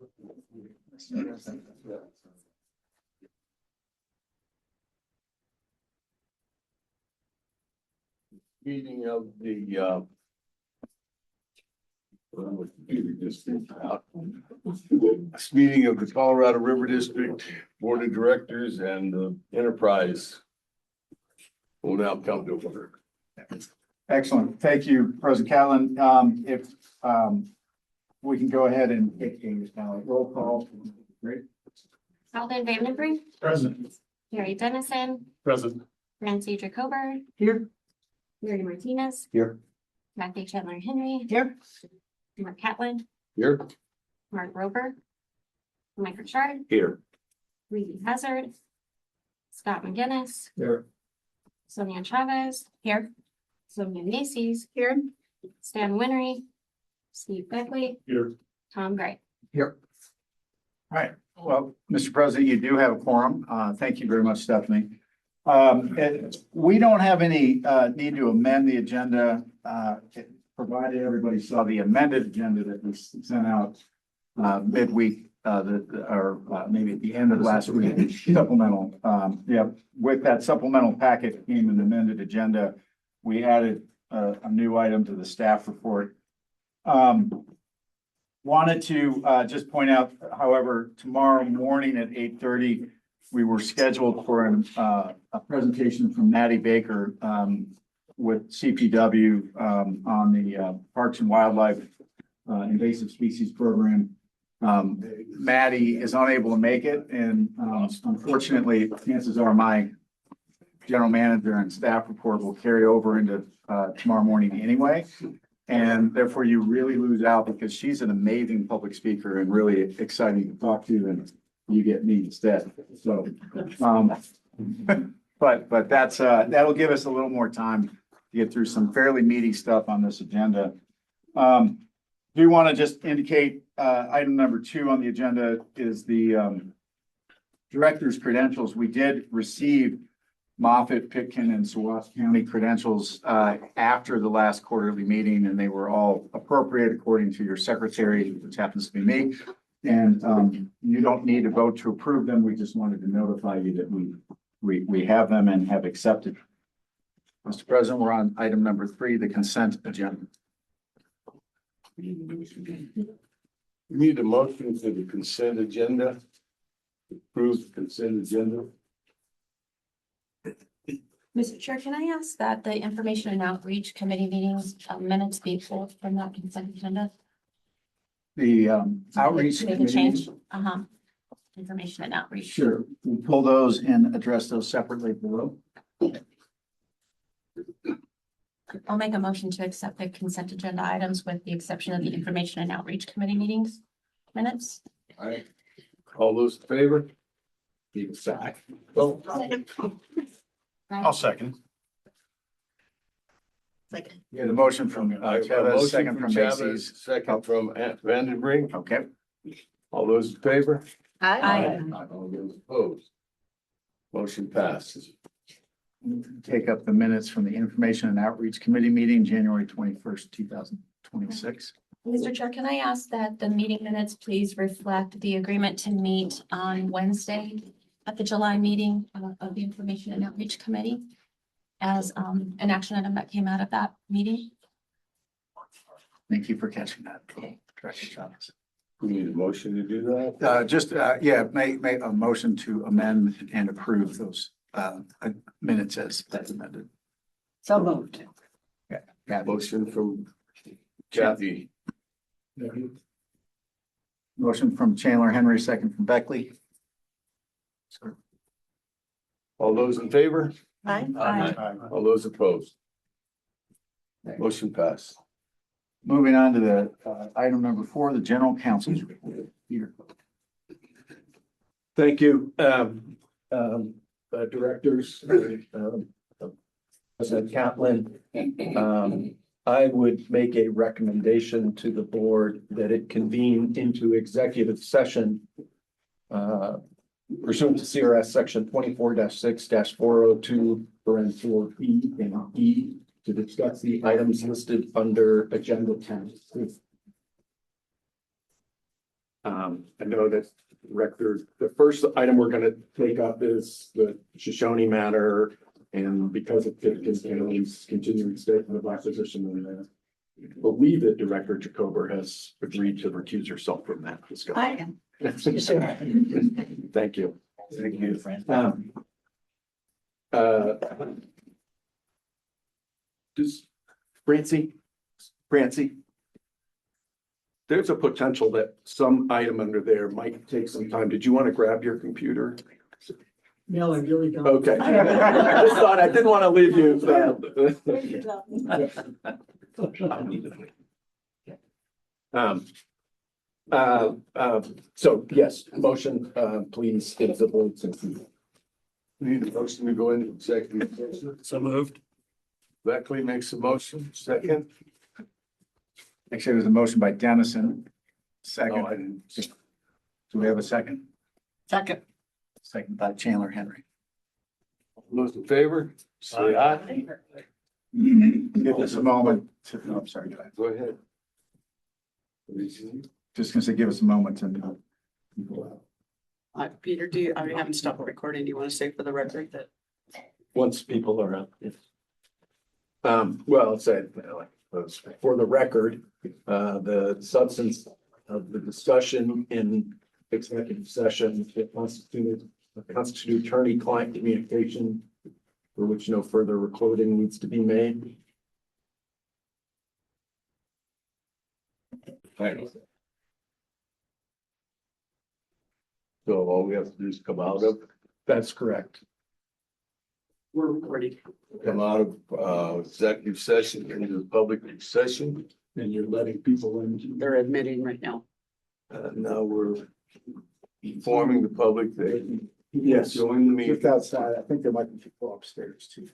Meeting of the this meeting of the Colorado River District Board of Directors and the Enterprise will now come to order. Excellent. Thank you, President Catlin. If we can go ahead and take a roll call. Great. Alden Vandenbrink, Present. Gary Dennison, Present. Nancy Jacober, Here. Mary Martinez, Here. Matthew Chandler Henry, Here. Mark Catlin, Here. Mark Rober, Mike Richard, Here. Reedy Hazard, Scott McGinnis, Here. Sonia Chavez, here, Sonia Naces, here, Stan Winry, Steve Beckley, Here. Tom Gray. Here. All right. Well, Mr. President, you do have a quorum. Thank you very much, Stephanie. We don't have any need to amend the agenda, provided everybody saw the amended agenda that we sent out midweek, or maybe at the end of last week, supplemental. Yeah, with that supplemental packet came an amended agenda. We added a new item to the staff report. Wanted to just point out, however, tomorrow morning at 8:30, we were scheduled for a presentation from Maddie Baker with CPW on the Parks and Wildlife Invasive Species Program. Maddie is unable to make it, and unfortunately, chances are my general manager and staff report will carry over into tomorrow morning anyway. And therefore, you really lose out because she's an amazing public speaker and really exciting to talk to, and you get me instead. So, but that's that'll give us a little more time to get through some fairly meaty stuff on this agenda. Do want to just indicate item number 2 on the agenda is the director's credentials. We did receive Moffett, Pitkin, and Sawass County credentials after the last quarterly meeting, and they were all appropriate according to your secretary, which happens to be me. And you don't need to vote to approve them. We just wanted to notify you that we have them and have accepted. Mr. President, we're on item number 3, the consent agenda. We need a motion for the consent agenda. Approve the consent agenda. Mr. Chair, can I ask that the Information and Outreach Committee meetings minutes be pulled from that consent agenda? The outreach Make a committee. change. Information and Outreach. Sure, we'll pull those and address those separately below. I'll make a motion to accept the consent agenda items with the exception of the Information and Outreach Committee meetings minutes. All right. All those in favor? Keep aside. Well, I'll second. Second. Yeah, the motion from Chavez, second from Chavez, Macy's. second from Vandenbrink. Okay. All those in favor? Aye. All those opposed? Motion passes. Take up the minutes from the Information and Outreach Committee meeting, January 21st, 2026. Mr. Chair, can I ask that the meeting minutes please reflect the agreement to meet on Wednesday at the July meeting of the Information and Outreach Committee as an action item that came out of that meeting? Thank you for catching that. Director Chavez. We need a motion to do that. Just, yeah, make a motion to amend and approve those minutes as amended. So moved. Yeah, Motion from Kathy. motion from Chandler Henry, second from Beckley. All those in favor? Aye. All those opposed? Motion passed. Moving on to the item number 4, the general counsel's report. Peter. Thank you, directors, President Catlin. I would make a recommendation to the board that it convene into executive session pursuant to CRS section 24-6-402, paren 4B and E, to discuss the items listed under agenda 10. I know that Director, the first item we're gonna take up is the Shoshone matter. And because it contains continuing statement of opposition, and I believe that Director Jacober has agreed to recuse herself from that discussion. I am. Thank you. Thank you. Does Francie, there's a potential that some item under there might take some time. Did you want to grab your computer? No, I really don't. Okay. I just thought I didn't want to leave you. So yes, motion, please, if the board so. Need a motion to go into executive session. So moved. Beckley makes a motion, second. Actually, there's a motion by Dennison. Oh, I Second, didn't. do we have a second? Second. Second by Chandler Henry. Those in favor, say aye. Give us a moment to, oh, I'm sorry, go ahead. Go ahead. Just gonna say, give us a moment to. Peter, I haven't stopped recording. Do you want to say for the record that? Once people are up. Well, say, for the record, the substance of the discussion in executive session, it constituted attorney-client communication for which no further recording needs to be made. Thanks. So all we have to do is come out of We're recording. executive session into the public session. And you're letting people in. They're admitting right now. Now we're informing the public that Yes. join the meeting. outside, I think there might be people upstairs too.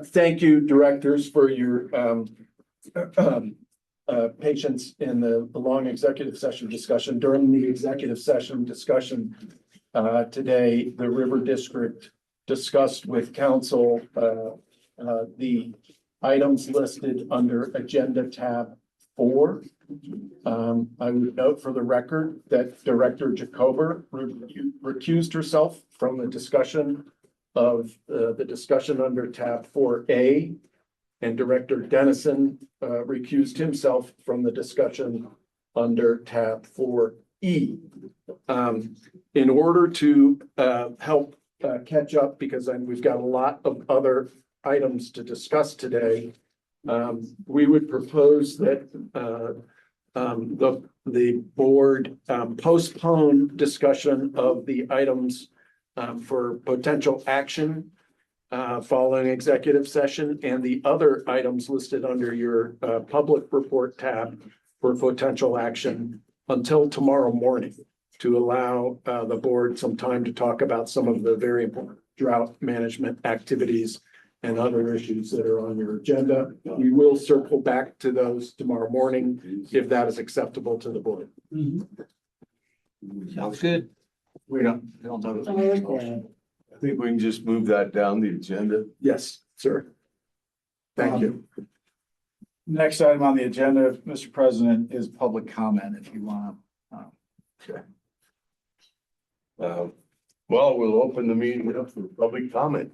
Thank you, directors, for your patience in the long executive session discussion. During the executive session discussion today, the River District discussed with council the items listed under Agenda Tab 4. I would note for the record that Director Jacober recused herself from the discussion of the discussion under tab 4A. And Director Dennison recused himself from the discussion under tab 4E. In order to help catch up, because we've got a lot of other items to discuss today, we would propose that the board postpone discussion of the items for potential action following executive session and the other items listed under your public report tab for potential action until tomorrow morning to allow the board some time to talk about some of the very important drought management activities and other issues that are on your agenda. We will circle back to those tomorrow morning if that is acceptable to the board. Sounds good. We don't know. I think we can just move that down the agenda. Yes, sir. Thank you. Next item on the agenda, Mr. President, is public comment, if you want. Well, we'll open the meeting up for public comment.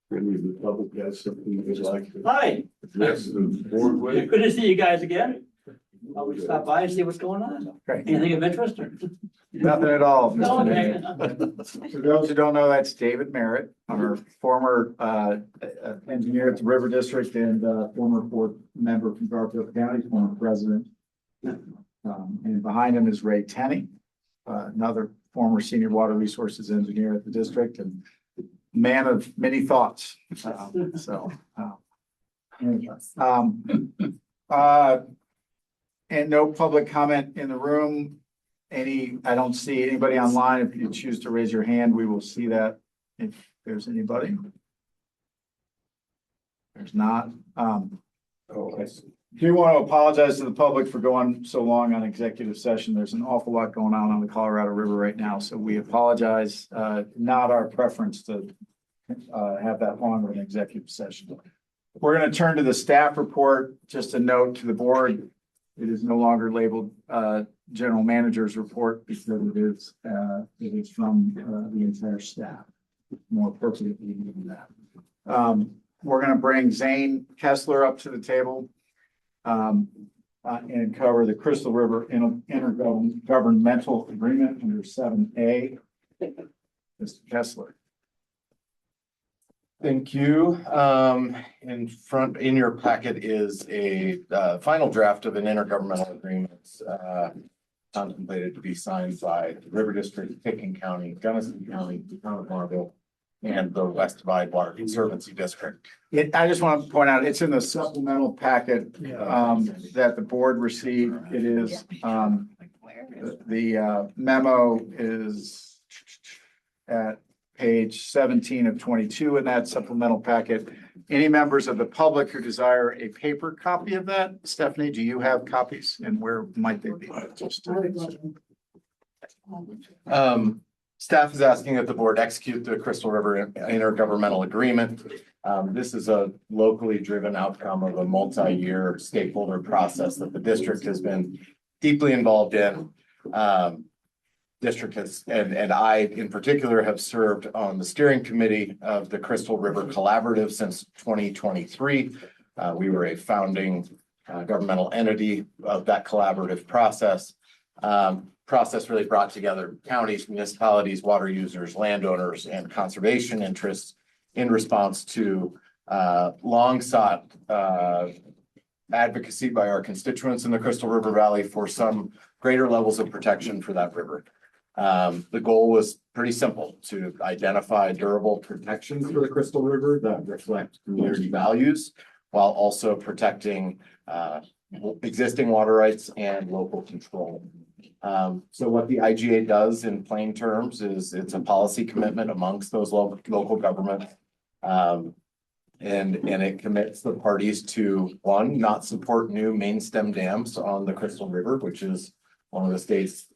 Really, the public has something they'd like to Hi, address the board with. good to see you guys again. I would stop by and see what's going on. Great. Anything of interest? Nothing at all. No, Mr. okay. Mayor. For those who don't know, that's David Merritt, our former engineer at the River District and former board member from Garfield County, former president. And behind him is Ray Tenney, another former senior water resources engineer at the district and man of many thoughts. And no public comment in the room. I don't see anybody online. If you choose to raise your hand, we will see that if there's anybody. There's not. Do want to apologize to the public for going so long on executive session. There's an awful lot going on the Colorado River right now, so we apologize. Not our preference to have that long of an executive session. We're going to turn to the staff report. Just a note to the board. it is no longer labeled general manager's report because it is from the entire staff. More appropriately than that. We're gonna bring Zane Kessler up to the table and cover the Crystal River intergovernmental agreement under 7A. Mr. Kessler. Thank you. In your packet is a final draft of an intergovernmental agreement contemplated to be signed by the River District, Picken County, Gunnison County, the Town of Marville, and the West Divide Water Conservancy District. I just want to point out, it's in the supplemental packet that the board received. It is, the memo is at page 17 of 22 in that supplemental packet. Any members of the public who desire a paper copy of that? Stephanie, do you have copies, and where might they be? Staff is asking that the board execute the Crystal River intergovernmental agreement. This is a locally driven outcome of a multi-year stakeholder process that the district has been deeply involved in. District has, and I in particular have served on the steering committee of the Crystal River Collaborative since 2023. We were a founding governmental entity of that collaborative process. Process really brought together counties, municipalities, water users, landowners, and conservation interests in response to long sought advocacy by our constituents in the Crystal River Valley for some greater levels of protection for that river. The goal was pretty simple: to identify durable protections for the Crystal River that reflect community values while also protecting existing water rights and local control. So what the IGA does in plain terms is it's a policy commitment amongst those local governments. And it commits the parties to, one, not support new main stem dams on the Crystal River, which is one of the state's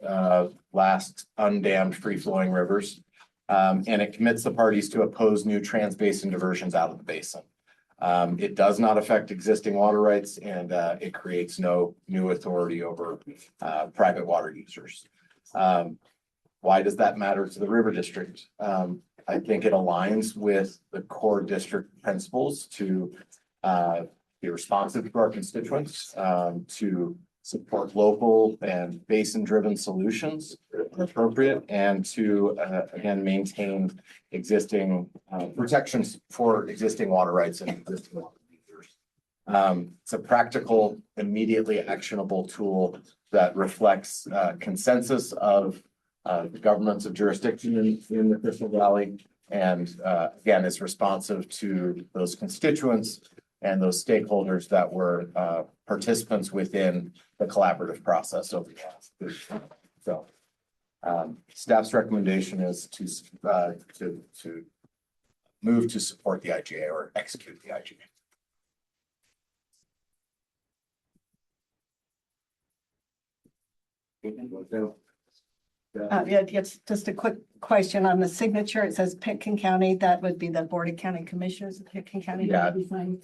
last undammed free-flowing rivers. And it commits the parties to oppose new trans-basin diversions out of the basin. It does not affect existing water rights, and it creates no new authority over private water users. Why does that matter to the River District? I think it aligns with the core district principles to be responsive to our constituents, to support local and basin-driven solutions where appropriate, and to again maintain existing protections for existing water rights and existing water users. It's a practical, immediately actionable tool that reflects consensus of the governments of jurisdiction in the Crystal Valley, and again is responsive to those constituents and those stakeholders that were participants within the collaborative process over the last 30 years. So staff's recommendation is to move to support the IGA or execute the IGA. Yeah, it's just a quick question on the signature. It says Pitkin County. That would be the Board of County Commissioners of Pitkin County. Yeah. That would be fine.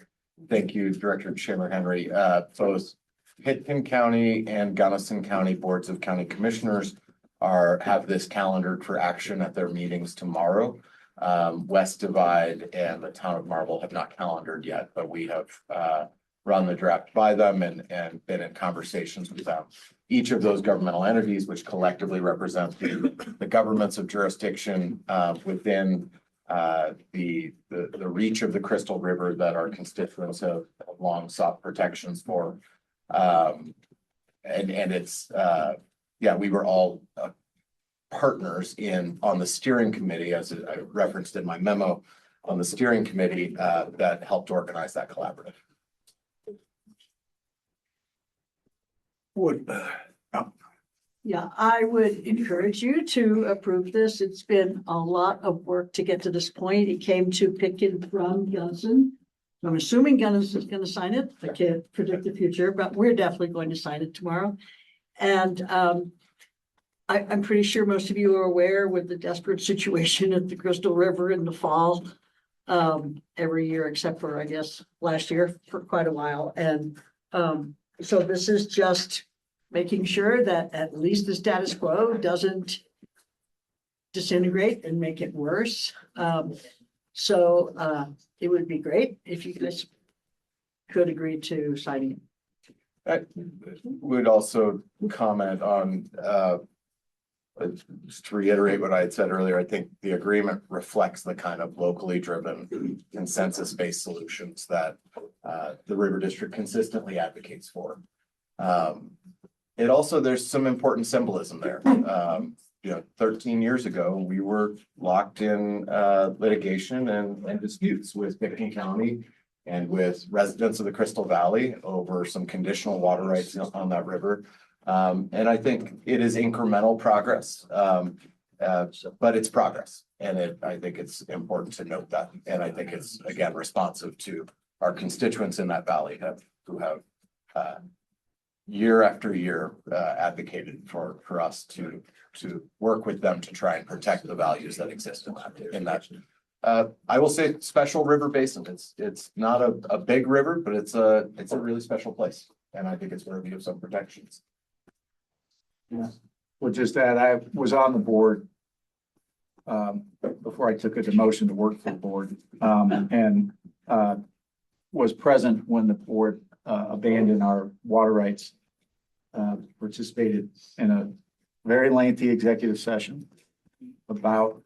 Thank you, Director Chandler Henry. Both Pitkin County and Gunnison County Boards of County Commissioners have this calendared for action at their meetings tomorrow. West Divide and the Town of Marble have not calendared yet, but we have run the draft by them and been in conversations with them. Each of those governmental entities, which collectively represent the governments of jurisdiction within the reach of the Crystal River that our constituents have long sought protections for. And it's yeah, we were all partners on the steering committee, as I referenced in my memo, on the steering committee that helped organize that collaborative. Yeah, I would encourage you to approve this. It's been a lot of work to get to this point. It came to Pitkin from Gunnison. I'm assuming Gunnison is going to sign it. I can't predict the future, but we're definitely going to sign it tomorrow. And I'm pretty sure most of you are aware with the desperate situation at the Crystal River in the fall, every year except for, I guess, last year for quite a while. And So this is just making sure that at least the status quo doesn't disintegrate and make it worse. So it would be great if you guys could agree to signing it. I would also comment on, just to reiterate what I had said earlier, I think the agreement reflects the kind of locally driven consensus-based solutions that the River District consistently advocates for. It also, there's some important symbolism there. 13 years ago, we were locked in litigation and disputes with Pickens County and with residents of the Crystal Valley over some conditional water rights on that river. And I think it is incremental progress, but it's progress. And I think it's important to note that. And I think it's, again, responsive to our constituents in that valley who have year after year advocated for us to work with them to try and protect the values that exist in that. I will say special river basin. It's not a big river, but it's a really special place. And I think it's worthy of some protections. Would just add, I was on the board before I took a demotion to work for the board, and was present when the board abandoned our water rights, participated in a very lengthy executive session about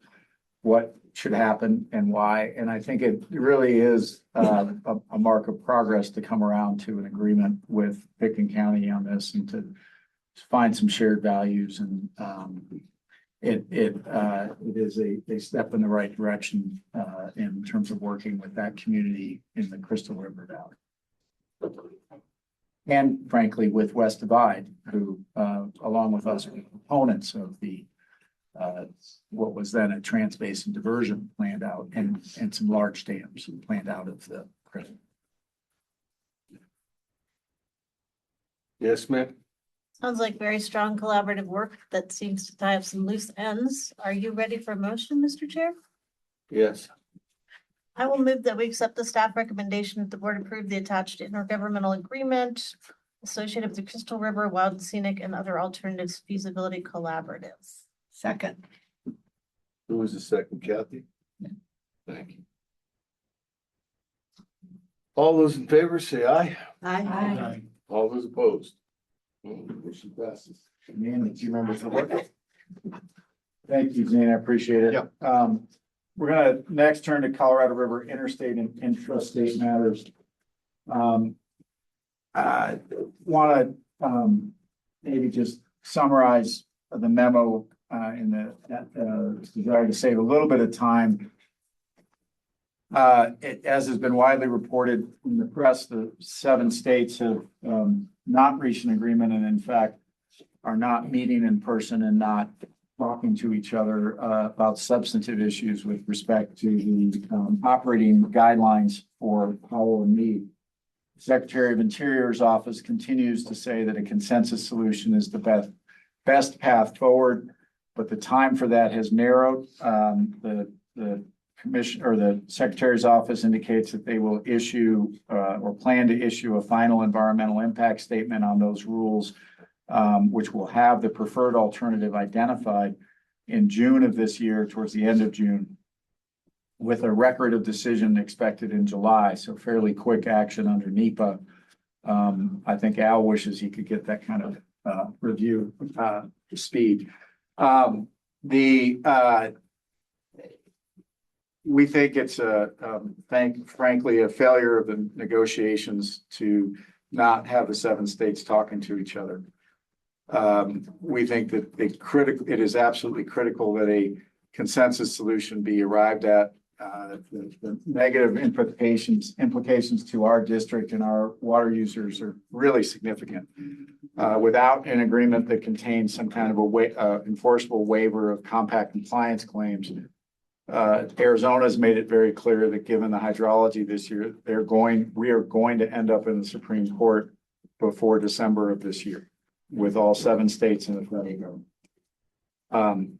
what should happen and why. And I think it really is a mark of progress to come around to an agreement with Pickens County on this and to find some shared values. And it is a step in the right direction in terms of working with that community in the Crystal River Valley. And frankly, with West Divide, who, along with us, were components of the what was then a trans-basin diversion planned out and some large dams planned out of the Crystal. Yes, ma'am. Sounds like very strong collaborative work that seems to tie up some loose ends. Are you ready for a motion, Mr. Chair? Yes. I will move that we accept the staff recommendation that the board approve the attached intergovernmental agreement associated with the Crystal River Wild and Scenic and other alternatives feasibility collaboratives. Second. Who was the second, Kathy? Thank you. All those in favor say aye. Aye. All those opposed? Motion passes. Man, do you remember the work? Thank you, Zane. I appreciate it. Yeah. We're gonna next turn to Colorado River interstate and intrastate matters. I wanna maybe just summarize the memo in the desire to save a little bit of time. As has been widely reported in the press, the 7 states have not reached an agreement and in fact are not meeting in person and not talking to each other about substantive issues with respect to the operating guidelines for Powell and Meade. The Secretary of Interior's office continues to say that a consensus solution is the best path forward, but the time for that has narrowed. The commission or the Secretary's office indicates that they will issue or plan to issue a final environmental impact statement on those rules, which will have the preferred alternative identified in June of this year, towards the end of June, with a record of decision expected in July. So fairly quick action under NEPA. I think Al wishes he could get that kind of review speed. We think it's frankly a failure of the negotiations to not have the 7 states talking to each other. We think that it is absolutely critical that a consensus solution be arrived at. The negative implications to our district and our water users are really significant. Without an agreement that contains some kind of enforceable waiver of compact compliance claims, Arizona's made it very clear that given the hydrology this year, we are going to end up in the Supreme Court before December of this year, with all 7 states in the federal government.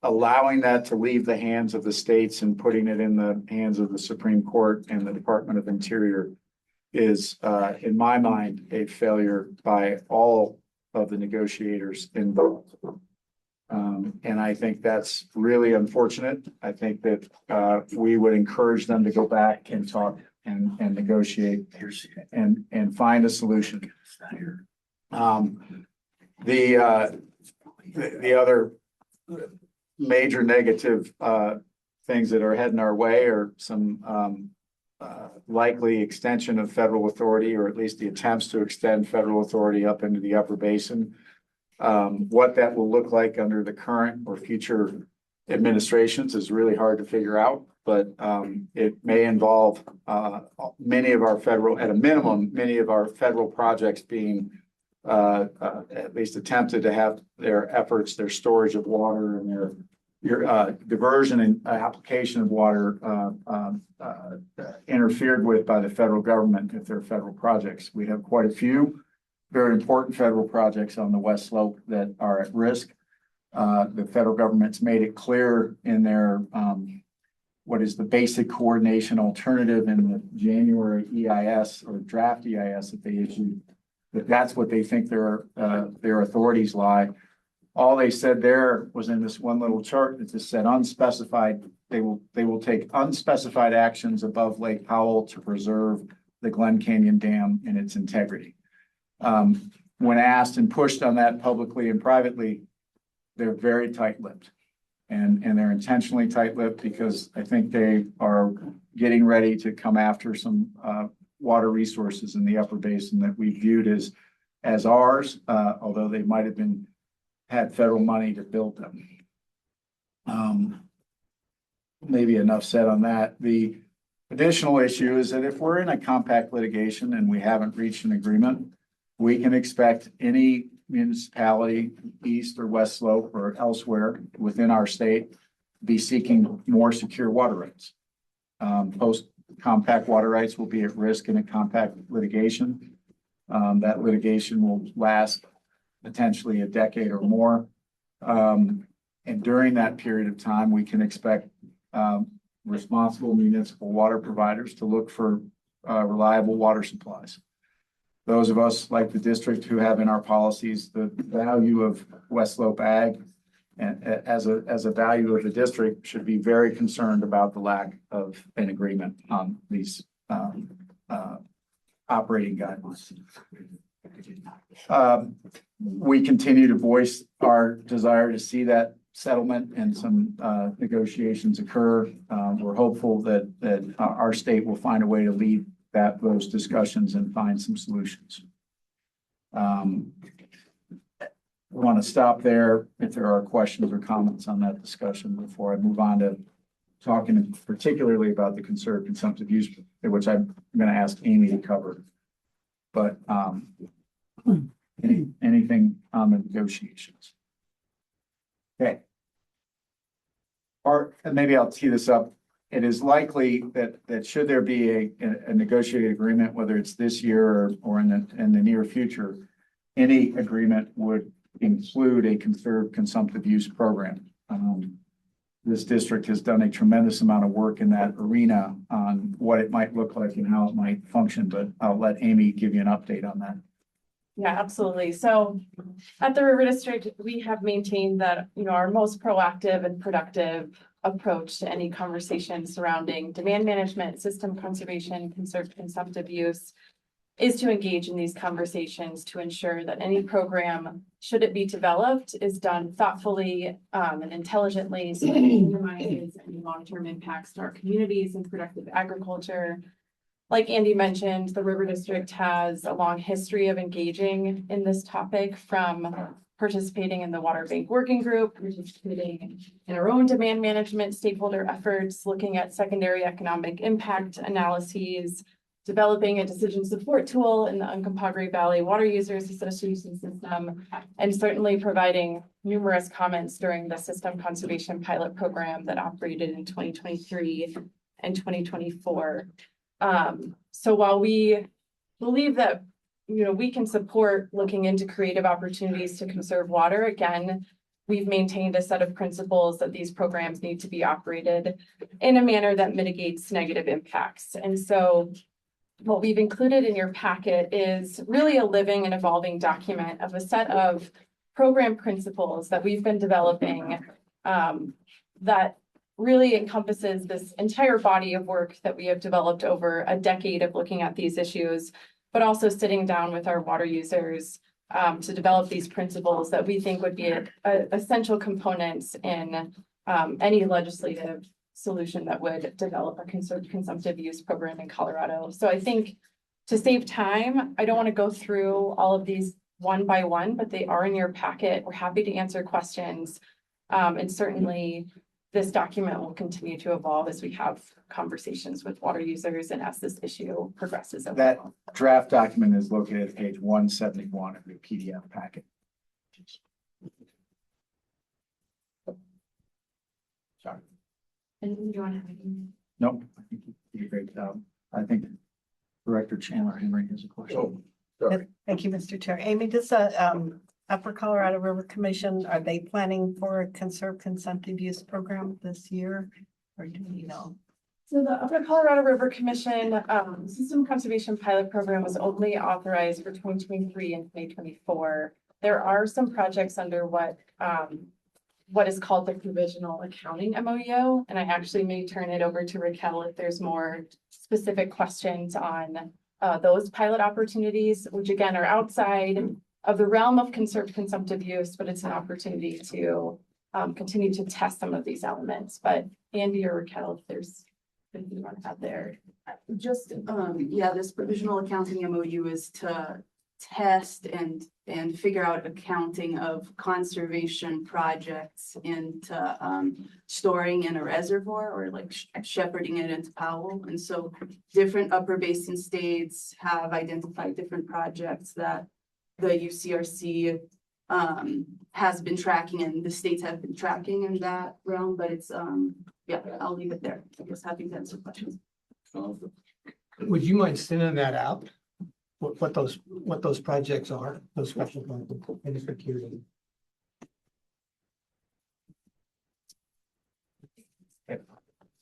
Allowing that to leave the hands of the states and putting it in the hands of the Supreme Court and the Department of Interior is, in my mind, a failure by all of the negotiators involved. And I think that's really unfortunate. I think that, we would encourage them to go back and talk and negotiate and find a solution. The other major negative, things that are heading our way are some, likely extension of federal authority, or at least the attempts to extend federal authority up into the upper basin. What that will look like under the current or future administrations is really hard to figure out, but it may involve many of our federal, at a minimum, many of our federal projects being at least attempted to have their efforts, their storage of water and their diversion and application of water interfered with by the federal government if they're federal projects. We have quite a few very important federal projects on the West Slope that are at risk. The federal government's made it clear in their what is the basic coordination alternative in the January EIS or draft EIS that they issued, that that's what they think their authorities lie. All they said there was in this one little chart that just said unspecified. They will take unspecified actions above Lake Powell to preserve the Glen Canyon Dam in its integrity. When asked and pushed on that publicly and privately, they're very tight-lipped. And they're intentionally tight-lipped because I think they are getting ready to come after some water resources in the upper basin that we viewed as ours, although they might have had federal money to build them. Maybe enough said on that. The additional issue is that if we're in a compact litigation and we haven't reached an agreement, we can expect any municipality, East or West Slope or elsewhere within our state, be seeking more secure water rights. Post compact water rights will be at risk in a compact litigation. That litigation will last potentially a decade or more. And during that period of time, we can expect responsible municipal water providers to look for reliable water supplies. Those of us like the district who have in our policies the value of West Slope Ag and as a value of the district should be very concerned about the lack of an agreement on these operating guidelines. We continue to voice our desire to see that settlement and some negotiations occur. We're hopeful that our state will find a way to lead those discussions and find some solutions. We want to stop there if there are questions or comments on that discussion before I move on to talking particularly about the conserved consumptive use, which I'm going to ask Amy to cover. But anything on the negotiations? Okay. Or maybe I'll tee this up. It is likely that should there be a negotiated agreement, whether it's this year or in the near future, any agreement would include a conserved consumptive use program. This district has done a tremendous amount of work in that arena on what it might look like and how it might function, but I'll let Amy give you an update on that. Yeah, absolutely. So at the River District, we have maintained that, our most proactive and productive approach to any conversation surrounding demand management, system conservation, conserved consumptive use is to engage in these conversations to ensure that any program, should it be developed, is done thoughtfully and intelligently so that it minimizes any long-term impacts to our communities and productive agriculture. Like Andy mentioned, the River District has a long history of engaging in this topic, from participating in the Water Bank Working Group, participating in our own demand management stakeholder efforts, looking at secondary economic impact analyses, developing a decision support tool in the Uncompahgre Valley Water Users Association system, and certainly providing numerous comments during the system conservation pilot program that operated in 2023 and 2024. So while we believe that, we can support looking into creative opportunities to conserve water, again, we've maintained a set of principles that these programs need to be operated in a manner that mitigates negative impacts. And so what we've included in your packet is really a living and evolving document of a set of program principles that we've been developing that really encompasses this entire body of work that we have developed over a decade of looking at these issues, but also sitting down with our water users to develop these principles that we think would be essential components in any legislative solution that would develop a consumptive use program in Colorado. So I think to save time, I don't want to go through all of these one by one, but they are in your packet. We're happy to answer questions. And certainly this document will continue to evolve as we have conversations with water users and as this issue progresses. That draft document is located at page 171 of your PDF packet. Sorry. And you want to? Nope, I think you did a great job. I think Director Chandler Henry has a question. Oh, sorry. Thank you, Mr. Chair. Amy, does the Upper Colorado River Commission, are they planning for a consumptive use program this year? Or do you know? So the Upper Colorado River Commission System Conservation Pilot Program was only authorized for 2023 and 2024. There are some projects under what is called the Provisional Accounting MOU, and I actually may turn it over to Raquel if there's more specific questions on those pilot opportunities, which again are outside of the realm of conserved consumptive use, but it's an opportunity to continue to test some of these elements. But Andy or Raquel, if there's anything you want to add there. Just, yeah, this provisional accounting MOU is to test and figure out accounting of conservation projects into storing in a reservoir or like shepherding it into Powell. And so different upper basin states have identified different projects that the UCRC has been tracking and the states have been tracking in that realm, but it's, yeah, I'll leave it there. I guess happy to answer questions. Would you mind sending that out? What those projects are, those special projects in security?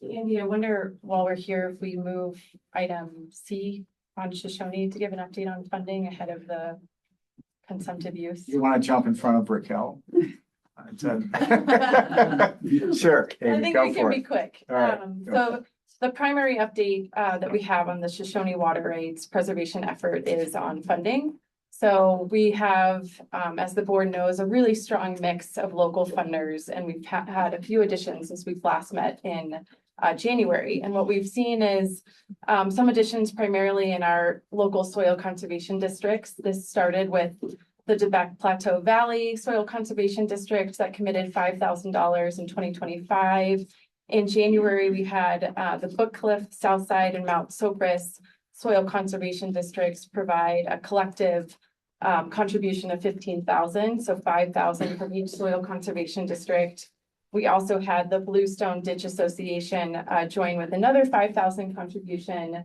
Andy, I wonder while we're here, if we move item C on Shoshone to give an update on funding ahead of the consumptive use. You want to jump in front of Raquel? Sure. I Amy, think go we can for be it. quick. All right, go for So the primary update that we have on the Shoshone water rights preservation effort is on funding. So we have, as the board knows, a really strong mix of local funders, and we've had a few additions since we've last met in January. And what we've seen is some additions primarily in our local soil conservation districts. This started with the Debec Plateau Valley Soil Conservation District that committed $5,000 in 2025. In January, we had the Book Cliff, Southside, and Mount Sopris Soil Conservation Districts provide a collective contribution of $15,000, so $5,000 from each soil conservation district. We also had the Bluestone Ditch Association join with another $5,000 contribution.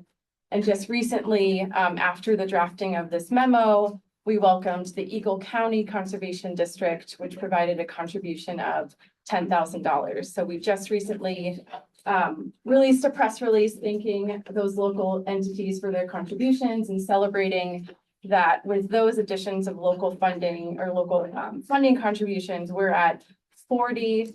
And just recently, after the drafting of this memo, we welcomed the Eagle County Conservation District, which provided a contribution of $10,000. So we just recently released a press release thanking those local entities for their contributions and celebrating that with those additions of local funding or local funding contributions, we're at 40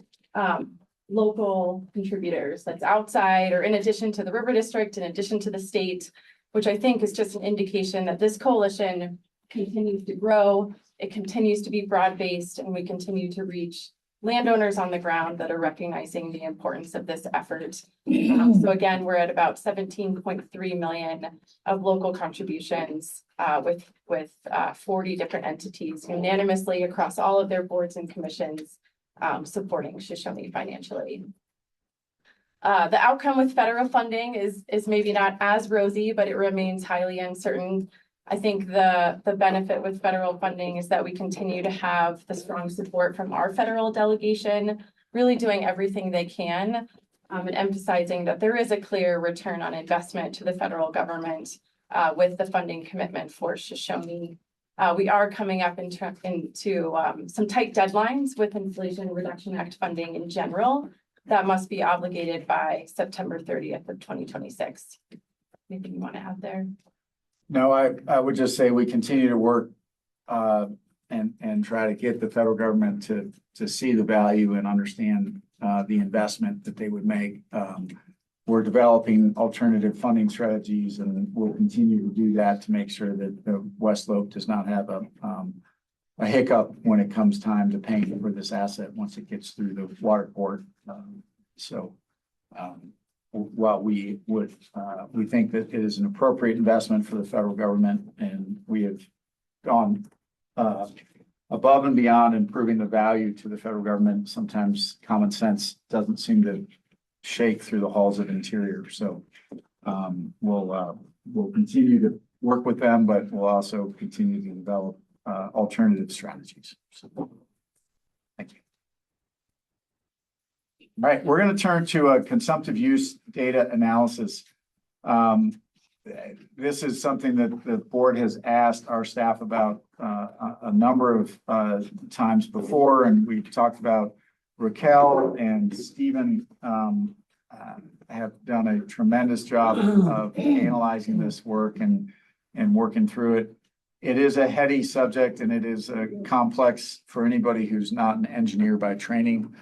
local contributors that's outside or in addition to the River District, in addition to the state, which I think is just an indication that this coalition continues to grow. It continues to be broad-based, and we continue to reach landowners on the ground that are recognizing the importance of this effort. So again, we're at about 17.3 million of local contributions with 40 different entities unanimously across all of their boards and commissions supporting Shoshone financially. The outcome with federal funding is maybe not as rosy, but it remains highly uncertain. I think the benefit with federal funding is that we continue to have the strong support from our federal delegation, really doing everything they can and emphasizing that there is a clear return on investment to the federal government with the funding commitment for Shoshone. We are coming up into some tight deadlines with Inflation Reduction Act funding in general that must be obligated by September 30th of 2026. anything you want to add there? No, I would just say we continue to work and try to get the federal government to see the value and understand the investment that they would make. We're developing alternative funding strategies, and we'll continue to do that to make sure that the West Slope does not have a hiccup when it comes time to paying for this asset once it gets through the water court. While we think that it is an appropriate investment for the federal government, and we have gone above and beyond improving the value to the federal government, sometimes common sense doesn't seem to shake through the halls of Interior. So we'll continue to work with them, but we'll also continue to develop alternative strategies. So, thank you. All right, we're going to turn to a consumptive use data analysis. This is something that the board has asked our staff about a number of times before, and we've talked about. Raquel and Stephen have done a tremendous job of analyzing this work and working through it. It is a heady subject, and it is complex for anybody who's not an engineer by training.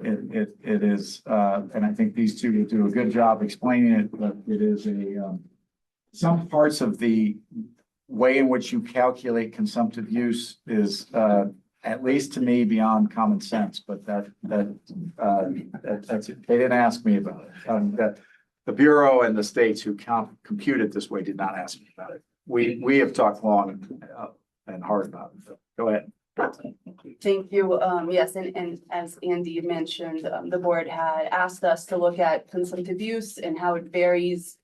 It is, and I think these two will do a good job explaining it, but it is some parts of the way in which you calculate consumptive use is, at least to me, beyond common sense, but that's it. They didn't ask me about it. That the Bureau and the states who compute it this way did not ask me about it. We have talked long and hard about it. Go ahead. Thank you. Yes, and as Andy mentioned, the board had asked us to look at consumptive use and how it varies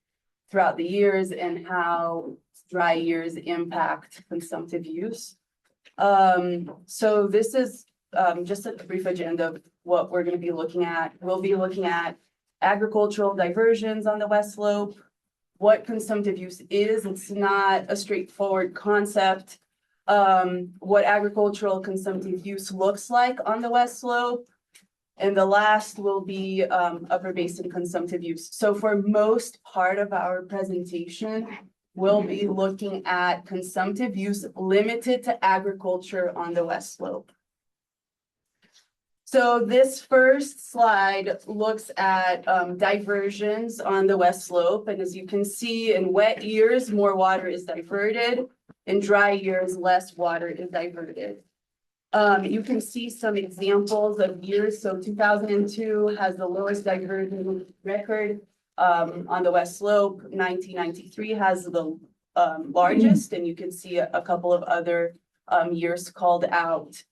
throughout the years and how dry years impact consumptive use. So this is just a brief agenda of what we're going to be looking at. We'll be looking at agricultural diversions on the West Slope, what consumptive use is. It's not a straightforward concept. What agricultural consumptive use looks like on the West Slope. And the last will be upper basin consumptive use. So for most part of our presentation, we'll be looking at consumptive use limited to agriculture on the West Slope. So this first slide looks at diversions on the West Slope. And as you can see, in wet years, more water is diverted. In dry years, less water is diverted. You can see some examples of years. So 2002 has the lowest diversion record on the West Slope. 1993 has the largest, and you can see a couple of other years called out.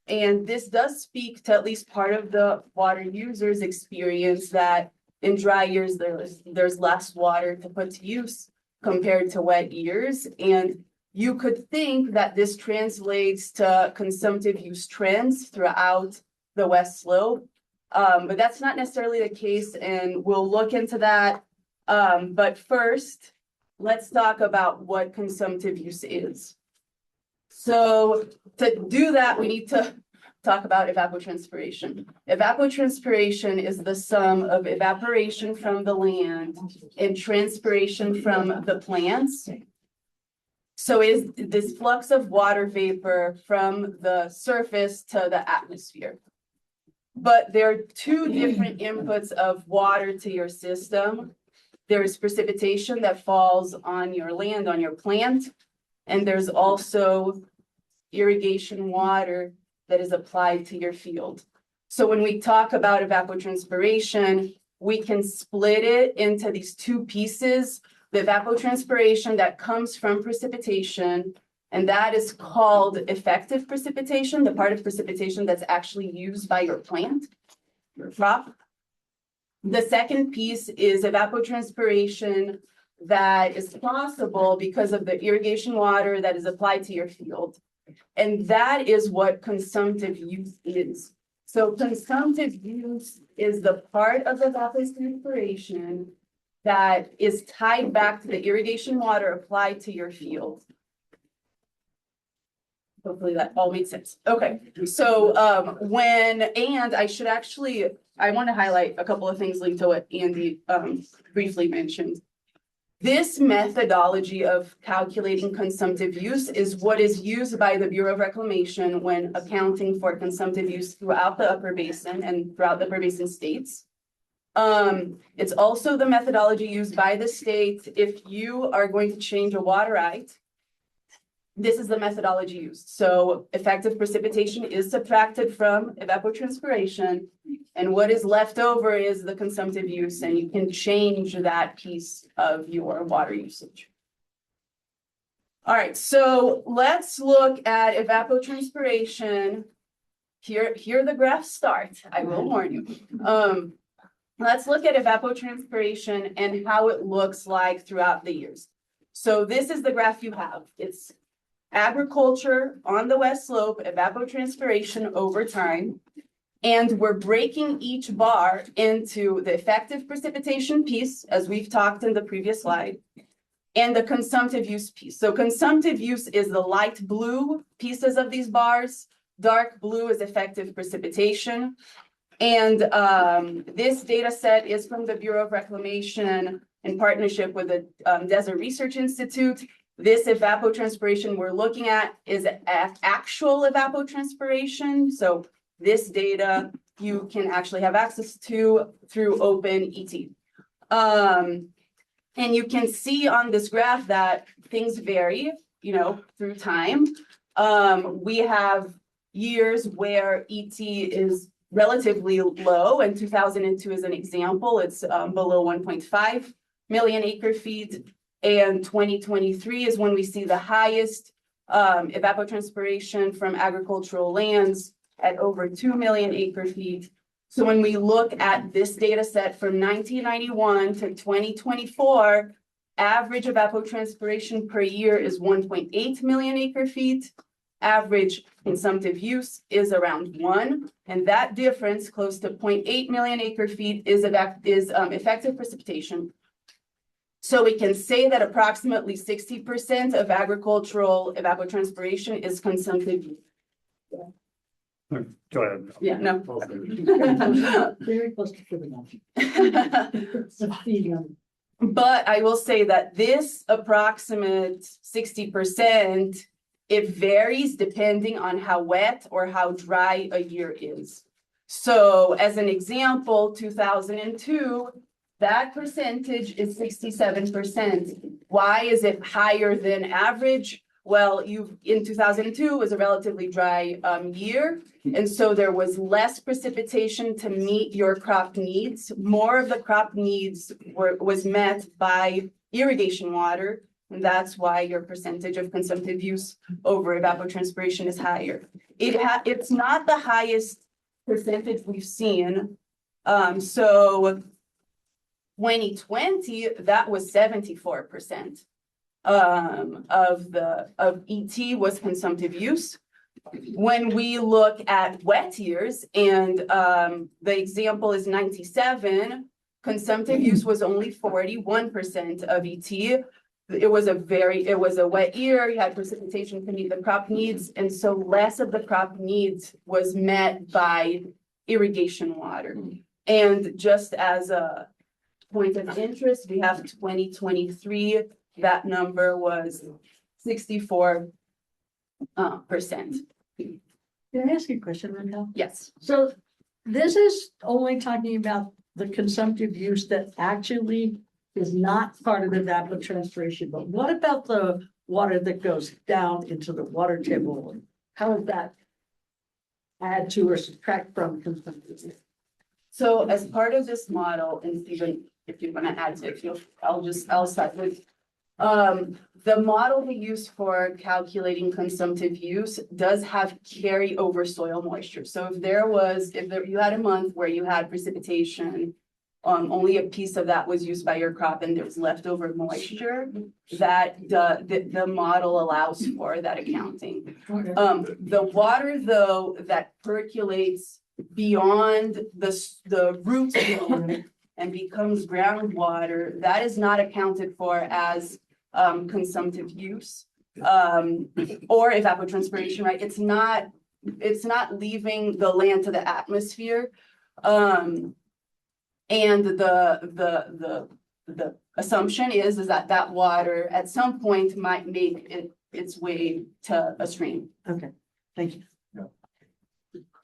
And this does speak to at least part of the water users' experience that in dry years, there's less water to put to use compared to wet years. And you could think that this translates to consumptive use trends throughout the West Slope. But that's not necessarily the case, and we'll look into that. But first, let's talk about what consumptive use is. So to do that, we need to talk about evapotranspiration. Evapotranspiration is the sum of evaporation from the land and transpiration from the plants. So is this flux of water vapor from the surface to the atmosphere. But there are two different inputs of water to your system. There's precipitation that falls on your land, on your plant, and there's also irrigation water that is applied to your field. So when we talk about evapotranspiration, we can split it into these two pieces. The evapotranspiration that comes from precipitation, and that is called effective precipitation, the part of precipitation that's actually used by your plant, your crop. The second piece is evapotranspiration that is possible because of the irrigation water that is applied to your field. And that is what consumptive use is. So consumptive use is the part of the evapotranspiration that is tied back to the irrigation water applied to your field. Hopefully that all makes sense. Okay, so and I should actually, I want to highlight a couple of things linked to what Andy briefly mentioned. This methodology of calculating consumptive use is what is used by the Bureau of Reclamation when accounting for consumptive use throughout the Upper Basin and throughout the Upper Basin states. It's also the methodology used by the state if you are going to change a water right. This is the methodology used. So effective precipitation is subtracted from evapotranspiration, and what is left over is the consumptive use, and you can change that piece of your water usage. All right, so let's look at evapotranspiration. Here the graphs start, I will warn you. Let's look at evapotranspiration and how it looks like throughout the years. So this is the graph you have. It's agriculture on the west slope, evapotranspiration over time. And we're breaking each bar into the effective precipitation piece, as we've talked in the previous slide, and the consumptive use piece. So consumptive use is the light blue pieces of these bars. Dark blue is effective precipitation. And this data set is from the Bureau of Reclamation in partnership with the Desert Research Institute. This evapotranspiration we're looking at is actual evapotranspiration. So this data you can actually have access to through OpenET. And you can see on this graph that things vary, through time. We have years where ET is relatively low, and 2002 is an example. It's below 1.5 million acre feet. And 2023 is when we see the highest evapotranspiration from agricultural lands at over 2 million acre feet. So when we look at this data set from 1991 to 2024, average evapotranspiration per year is 1.8 million acre feet. Average consumptive use is around 1, and that difference, close to 0.8 million acre feet, is effective precipitation. So we can say that approximately 60% of agricultural evapotranspiration is consumptive use. Go ahead. Yeah, no. Very close to the But I will say that this approximate 60%, it varies depending on how wet or how dry a year is. So as an example, 2002, that percentage is 67%. Why is it higher than average? Well, in 2002 was a relatively dry year. And so there was less precipitation to meet your crop needs. More of the crop needs was met by irrigation water. And that's why your percentage of consumptive use over evapotranspiration is higher. It's not the highest percentage we've seen. So 2020, that was 74% of ET was consumptive use. When we look at wet years, and the example is 97, consumptive use was only 41% of ET. It was a wet year, you had precipitation to meet the crop needs, and so less of the crop needs was met by irrigation water. And just as a point of interest, we have 2023, that number was 64%. Can I ask you a question, Rendell? Yes. So this is only talking about the consumptive use that actually is not part of the evapotranspiration, but what about the water that goes down into the water table? How does that add to or subtract from consumptive use? So as part of this model, and Stephen, if you want to add to it, I'll start with, the model we use for calculating consumptive use does have carryover soil moisture. So if you had a month where you had precipitation, only a piece of that was used by your crop and there was leftover moisture, that the model allows for that accounting. The water, though, that percolates beyond the root zone and becomes groundwater, that is not accounted for as consumptive use. or evapotranspiration, right? It's not leaving the land to the atmosphere. And the assumption is that that water at some point might make its way to a stream. Okay, thank you.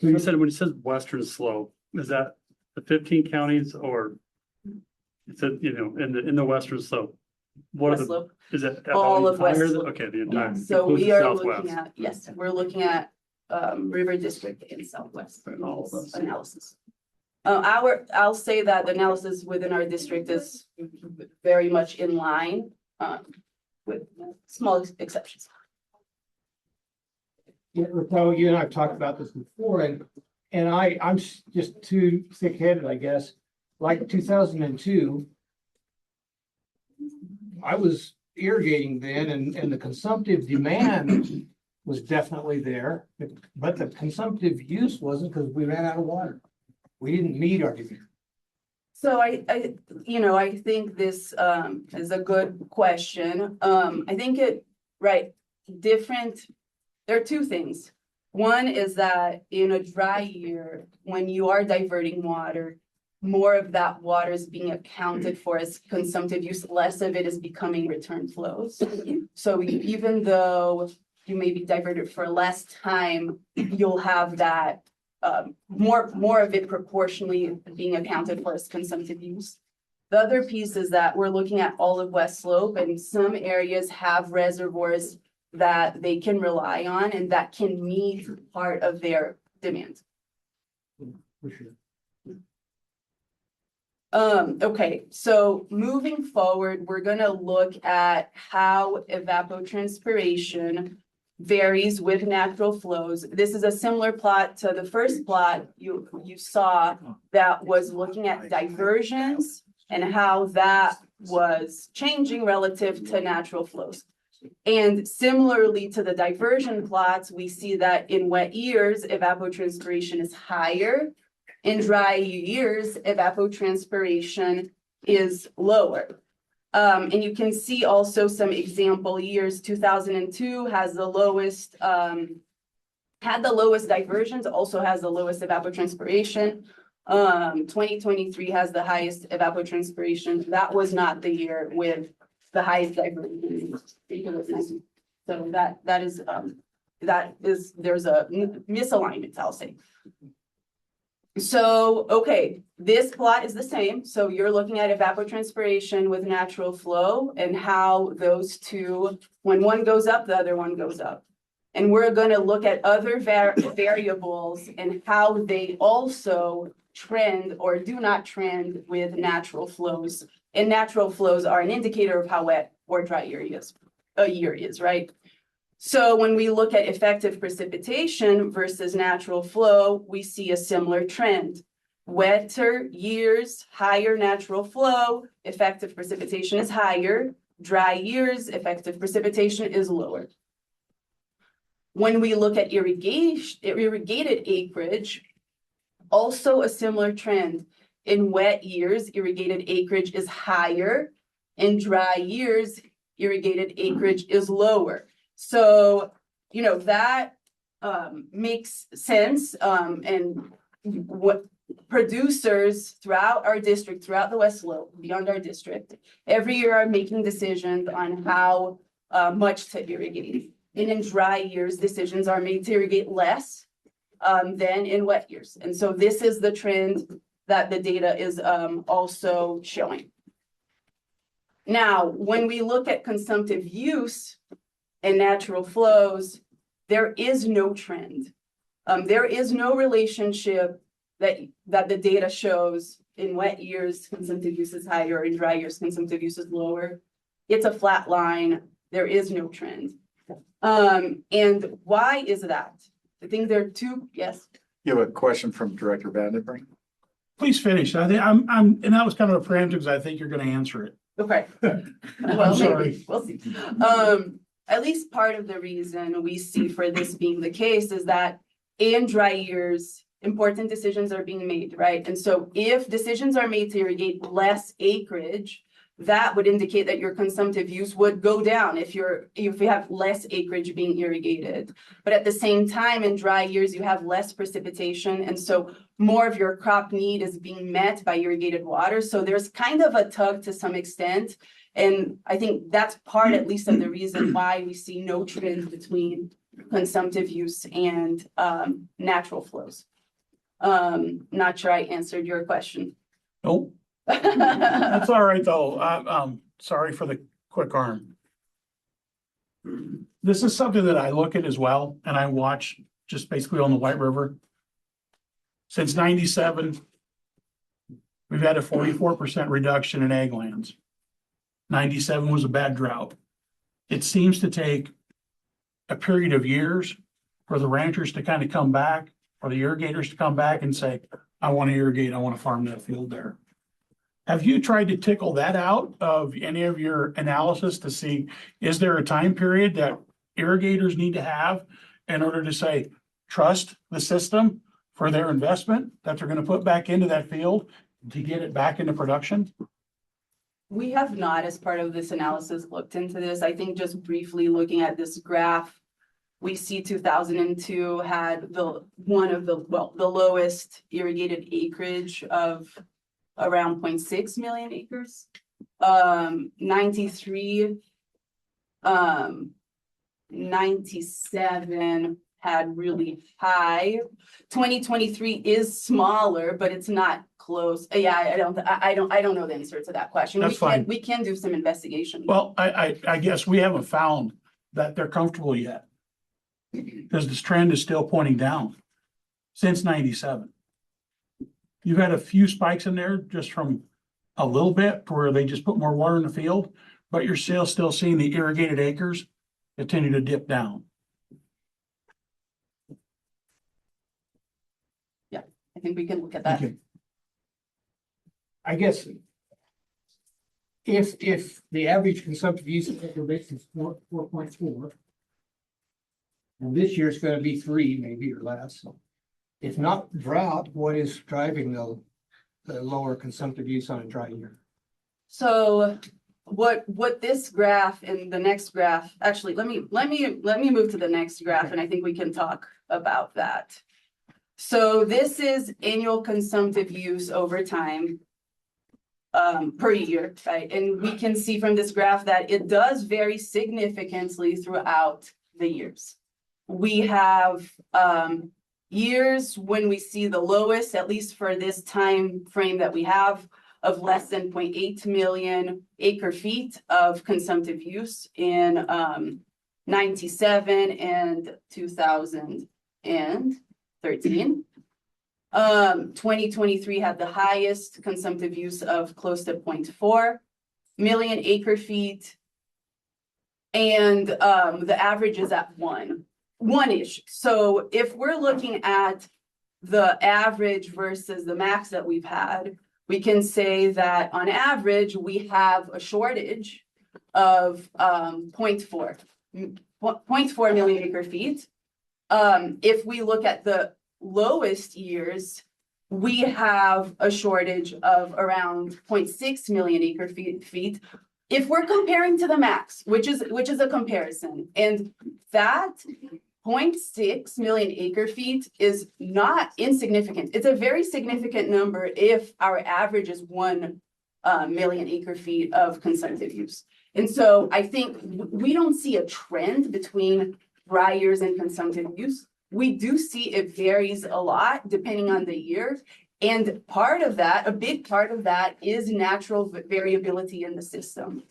So you said when it says western slope, is that the 15 counties or? It said, in the western slope. What West are the, slope. is it? All of West entire- Slope. Okay, the entire. So includes we the are southwest. looking at, yes, we're looking at River District in Southwest And all of us. analysis. I'll say that the analysis within our district is very much in line with small exceptions. Yeah, Raquel, you and I have talked about this before, and I'm just too thick-headed, I guess. Like 2002, I was irrigating then, and the consumptive demand was definitely there, but the consumptive use wasn't because we ran out of water. We didn't meet our demand. So I think this is a good question. I think there are two things. One is that in a dry year, when you are diverting water, more of that water is being accounted for as consumptive use, less of it is becoming return flows. So even though you may be diverted for less time, you'll have that more of it proportionally being accounted for as consumptive use. The other piece is that we're looking at all of West Slope, and some areas have reservoirs that they can rely on and that can meet part of their demand. For sure. Okay, so moving forward, we're gonna look at how evapotranspiration varies with natural flows. This is a similar plot to the first plot you saw that was looking at diversions and how that was changing relative to natural flows. And similarly to the diversion plots, we see that in wet years, evapotranspiration is higher. In dry years, evapotranspiration is lower. And you can see also some example years. 2002 has the lowest, had the lowest diversions, also has the lowest evapotranspiration. 2023 has the highest evapotranspiration. That was not the year with the highest diversion. So there's a misalignment, I'll say. So, okay, this plot is the same. So you're looking at evapotranspiration with natural flow and how those two, when one goes up, the other one goes up. And we're going to look at other variables and how they also trend or do not trend with natural flows. And natural flows are an indicator of how wet or dry a year is, right? So when we look at effective precipitation versus natural flow, we see a similar trend. Wetter years, higher natural flow, effective precipitation is higher. Dry years, effective precipitation is lower. When we look at irrigated acreage, also a similar trend. In wet years, irrigated acreage is higher. In dry years, irrigated acreage is lower. So, that makes sense. And what producers throughout our district, throughout the West Slope, beyond our district, every year are making decisions on how much to irrigate. And in dry years, decisions are made to irrigate less than in wet years. And so this is the trend that the data is also showing. Now, when we look at consumptive use and natural flows, there is no trend. There is no relationship that the data shows in wet years, consumptive use is higher, in dry years, consumptive use is lower. It's a flat line. There is no trend. And why is that? I think there are two, yes. You have a question from Director Vandenbrink? Please finish. I think and that was kind of a preemptive because I think you're going to answer it. Okay. Well, maybe, we'll see. At least part of the reason we see for this being the case is that in dry years, important decisions are being made, right? And so if decisions are made to irrigate less acreage, that would indicate that your consumptive use would go down if you have less acreage being irrigated. But at the same time, in dry years, you have less precipitation, and so more of your crop need is being met by irrigated water. So there's kind of a tug to some extent. And I think that's part, at least, of the reason why we see no trend between consumptive use and natural flows. Not sure I answered your question. Nope, that's all right, though. I'm sorry for the quick arm. This is something that I look at as well, and I watch just basically on the White River. Since 97, we've had a 44% reduction in ag lands. 97 was a bad drought. It seems to take a period of years for the ranchers to kind of come back, or the irrigators to come back and say, I want to irrigate, I want to farm that field there. Have you tried to tickle that out of any of your analysis to see, is there a time period that irrigators need to have in order to say, trust the system for their investment that they're going to put back into that field to get it back into production? We have not, as part of this analysis, looked into this. I think just briefly looking at this graph, we see 2002 had the lowest irrigated acreage of around 0.6 million acres. 97 had really high. 2023 is smaller, but it's not close. Yeah, I don't know the answer to that question. That's fine. We can do some investigation. Well, I guess we haven't found that they're comfortable yet. Because this trend is still pointing down since 97. You've had a few spikes in there just from a little bit where they just put more water in the field, but you're still seeing the irrigated acres continue to dip down. Yeah, I think we can look at that. Thank you. I guess if the average consumptive use of acre base is 4.4, and this year's gonna be 3, maybe or less. If not drought, what is driving the lower consumptive use on a dry year? So what this graph and the next graph, actually, let me move to the next graph, and I think we can talk about that. So this is annual consumptive use over time per year, right? And we can see from this graph that it does vary significantly throughout the years. We have years when we see the lowest, at least for this time frame that we have, of less than 0.8 million acre feet of consumptive use in 97 and 2013. 2023 had the highest consumptive use of close to 0.4 million acre feet. And the average is at one-ish. So if we're looking at the average versus the max that we've had, we can say that on average, we have a shortage of 0.4 million acre feet. If we look at the lowest years, we have a shortage of around 0.6 million acre feet. If we're comparing to the max, which is a comparison, and that 0.6 million acre feet is not insignificant. It's a very significant number if our average is 1 million acre feet of consumptive use. And so I think we don't see a trend between dry years and consumptive use. We do see it varies a lot depending on the year. And part of that, a big part of that, is natural variability in the system.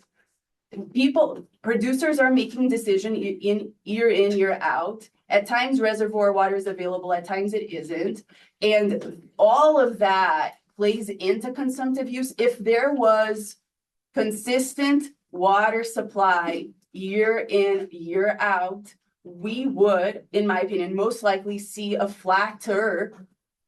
Producers are making decisions in, year out. At times reservoir water is available, at times it isn't. And all of that plays into consumptive use. If there was consistent water supply year in, year out, we would, in my opinion, most likely see a flatter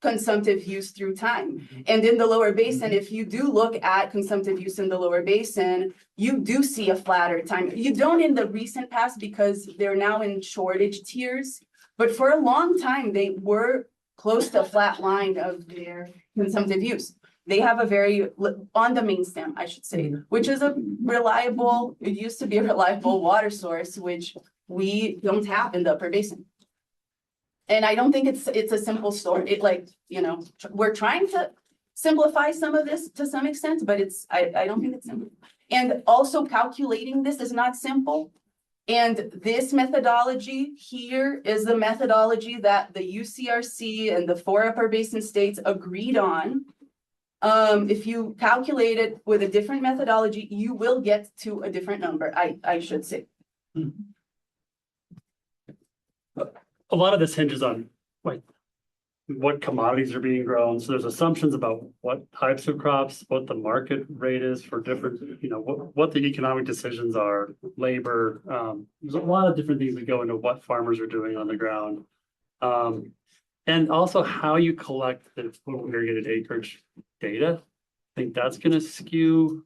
consumptive use through time. And in the lower basin, if you do look at consumptive use in the lower basin, you do see a flatter time. You don't in the recent past because they're now in shortage tiers, but for a long time, they were close to a flat line of their consumptive use. they have a very, on the main stem, I should say, which is a reliable, it used to be a reliable water source, which we don't have in the upper basin. And I don't think it's a simple story. It like, you know, we're trying to simplify some of this to some extent, but I don't think it's simple. And also calculating this is not simple. And this methodology here is the methodology that the UCRC and the 4 upper basin states agreed on. If you calculate it with a different methodology, you will get to a different number, I should say. A lot of this hinges on like what commodities are being grown. So there's assumptions about what types of crops, what the market rate is for different, you know, what the economic decisions are, labor. There's a lot of different things that go into what farmers are doing on the ground. And also how you collect the total irrigated acreage data. I think that's going to skew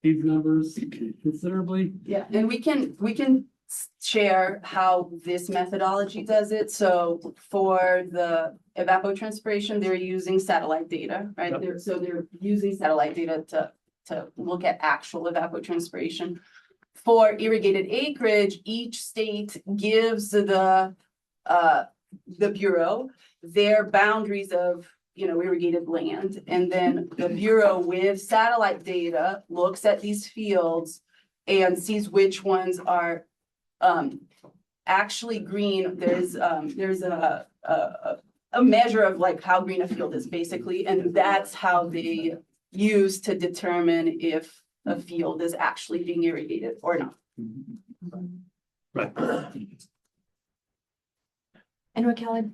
these numbers considerably. Yeah, and we can share how this methodology does it. So for the evapotranspiration, they're using satellite data, right? Yep. So they're using satellite data to look at actual evapotranspiration. For irrigated acreage, each state gives the Bureau their boundaries of, you know, irrigated land. And then the Bureau with satellite data looks at these fields and sees which ones are actually green. There's a measure of like how green a field is basically, and that's how they use to determine if a field is actually being irrigated or not. Right. And Raquel,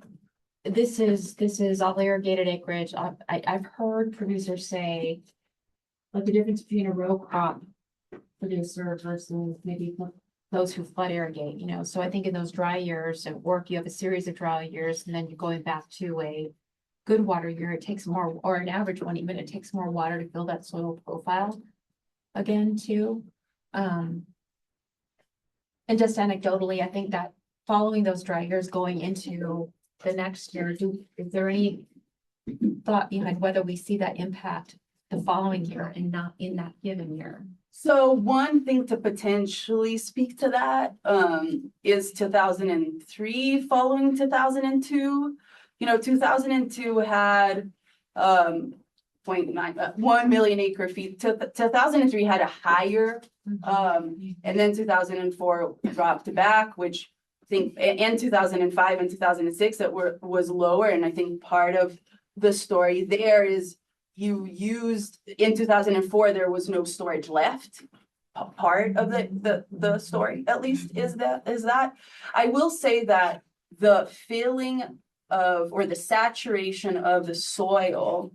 this is all irrigated acreage. I've heard producers say, like the difference between a row crop producer versus maybe those who flood irrigate, you know. So I think in those dry years at work, you have a series of dry years, and then you're going back to a good water year. It takes more, or an average one even, it takes more water to fill that soil profile again too. And just anecdotally, I think that following those dry years going into the next year, is there any thought behind whether we see that impact the following year and not in that given year? So one thing to potentially speak to that is 2003 following 2002. You know, 2002 had 1 million acre feet. 2003 had a higher, and then 2004 dropped back, which I think, and 2005 and 2006 that was lower. And I think part of the story there is you used, in 2004, there was no storage left. Part of the story, at least, is that. I will say that the filling of, or the saturation of the soil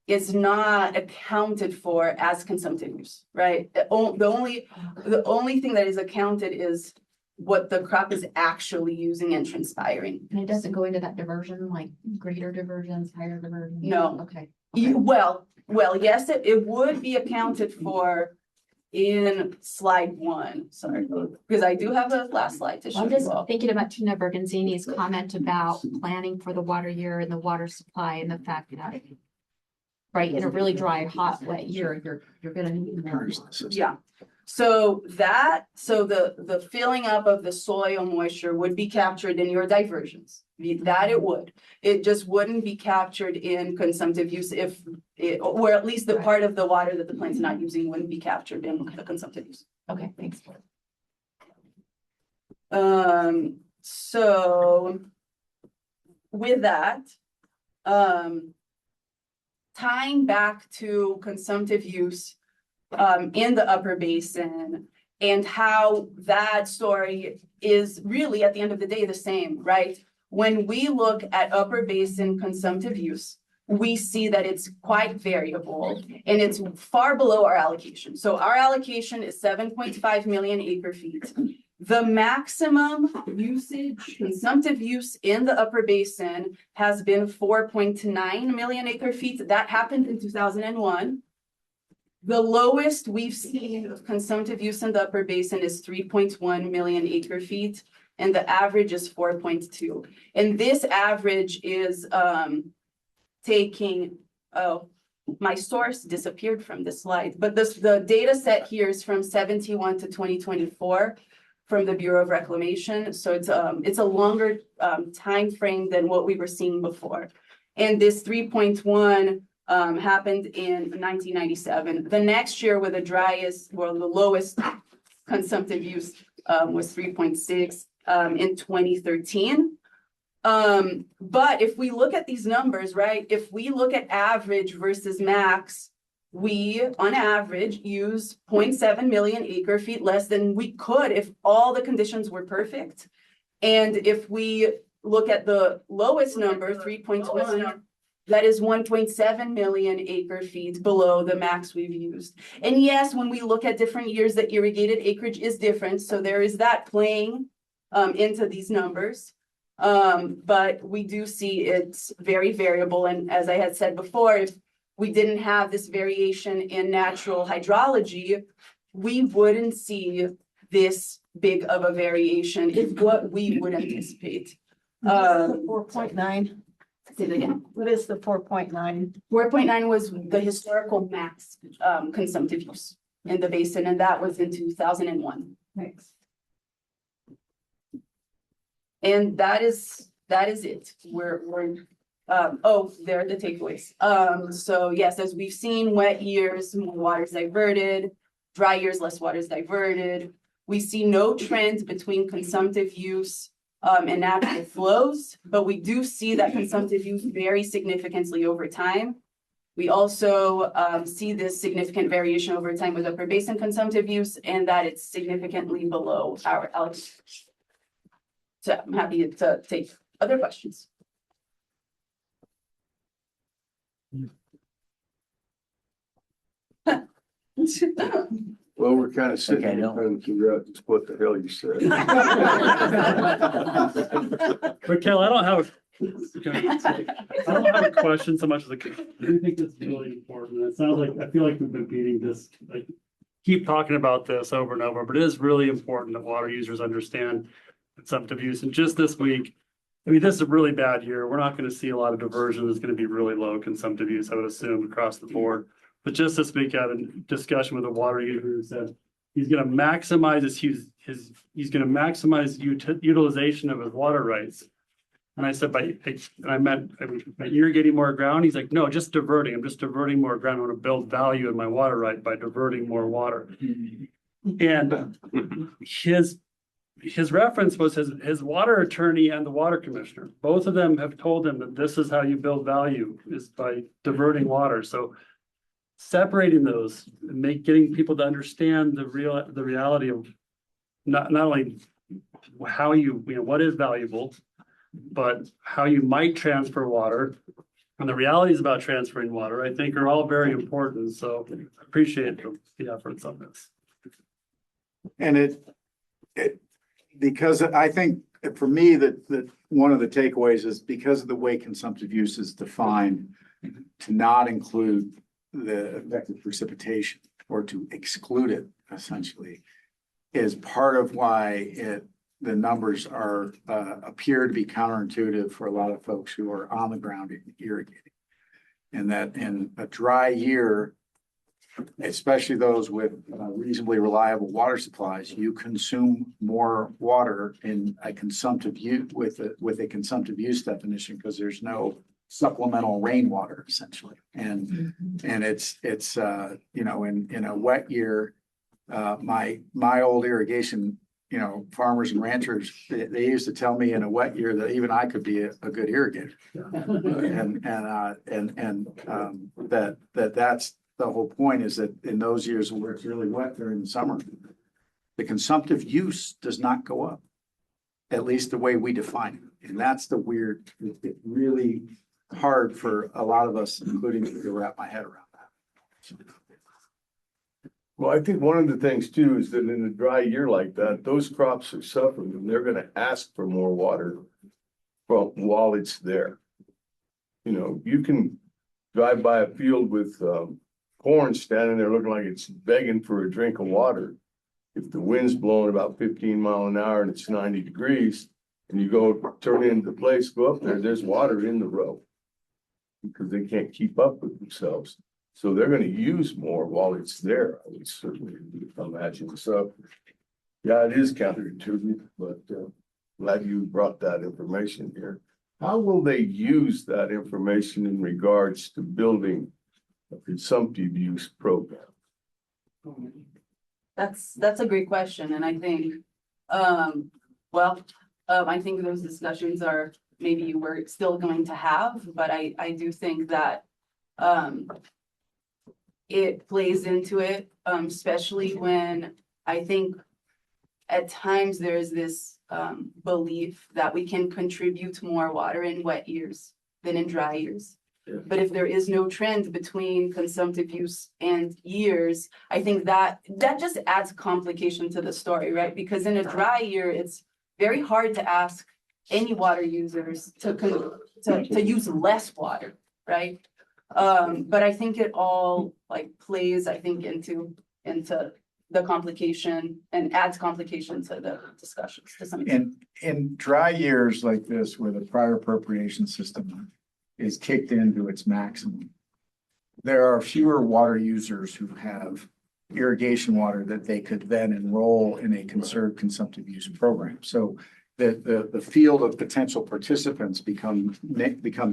is not accounted for as consumptive use, right? The only thing that is accounted is what the crop is actually using and transpiring. And it doesn't go into that diversion, like greater diversions, higher diversions? No. Okay. Well, yes, it would be accounted for in slide 1, sorry, because I do have a last slide to show I'm you just all. thinking about Tina Bergenzini's comment about planning for the water year and the water supply and the fact that, right, in a really dry, hot, wet year, you're gonna need more. Yeah, so the filling up of the soil moisture would be captured in your diversions. That it would. It just wouldn't be captured in consumptive use or at least the part of the water that the plant's not using wouldn't be captured in the consumptive use. Okay, thanks. So with that, tying back to consumptive use in the upper basin and how that story is really at the end of the day the same, right? When we look at upper basin consumptive use, we see that it's quite variable and it's far below our allocation. So our allocation is 7.5 million acre feet. The maximum usage, consumptive use in the upper basin has been 4.9 million acre feet. That happened in 2001. The lowest we've seen of consumptive use in the upper basin is 3.1 million acre feet, and the average is 4.2. And this average is taking, my source disappeared from the slide, but the data set here is from 71 to 2024 from the Bureau of Reclamation. So it's a longer time frame than what we were seeing before. And this 3.1 happened in 1997. The next year with the lowest consumptive use was 3.6 in 2013. But if we look at these numbers, right, if we look at average versus max, we on average use 0.7 million acre feet less than we could if all the conditions were perfect. And if we look at the lowest number, 3.1, that is 1.7 million acre feet below the max we've used. And yes, when we look at different years, the irrigated acreage is different. So there is that playing into these numbers. But we do see it's very variable. And as I had said before, if we didn't have this variation in natural hydrology, we wouldn't see this big of a variation. It's what we would anticipate. 4.9. Say it again. What is the 4.9? 4.9 was the historical max consumptive use in the basin, and that was in 2001. Thanks. And that is it. There are the takeaways. So yes, as we've seen, wet years, more water is diverted, dry years, less water is diverted. We see no trends between consumptive use and natural flows, but we do see that consumptive use vary significantly over time. We also see this significant variation over time with upper basin consumptive use, and that it's significantly below our altitude. So I'm happy to take other questions. Well, we're kind of sitting here trying to figure out just what the hell you said. Raquel, I don't have a question so much as I do think this is really important. It sounds like, I feel like we've been beating this, like, keep talking about this over and over, but it is really important that water users understand consumptive use. And just this week, I mean, this is a really bad year. We're not going to see a lot of diversion. There's going to be really low consumptive use, I would assume, across the board. But just this week, I had a discussion with a water user who said he's going to maximize he's going to maximize utilization of his water rights. And I said, by irrigating more ground. He's like, no, just diverting. I'm just diverting more ground. I want to build value in my water right by diverting more water. And his reference was his water attorney and the water commissioner. Both of them have told him that this is how you build value, is by diverting water. So separating those and getting people to understand the reality of not only how what is valuable, but how you might transfer water and the realities about transferring water, I think, are all very important. So I appreciate the efforts on this. And because I think for me that one of the takeaways is because of the way consumptive use is defined, to not include the effective precipitation or to exclude it essentially is part of why the numbers appear to be counterintuitive for a lot of folks who are on the ground irrigating. And that in a dry year, especially those with reasonably reliable water supplies, you consume more water in a consumptive use with a consumptive use definition because there's no supplemental rainwater essentially. And it's in a wet year, my old irrigation, farmers and ranchers, they used to tell me in a wet year that even I could be a good irrigator. That's the whole point, is that in those years where it's really wet during the summer, the consumptive use does not go up, at least the way we define it. And that's the weird, it's really hard for a lot of us, including me, to wrap my head around that. Well, I think one of the things too is that in a dry year like that, those crops are suffering and they're going to ask for more water while it's there. You can drive by a field with corn standing there looking like it's begging for a drink of water. If the wind's blowing about 15 miles an hour and it's 90 degrees and you go turn into the place, go up there's water in the row because they can't keep up with themselves. So they're gonna use more while it's there, I would certainly imagine. So, yeah, it is counterintuitive, but glad you brought that information here. How will they use that information in regards to building a consumptive use program? That's a great question, and I think, I think those discussions are maybe we're still going to have, but I do think that it plays into it, especially when I think at times there's this belief that we can contribute more water in wet years than in dry years. Yeah. But if there is no trend between consumptive use and years, I think that just adds complication to the story, right? Because in a dry year, it's very hard to ask any water users to use less water, right? But I think it all like plays, I think, into the complication and adds complication to the discussions to some extent. In dry years like this, where the prior appropriation system is kicked into its maximum, there are fewer water users who have irrigation water that they could then enroll in a conserved consumptive use program. So the field of potential participants becomes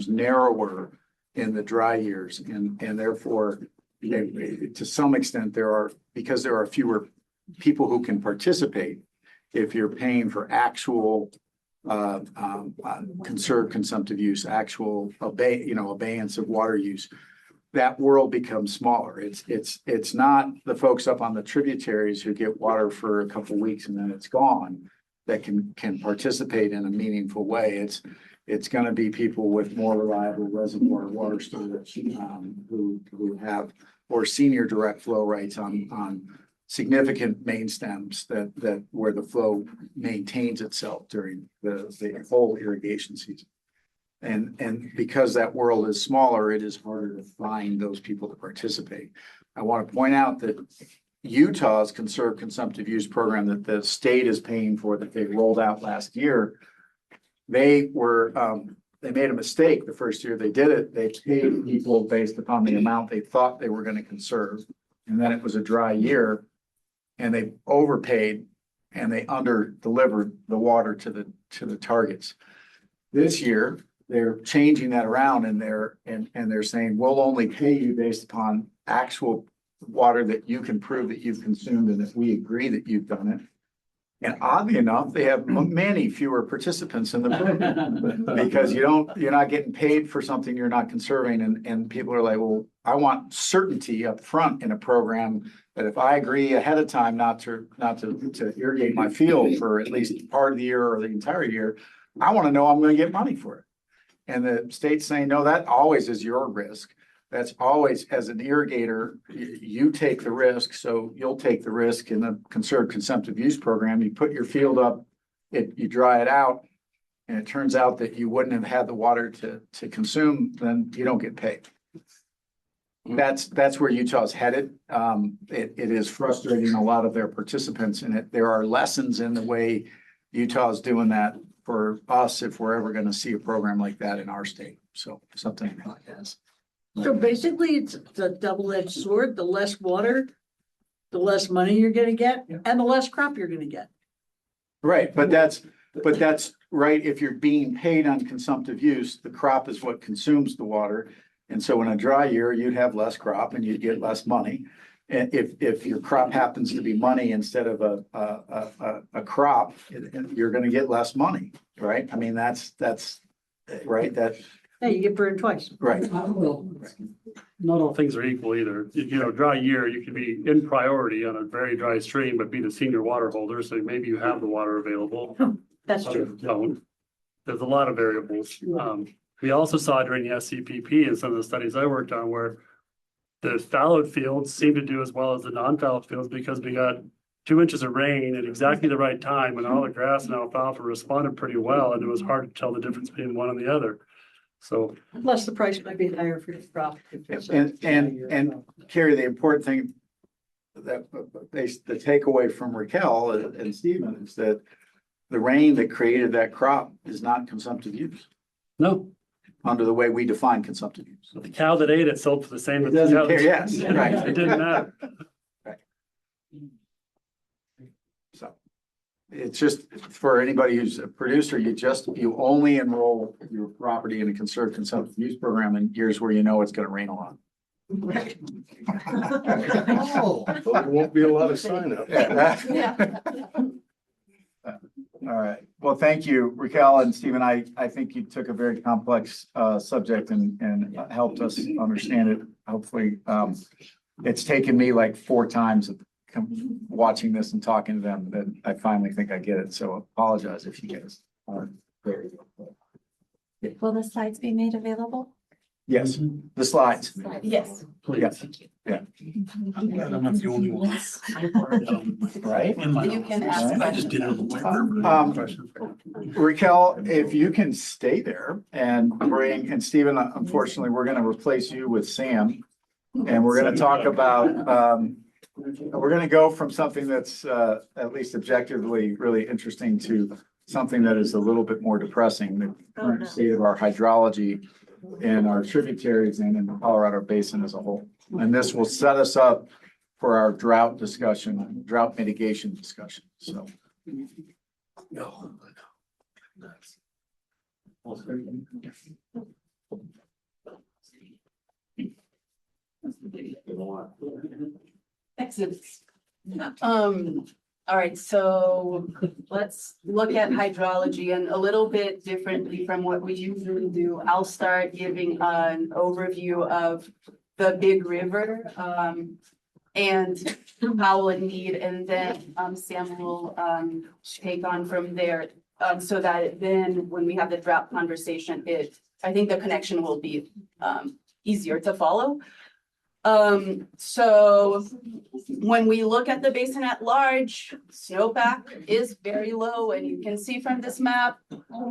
narrower in the dry years, and therefore, to some extent, because there are fewer people who can participate, if you're paying for actual conserved consumptive use, actual abeyance of water use, that world becomes smaller. It's not the folks up on the tributaries who get water for a couple of weeks and then it's gone that can participate in a meaningful way. It's going to be people with more reliable reservoir water storage who have or senior direct flow rates on significant main stems that where the flow maintains itself during the whole irrigation season. And because that world is smaller, it is harder to find those people to participate. I want to point out that Utah's conserved consumptive use program that the state is paying for, that they rolled out last year, they made a mistake the first year they did it. They paid people based upon the amount they thought they were going to conserve. And then it was a dry year and they overpaid and they under delivered the water to the targets. This year, they're changing that around and they're saying, we'll only pay you based upon actual water that you can prove that you've consumed and that we agree that you've done it. And oddly enough, they have many fewer participants in the program because you're not getting paid for something you're not conserving. And people are like, well, I want certainty up front in a program that if I agree ahead of time not to irrigate my field for at least part of the year or the entire year, I want to know I'm going to get money for it. And the state's saying, no, that always is your risk. That's always, as an irrigator, you take the risk. So you'll take the risk in the conserved consumptive use program. You put your field up, you dry it out, and it turns out that you wouldn't have had the water to consume, then you don't get paid. That's where Utah's headed. It is frustrating a lot of their participants in it. There are lessons in the way Utah's doing that for us if we're ever going to see a program like that in our state. So something like that. So basically, it's a double-edged sword. The less water, the less money you're gonna get, and the less crop you're gonna get. Right, but that's right. If you're being paid on consumptive use, the crop is what consumes the water. And so in a dry year, you'd have less crop and you'd get less money. And if your crop happens to be money instead of a crop, you're gonna get less money, right? I mean, that's right, Yeah, you get burned twice. right. Not all things are equal either. Dry year, you could be in priority on a very dry stream, but be the senior water holder, so maybe you have the water available. That's true. Others don't. There's a lot of variables. We also saw during the SCPP and some of the studies I worked on where the fallowed fields seem to do as well as the non-fallowed fields because we got 2 inches of rain at exactly the right time and all the grass and alfalfa responded pretty well, and it was hard to tell the difference between one and the other. So, Plus the price might be higher for your crop. if it's a- And Carrie, the important thing that the takeaway from Raquel and Stephen is that the rain that created that crop is not consumptive use. no, under the way we define consumptive use. So the cow that ate it sold for the same. It as the doesn't cow that- care, yes, right. It didn't matter. So it's just for anybody who's a producer, you only enroll your property in a conserved consumptive use program in years where you know it's gonna rain a lot. Oh. There won't be a lot of sign up. All right. Well, thank you, Raquel and Stephen. I think you took a very complex subject and helped us understand it. Hopefully, it's taken me like 4 times of watching this and talking to them that I finally think I get it. So apologize if you guys aren't very. Will the slides be made available? Yes, the slides. Yes. Yes. Yeah. I'm glad I'm not the only one. Right? In my You can ask office. I just did it on the White River. Raquel, if you can stay there and and Stephen, unfortunately, we're gonna replace you with Sam. And we're gonna talk about, we're gonna go from something that's at least objectively really interesting to something that is a little bit more depressing, the current state of our hydrology in our tributaries and in the Colorado Basin as a whole. And this will set us up for our drought discussion, drought mitigation discussion, so. All right, so let's look at hydrology and a little bit differently from what we usually do. I'll start giving an overview of the Big River, and Powell and Mead, and then, Sam will, take on from there. So that then when we have the drought conversation, I think the connection will be, easier to follow. So when we look at the basin at large, snowpack is very low, and you can see from this map,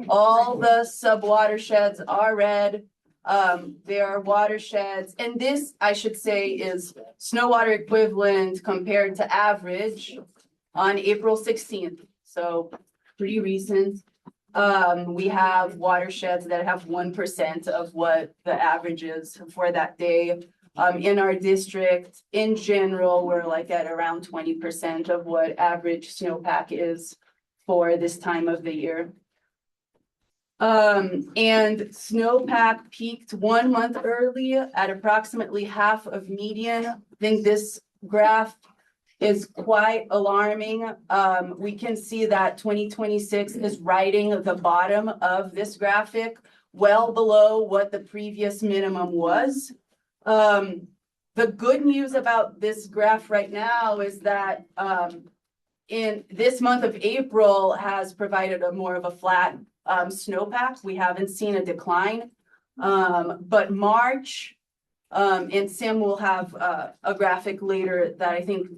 all the sub-watersheds are red. There are watersheds, and this, I should say, is snow water equivalent compared to average on April 16th. So pretty recent. We have watersheds that have 1% of what the average is for that day. In our district, in general, we're like at around 20% of what average snowpack is for this time of the year. And snowpack peaked 1 month early at approximately half of median. I think this graph is quite alarming. We can see that 2026 is riding the bottom of this graphic, well below what the previous minimum was. The good news about this graph right now is that in this month of April has provided a more of a flat snowpack. We haven't seen a decline. But March, and Sam will have a graphic later that I think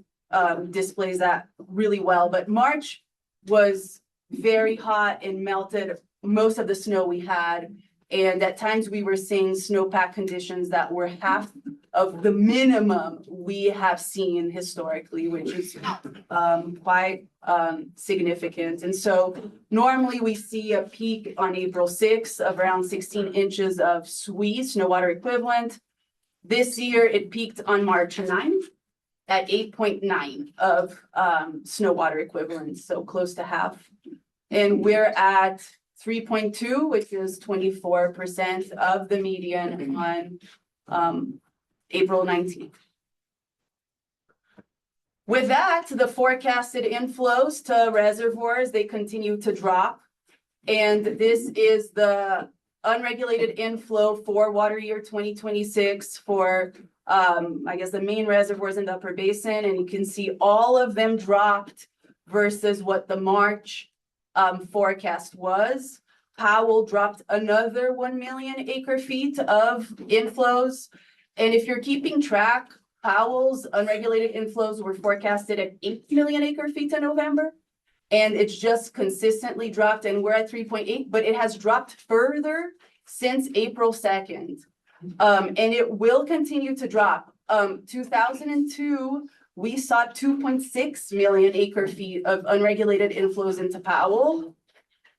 displays that really well. But March was very hot and melted most of the snow we had. And at times we were seeing snowpack conditions that were half of the minimum we have seen historically, which is quite significant. And so normally we see a peak on April 6th of around 16 inches of SWE, snow water equivalent. This year it peaked on March 9th at 8.9 of snow water equivalent, so close to half. And we're at 3.2, which is 24% of the median on April 19th. With that, the forecasted inflows to reservoirs, they continue to drop. And this is the unregulated inflow for water year 2026 for, I guess, the main reservoirs in the upper basin. And you can see all of them dropped versus what the March forecast was. Powell dropped another 1 million acre feet of inflows. And if you're keeping track, Powell's unregulated inflows were forecasted at 8 million acre feet in November. And it's just consistently dropped, and we're at 3.8, but it has dropped further since April 2nd. And it will continue to drop. 2002, we saw 2.6 million acre feet of unregulated inflows into Powell.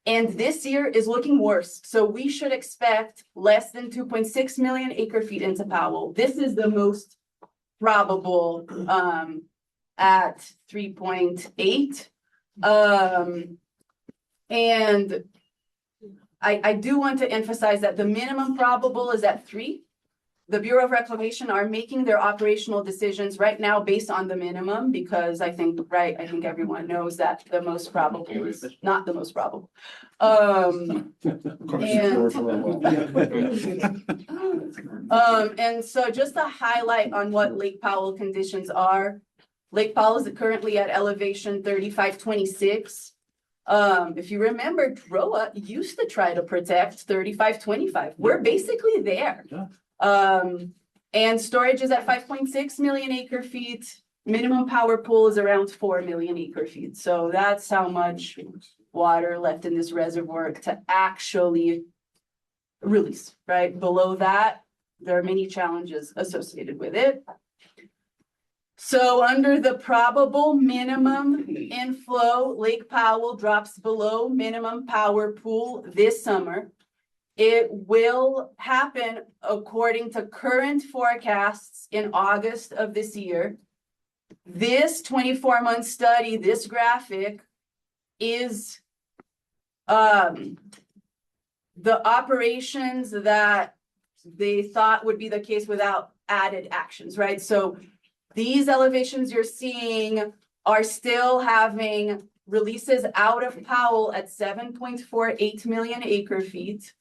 And this year is looking worse. So we should expect less than 2.6 million acre feet into Powell. This is the most probable at 3.8. And I do want to emphasize that the minimum probable is at 3. The Bureau of Reclamation are making their operational decisions right now based on the minimum, because I think everyone knows that the most probable is not the most probable. And so just to highlight on what Lake Powell conditions are, Lake Powell is currently at elevation 3526. If you remember, DROA used to try to protect 3525. We're basically there. And storage is at 5.6 million acre feet. Minimum power pool is around 4 million acre feet. So that's how much water left in this reservoir to actually release, right? Below that, there are many challenges associated with it. So under the probable minimum inflow, Lake Powell drops below minimum power pool this summer. It will happen according to current forecasts in August of this year. This 24-month study, this graphic, is the operations that they thought would be the case without added actions, right? So these elevations you're seeing are still having releases out of Powell at 7.48 million acre feet.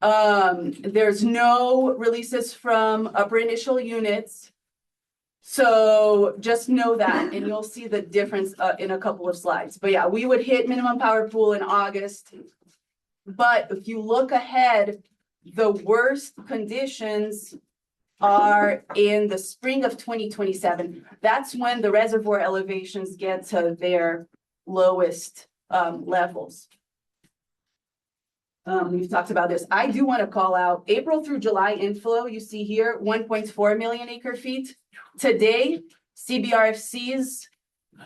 There's no releases from upper initial units. So just know that, and you'll see the difference in a couple of slides. But yeah, we would hit minimum power pool in August. But if you look ahead, the worst conditions are in the spring of 2027. That's when the reservoir elevations get to their lowest levels. We've talked about this. I do want to call out April through July inflow. You see here 1.4 million acre feet. Today, CBRFC's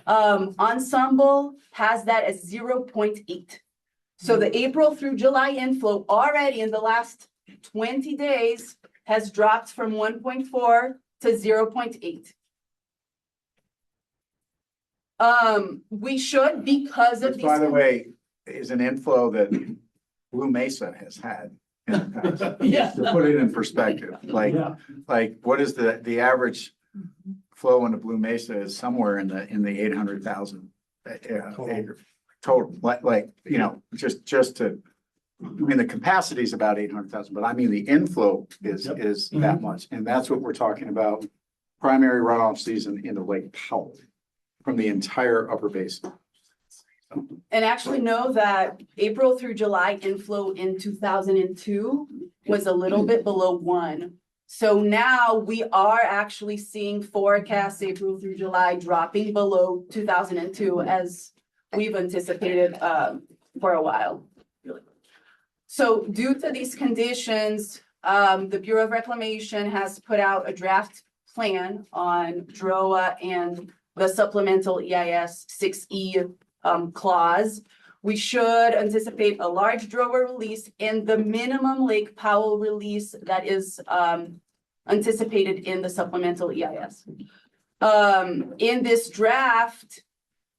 ensemble has that as 0.8. So the April through July inflow already in the last 20 days has dropped from 1.4 to 0.8. We should, because of Which, these. by the way, is an inflow that Blue Mesa has had. In the past. Yeah. To put it in perspective, like what is the average flow into Blue Mesa is somewhere in the 800,000 acre total, like, you know, just to, I mean, the capacity is about 800,000, but I mean, the inflow is that much. And that's what we're talking about. Primary runoff season into Lake Powell from the entire upper basin. And actually know that April through July inflow in 2002 was a little bit below 1. So now we are actually seeing forecasts April through July dropping below 2002 as we've anticipated for a while. So due to these conditions, the Bureau of Reclamation has put out a draft plan on DROA and the supplemental EIS 6E clause. We should anticipate a large DROA release and the minimum Lake Powell release that is anticipated in the supplemental EIS. In this draft,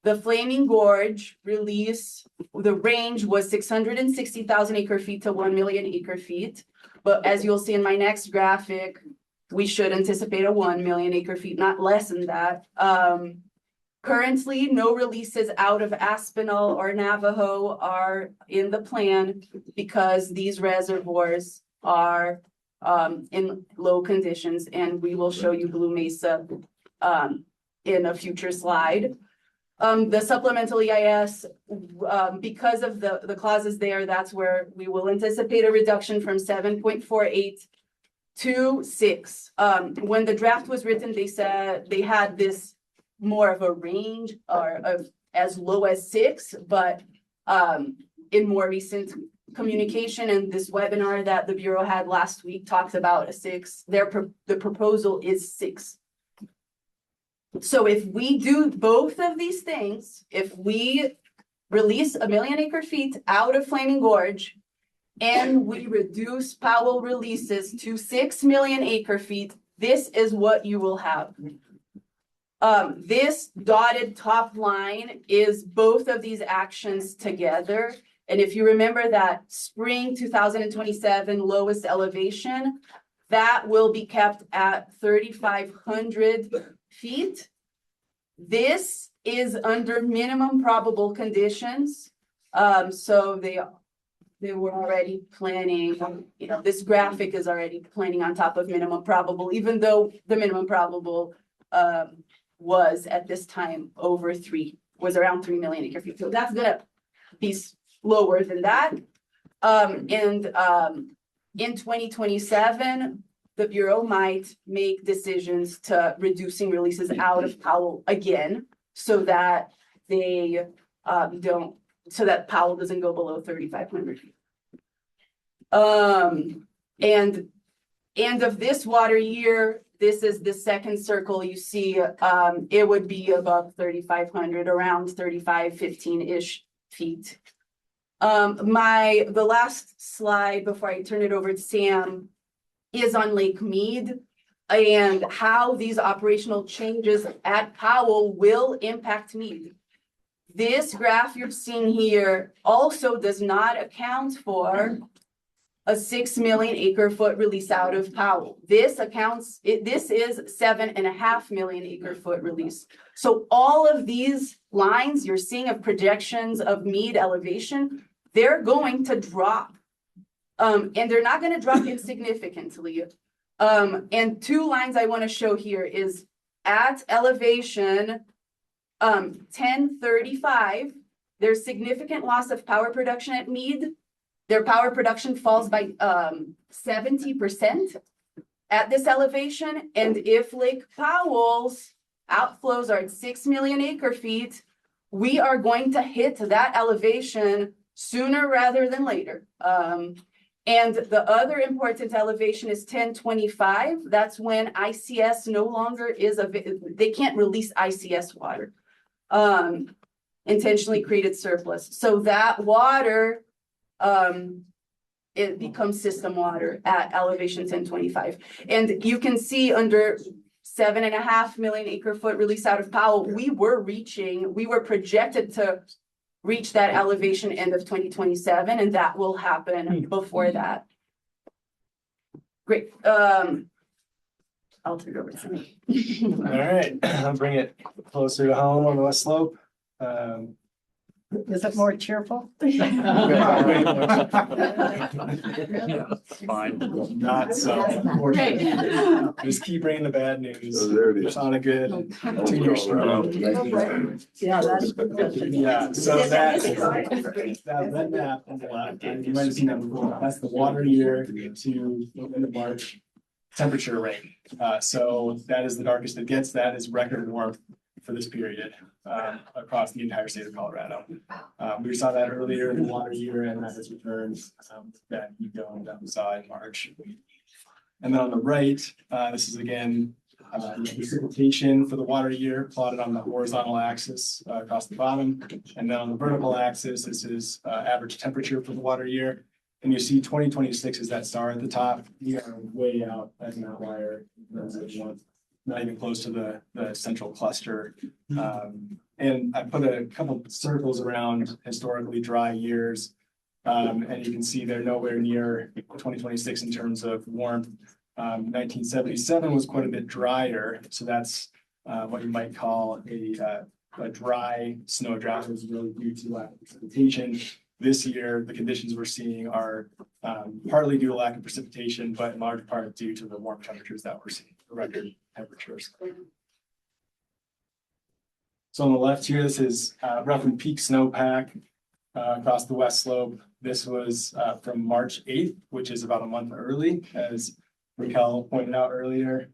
the Flaming Gorge release, the range was 660,000 acre feet to 1 million acre feet. But as you'll see in my next graphic, we should anticipate a 1 million acre feet, not less than that. Currently, no releases out of Aspinall or Navajo are in the plan because these reservoirs are in low conditions, and we will show you Blue Mesa in a future slide. The supplemental EIS, because of the clauses there, that's where we will anticipate a reduction from 7.48 to 6. When the draft was written, they said they had this more of a range or of as low as 6, but in more recent communication and this webinar that the Bureau had last week talks about a 6. The proposal is 6. So if we do both of these things, if we release 1 million acre feet out of Flaming Gorge, and we reduce Powell releases to 6 million acre feet, this is what you will have. This dotted top line is both of these actions together. And if you remember that spring 2027 lowest elevation, that will be kept at 3,500 feet. This is under minimum probable conditions. So they were already planning, you know, this graphic is already planning on top of minimum probable, even though the minimum probable was at this time was around 3 million acre feet. So that's gonna be lower than that. In 2027, the Bureau might make decisions to reducing releases out of Powell again, so that they so that Powell doesn't go below 3,500 feet. And end of this water year, this is the second circle you see, it would be above 3,500, around 3,515-ish feet. The last slide before I turn it over to Sam is on Lake Mead and how these operational changes at Powell will impact Mead. This graph you're seeing here also does not account for a 6 million acre foot release out of Powell. This is 7.5 million acre foot release. So all of these lines you're seeing of projections of Mead elevation, they're going to drop. And they're not going to drop insignificantly. And two lines I want to show here is at elevation 1035, there's significant loss of power production at Mead. Their power production falls by 70% at this elevation. And if Lake Powell's outflows are at 6 million acre feet, we are going to hit that elevation sooner rather than later. And the other important elevation is 1025. That's when ICS no longer is they can't release ICS water. Intentionally created surplus. So that water, it becomes system water at elevation 1025. And you can see under 7.5 million acre foot release out of Powell, we were projected to reach that elevation end of 2027, and that will happen before that. Great. I'll turn it over to Sammy. All right, I'll bring it closer to home on the west slope. Is it more cheerful? Fine. Not so. Just keep bringing the bad news. Oh, there it is. It's on a good 2-year streak. Yeah, that's. Yeah, so that red map on the left, you might have seen that before. That's the water year to the end of March temperature range. So that is the darkest it gets. That is record warmth for this period across the entire state of Colorado. We saw that earlier in the water year, and that has returned that heat dome that we saw in March. And then on the right, this is again precipitation for the water year plotted on the horizontal axis across the bottom. And then on the vertical axis, this is average temperature for the water year. And you see 2026 is that star at the top. We are way out as an outlier. Not even close to the central cluster. And I put a couple circles around historically dry years. And you can see they're nowhere near 2026 in terms of warmth. 1977 was quite a bit drier. So that's what you might call a dry snow drought. It was really due to lack of precipitation. This year, the conditions we're seeing are partly due to lack of precipitation, but in large part due to the warm temperatures that we're seeing, the record temperatures. So on the left here, this is roughly peak snowpack across the west slope. This was from March 8th, which is about a month early, as Raquel pointed out earlier.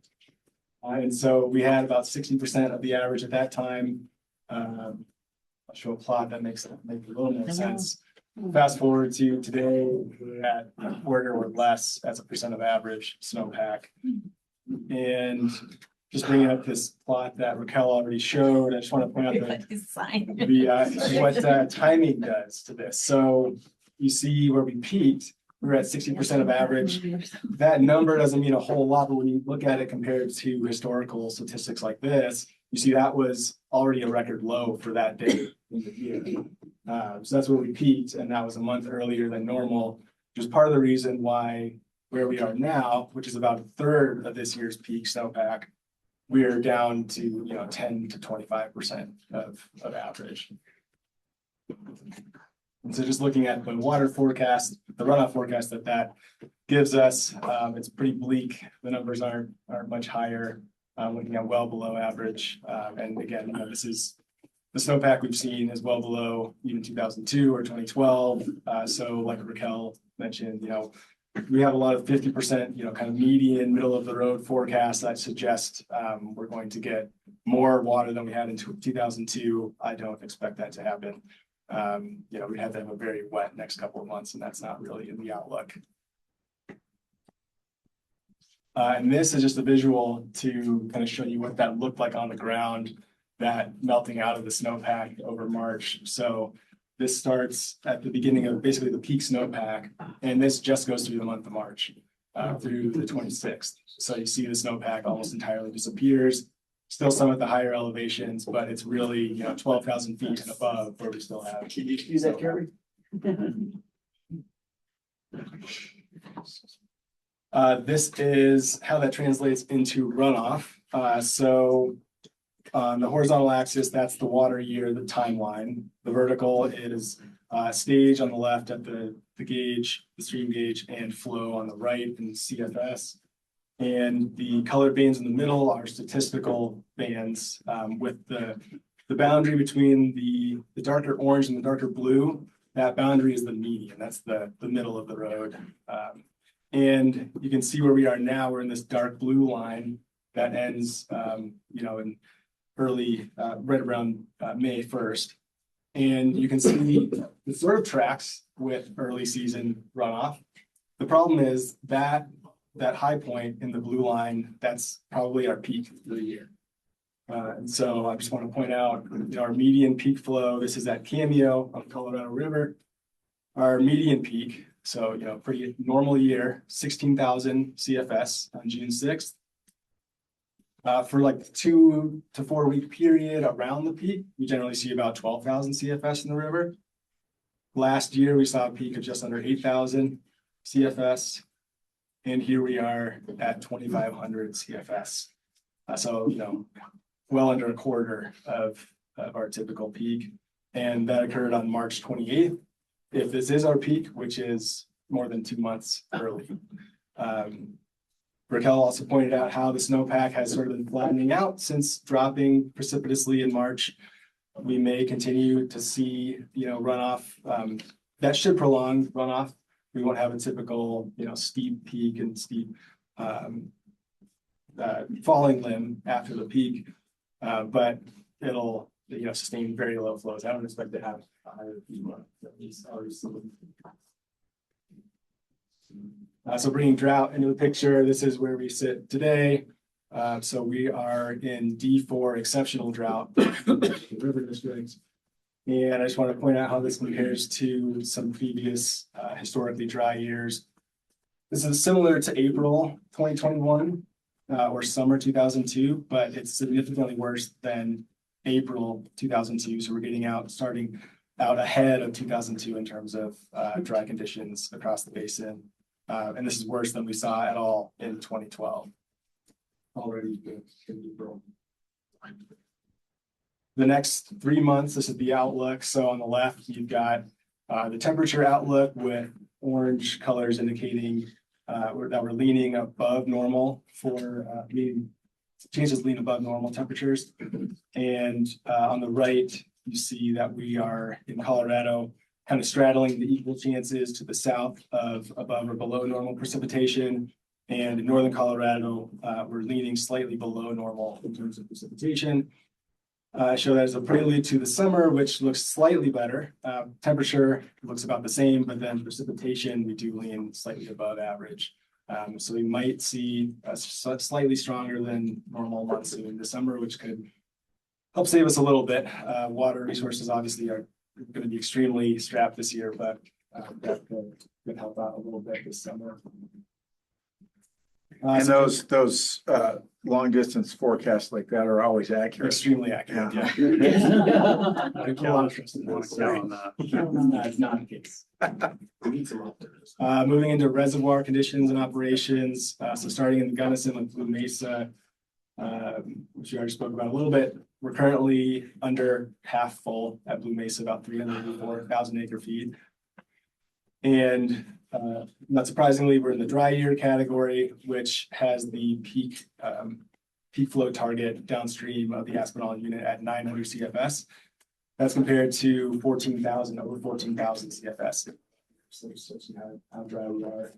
And so we had about 60% of the average at that time. I'll show a plot that makes a little more sense. Fast forward to today, we're at a quarter or less as a percent of average snowpack. And just bringing up this plot that Raquel already showed. I just want to point out what timing does to this. So you see where we peaked, we were at 60% of average. That number doesn't mean a whole lot, but when you look at it compared to historical statistics like this, you see that was already a record low for that day in the year. So that's where we peaked, and that was a month earlier than normal, which is part of the reason why where we are now, which is about a third of this year's peak snowpack, we are down to 10 to 25% of average. And so just looking at the water forecast, the runoff forecast that gives us, it's pretty bleak. The numbers aren't much higher, looking at well below average. And again, this is the snowpack we've seen is well below even 2002 or 2012. So like Raquel mentioned, we have a lot of 50%, kind of median, middle of the road forecasts that suggest we're going to get more water than we had in 2002. I don't expect that to happen. We had to have a very wet next couple of months, and that's not really in the outlook. And this is just a visual to kind of show you what that looked like on the ground, that melting out of the snowpack over March. So this starts at the beginning of basically the peak snowpack, and this just goes through the month of March through the 26th. So you see the snowpack almost entirely disappears. Still some at the higher elevations, but it's really 12,000 feet and above where we still have. Can you use that, Carrie? This is how that translates into runoff. So on the horizontal axis, that's the water year, the timeline. The vertical is stage on the left at the gauge, the stream gauge, and flow on the right in CFS. And the colored bands in the middle are statistical bands with the boundary between the darker orange and the darker blue. That boundary is the median. That's the middle of the road. And you can see where we are now. We're in this dark blue line that ends, in early, right around May 1st. And you can see the sort of tracks with early season runoff. The problem is that high point in the blue line, that's probably our peak for the year. And so I just want to point out our median peak flow. This is at Cameo on the Colorado River. Our median peak, so pretty normal year, 16,000 CFS on June 6th. For like the 2 to 4 week period around the peak, we generally see about 12,000 CFS in the river. Last year, we saw a peak of just under 8,000 CFS. And here we are at 2,500 CFS. So, well under a quarter of our typical peak. And that occurred on March 28th. If this is our peak, which is more than 2 months early. Raquel also pointed out how the snowpack has sort of been flattening out since dropping precipitously in March. We may continue to see, runoff that should prolong runoff. We won't have a typical, steep peak and steep falling limb after the peak, but it'll, sustain very low flows. I don't expect to have a higher peak. So bringing drought into the picture, this is where we sit today. So we are in D4 exceptional drought, the river districts. And I just want to point out how this compares to some previous historically dry years. This is similar to April 2021 or summer 2002, but it's significantly worse than April 2002. So we're starting out ahead of 2002 in terms of dry conditions across the basin. And this is worse than we saw at all in 2012. Already in April. The next 3 months, this is the outlook. So on the left, you've got the temperature outlook with orange colors indicating that we're leaning above normal for changes lean above normal temperatures. And on the right, you see that we are in Colorado kind of straddling the equal chances to the south of above or below normal precipitation. And in northern Colorado, we're leaning slightly below normal in terms of precipitation. I show that as a prelude to the summer, which looks slightly better. Temperature looks about the same, but then precipitation, we do lean slightly above average. So we might see a slightly stronger than normal monsoon in December, which could help save us a little bit. Water resources obviously are going to be extremely strapped this year, but that could help out a little bit this summer. And So those long distance forecasts like that are always accurate. extremely accurate, yeah. I A lot of trust in want that. to count on that. That's not the case. Moving into reservoir conditions and operations, so starting in the Gunnison with Blue Mesa, which you already spoke about a little bit, we're currently under half full at Blue Mesa, about 384,000 acre feet. And not surprisingly, we're in the dry year category, which has the peak flow target downstream of the Aspinall unit at 900 CFS. That's compared to over 14,000 CFS. So how dry we are.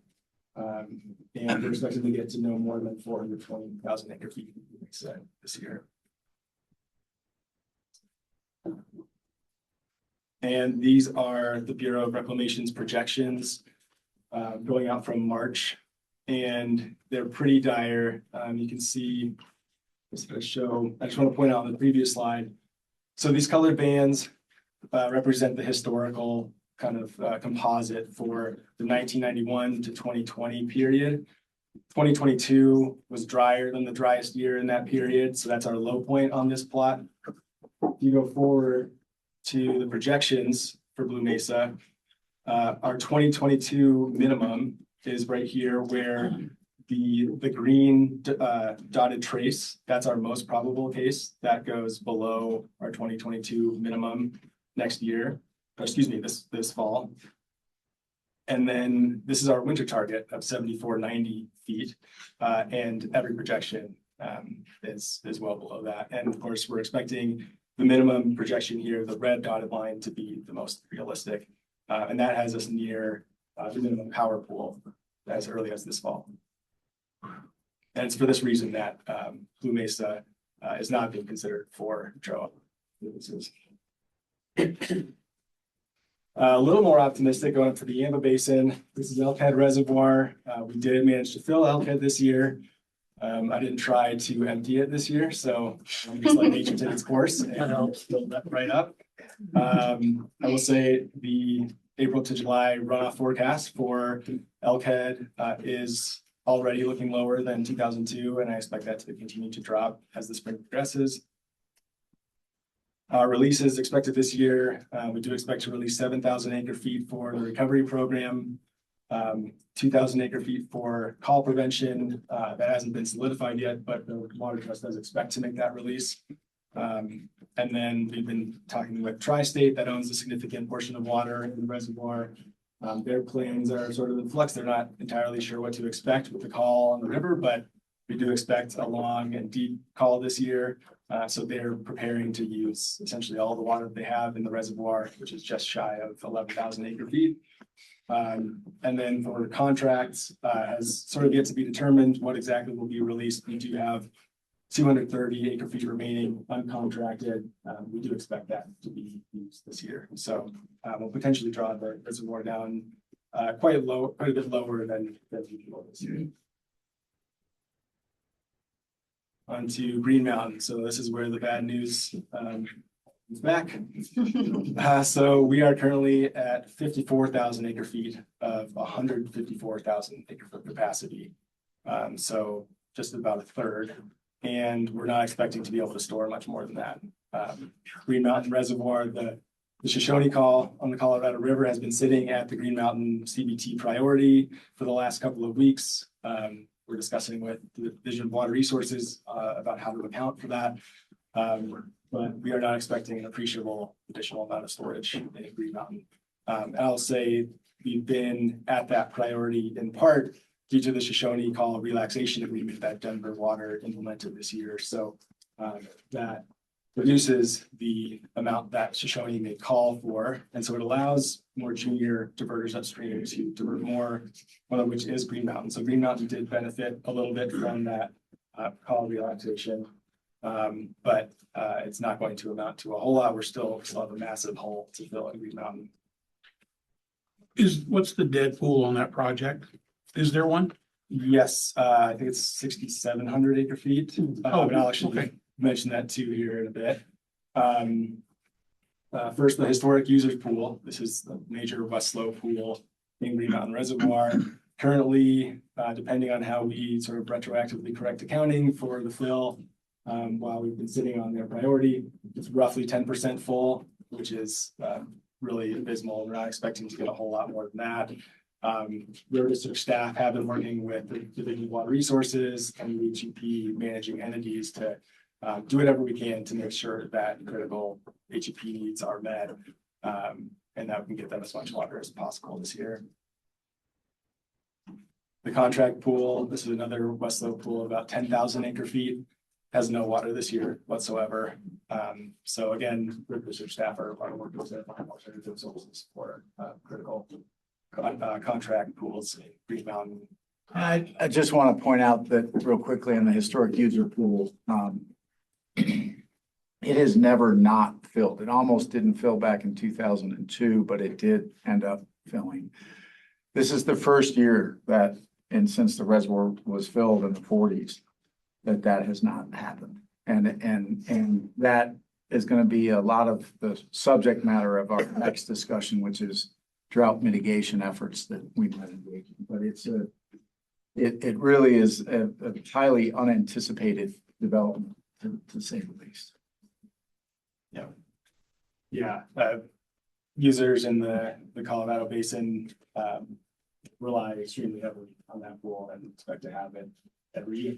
And we're expected to get to no more than 420,000 acre feet this year. And these are the Bureau of Reclamation's projections going out from March, and they're pretty dire. You can see, I just want to point out on the previous slide. So these colored bands represent the historical kind of composite for the 1991 to 2020 period. 2022 was drier than the driest year in that period, so that's our low point on this plot. If you go forward to the projections for Blue Mesa, our 2022 minimum is right here, where the green dotted trace, that's our most probable case. That goes below our 2022 minimum next year, or excuse me, this fall. And then this is our winter target of 7,490 feet, and every projection is well below that. And of course, we're expecting the minimum projection here, the red dotted line, to be the most realistic. And that has us near the minimum power pool as early as this fall. And it's for this reason that Blue Mesa is not being considered for drought. A little more optimistic going for the Yamba Basin. This is Elkhead Reservoir. We did manage to fill Elkhead this year. I didn't try to empty it this year, so I'm just let nature take its course and helps fill that right up. I will say the April to July runoff forecast for Elkhead is already looking lower than 2002, and I expect that to continue to drop as the spring progresses. Releases expected this year. We do expect to release 7,000 acre feet for the recovery program, 2,000 acre feet for call prevention. That hasn't been solidified yet, but the Water Trust does expect to make that release. And then we've been talking with Tri-State that owns a significant portion of water in the reservoir. Their plans are sort of in flux. They're not entirely sure what to expect with the call on the river, but we do expect a long and deep call this year. So they're preparing to use essentially all the water that they have in the reservoir, which is just shy of 11,000 acre feet. And then for contracts, has sort of yet to be determined what exactly will be released. We do have 230 acre feet remaining uncontracted. We do expect that to be used this year. So we'll potentially draw the reservoir down quite a bit lower than usual this year. Onto Green Mountain. So this is where the bad news is back. So we are currently at 54,000 acre feet of 154,000 acre foot capacity. So just about a third. And we're not expecting to be able to store much more than that. Green Mountain Reservoir, the Shoshone call on the Colorado River has been sitting at the Green Mountain CBT priority for the last couple of weeks. We're discussing with the Division of Water Resources about how to account for that. But we are not expecting an appreciable additional amount of storage in Green Mountain. And I'll say we've been at that priority in part due to the Shoshone call relaxation agreement that Denver Water implemented this year. So that reduces the amount that Shoshone may call for. And so it allows more junior diverters upstream to divert more, one of which is Green Mountain. So Green Mountain did benefit a little bit from that call relaxation. But it's not going to amount to a whole lot. We still have a massive hole to fill in Green Mountain. What's the dead pool on that project? Is there one? Yes, I think it's 6,700 acre feet. And I'll actually mention that too here in a bit. First, the historic users pool. This is the major West Slope pool in Green Mountain Reservoir. Currently, depending on how we sort of retroactively correct accounting for the fill, while we've been sitting on their priority, it's roughly 10% full, which is really abysmal. We're not expecting to get a whole lot more than that. River District staff have been working with the Division of Water Resources and the HEP managing entities to do whatever we can to make sure that critical HEP needs are met, and that we can get them as much water as possible this year. The contract pool, this is another West Slope pool, about 10,000 acre feet, has no water this year whatsoever. So again, River District staff are working to find alternative sources for critical contract pools in Green Mountain. I just want to point out that real quickly on the historic user pool, it has never not filled. It almost didn't fill back in 2002, but it did end up filling. This is the first year that, and since the reservoir was filled in the 40s, that has not happened. And that is going to be a lot of the subject matter of our next discussion, which is drought mitigation efforts that we might engage in. But it really is a highly unanticipated development, to say the least. Yeah, users in the Colorado Basin rely extremely heavily on that pool and expect to have it every year.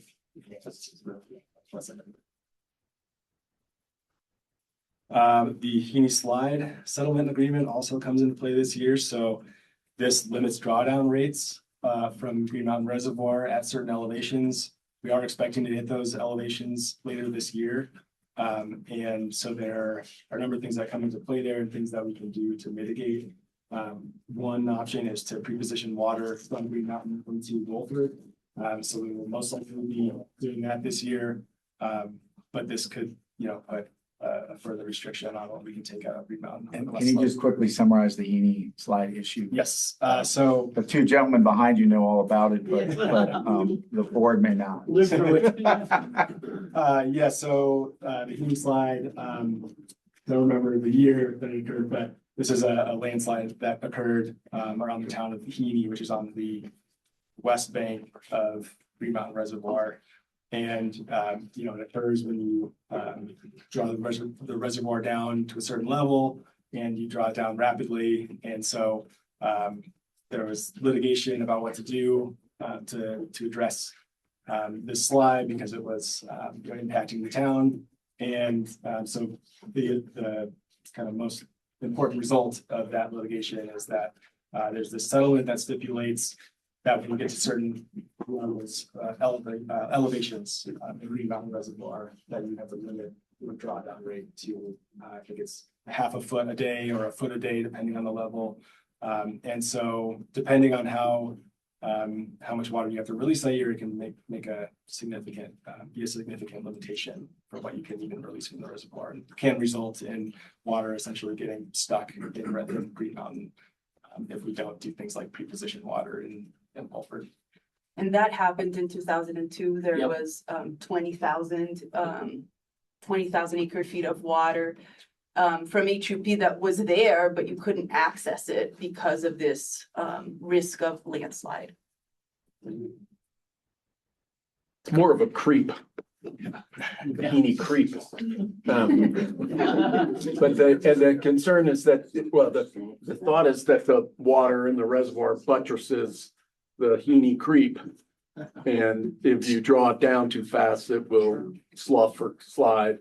The Heaney Slide settlement agreement also comes into play this year, so this limits drawdown rates from Green Mountain Reservoir at certain elevations. We are expecting to hit those elevations later this year. And so there are a number of things that come into play there and things that we can do to mitigate. One option is to pre-position water from Green Mountain into Wolford. So we will most likely be doing that this year. But this could, put a further restriction on what we can take out of Green Mountain. And can you just quickly summarize the Heaney Slide issue? Yes, so the two gentlemen behind you know all about it, but the board may not. Yeah, so the Heaney Slide, don't remember the year that it occurred, but this is a landslide that occurred around the town of Heaney, which is on the west bank of Green Mountain Reservoir. And, it occurs when you draw the reservoir down to a certain level and you draw it down rapidly. And so there was litigation about what to do to address this slide because it was impacting the town. And so the kind of most important result of that litigation is that there's this settlement that stipulates that when you get to certain levels, elevations in Green Mountain Reservoir, that you have to limit the drawdown rate to, I think it's half a foot a day or a foot a day, depending on the level. And so depending on how much water you have to release that year, it can make a significant, be a significant limitation for what you can even release from the reservoir, and can result in water essentially getting stuck in Green Mountain if we don't do things like pre-position water in Wolford. And that happened in 2002. There Yep. was 20,000 acre feet of water from HUP that was there, but you couldn't access it because of this risk of landslide. It's more of a creep. Heaney creep. But the concern is that, well, the thought is that the water in the reservoir buttresses the Heaney creep. And if you draw it down too fast, it will slough or slide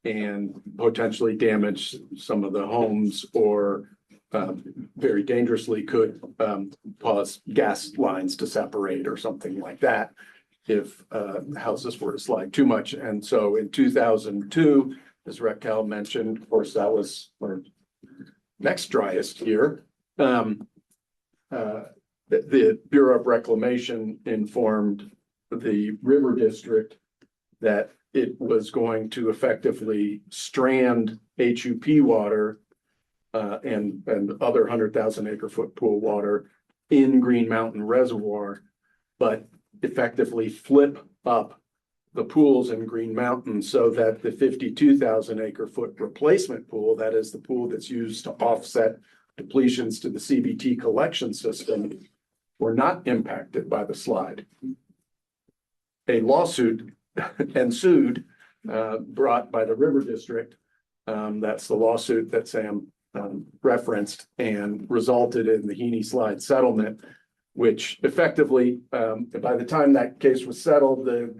and potentially damage some of the homes, or very dangerously could cause gas lines to separate or something like that if houses were to slide too much. And so in 2002, as Raquel mentioned, of course, that was our next driest year. The Bureau of Reclamation informed the River District that it was going to effectively strand HUP water and other 100,000 acre foot pool water in Green Mountain Reservoir, but effectively flip up the pools in Green Mountain so that the 52,000 acre foot replacement pool, that is the pool that's used to offset depletions to the CBT collection system, were not impacted by the slide. A lawsuit ensued, brought by the River District. That's the lawsuit that Sam referenced, and resulted in the Heaney Slide settlement, which effectively, by the time that case was settled, the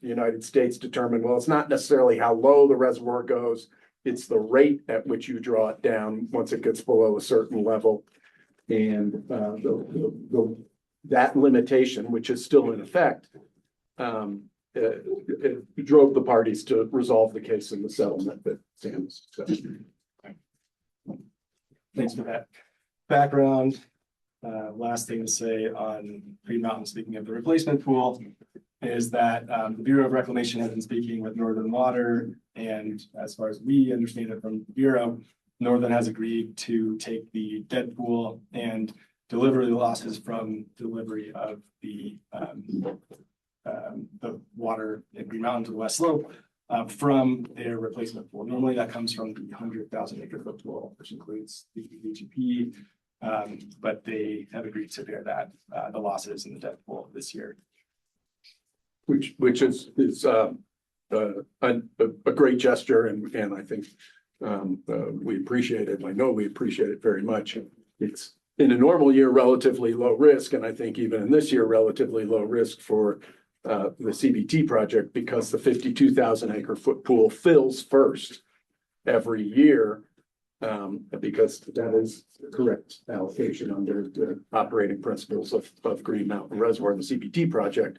United States determined, well, it's not necessarily how low the reservoir goes, it's the rate at which you draw it down once it gets below a certain level. And that limitation, which is still in effect, it drove the parties to resolve the case in the settlement that Sam said. Thanks for that background. Last thing to say on Green Mountain, speaking of the replacement pool, is that the Bureau of Reclamation has been speaking with Northern Water, and as far as we understand it from the Bureau, Northern has agreed to take the dead pool and deliver the losses from delivery of the water in Green Mountain to the West Slope from their replacement pool. Normally that comes from the 100,000 acre foot pool, which includes the VGP, but they have agreed to bear that the losses in the dead pool this year. Which is a great gesture, and I think we appreciate it. I know we appreciate it very much. It's in a normal year relatively low risk, and I think even in this year relatively low risk for the CBT project, because the 52,000 acre foot pool fills first every year, because that is the correct allocation under the operating principles of Green Mountain Reservoir, the CBT project.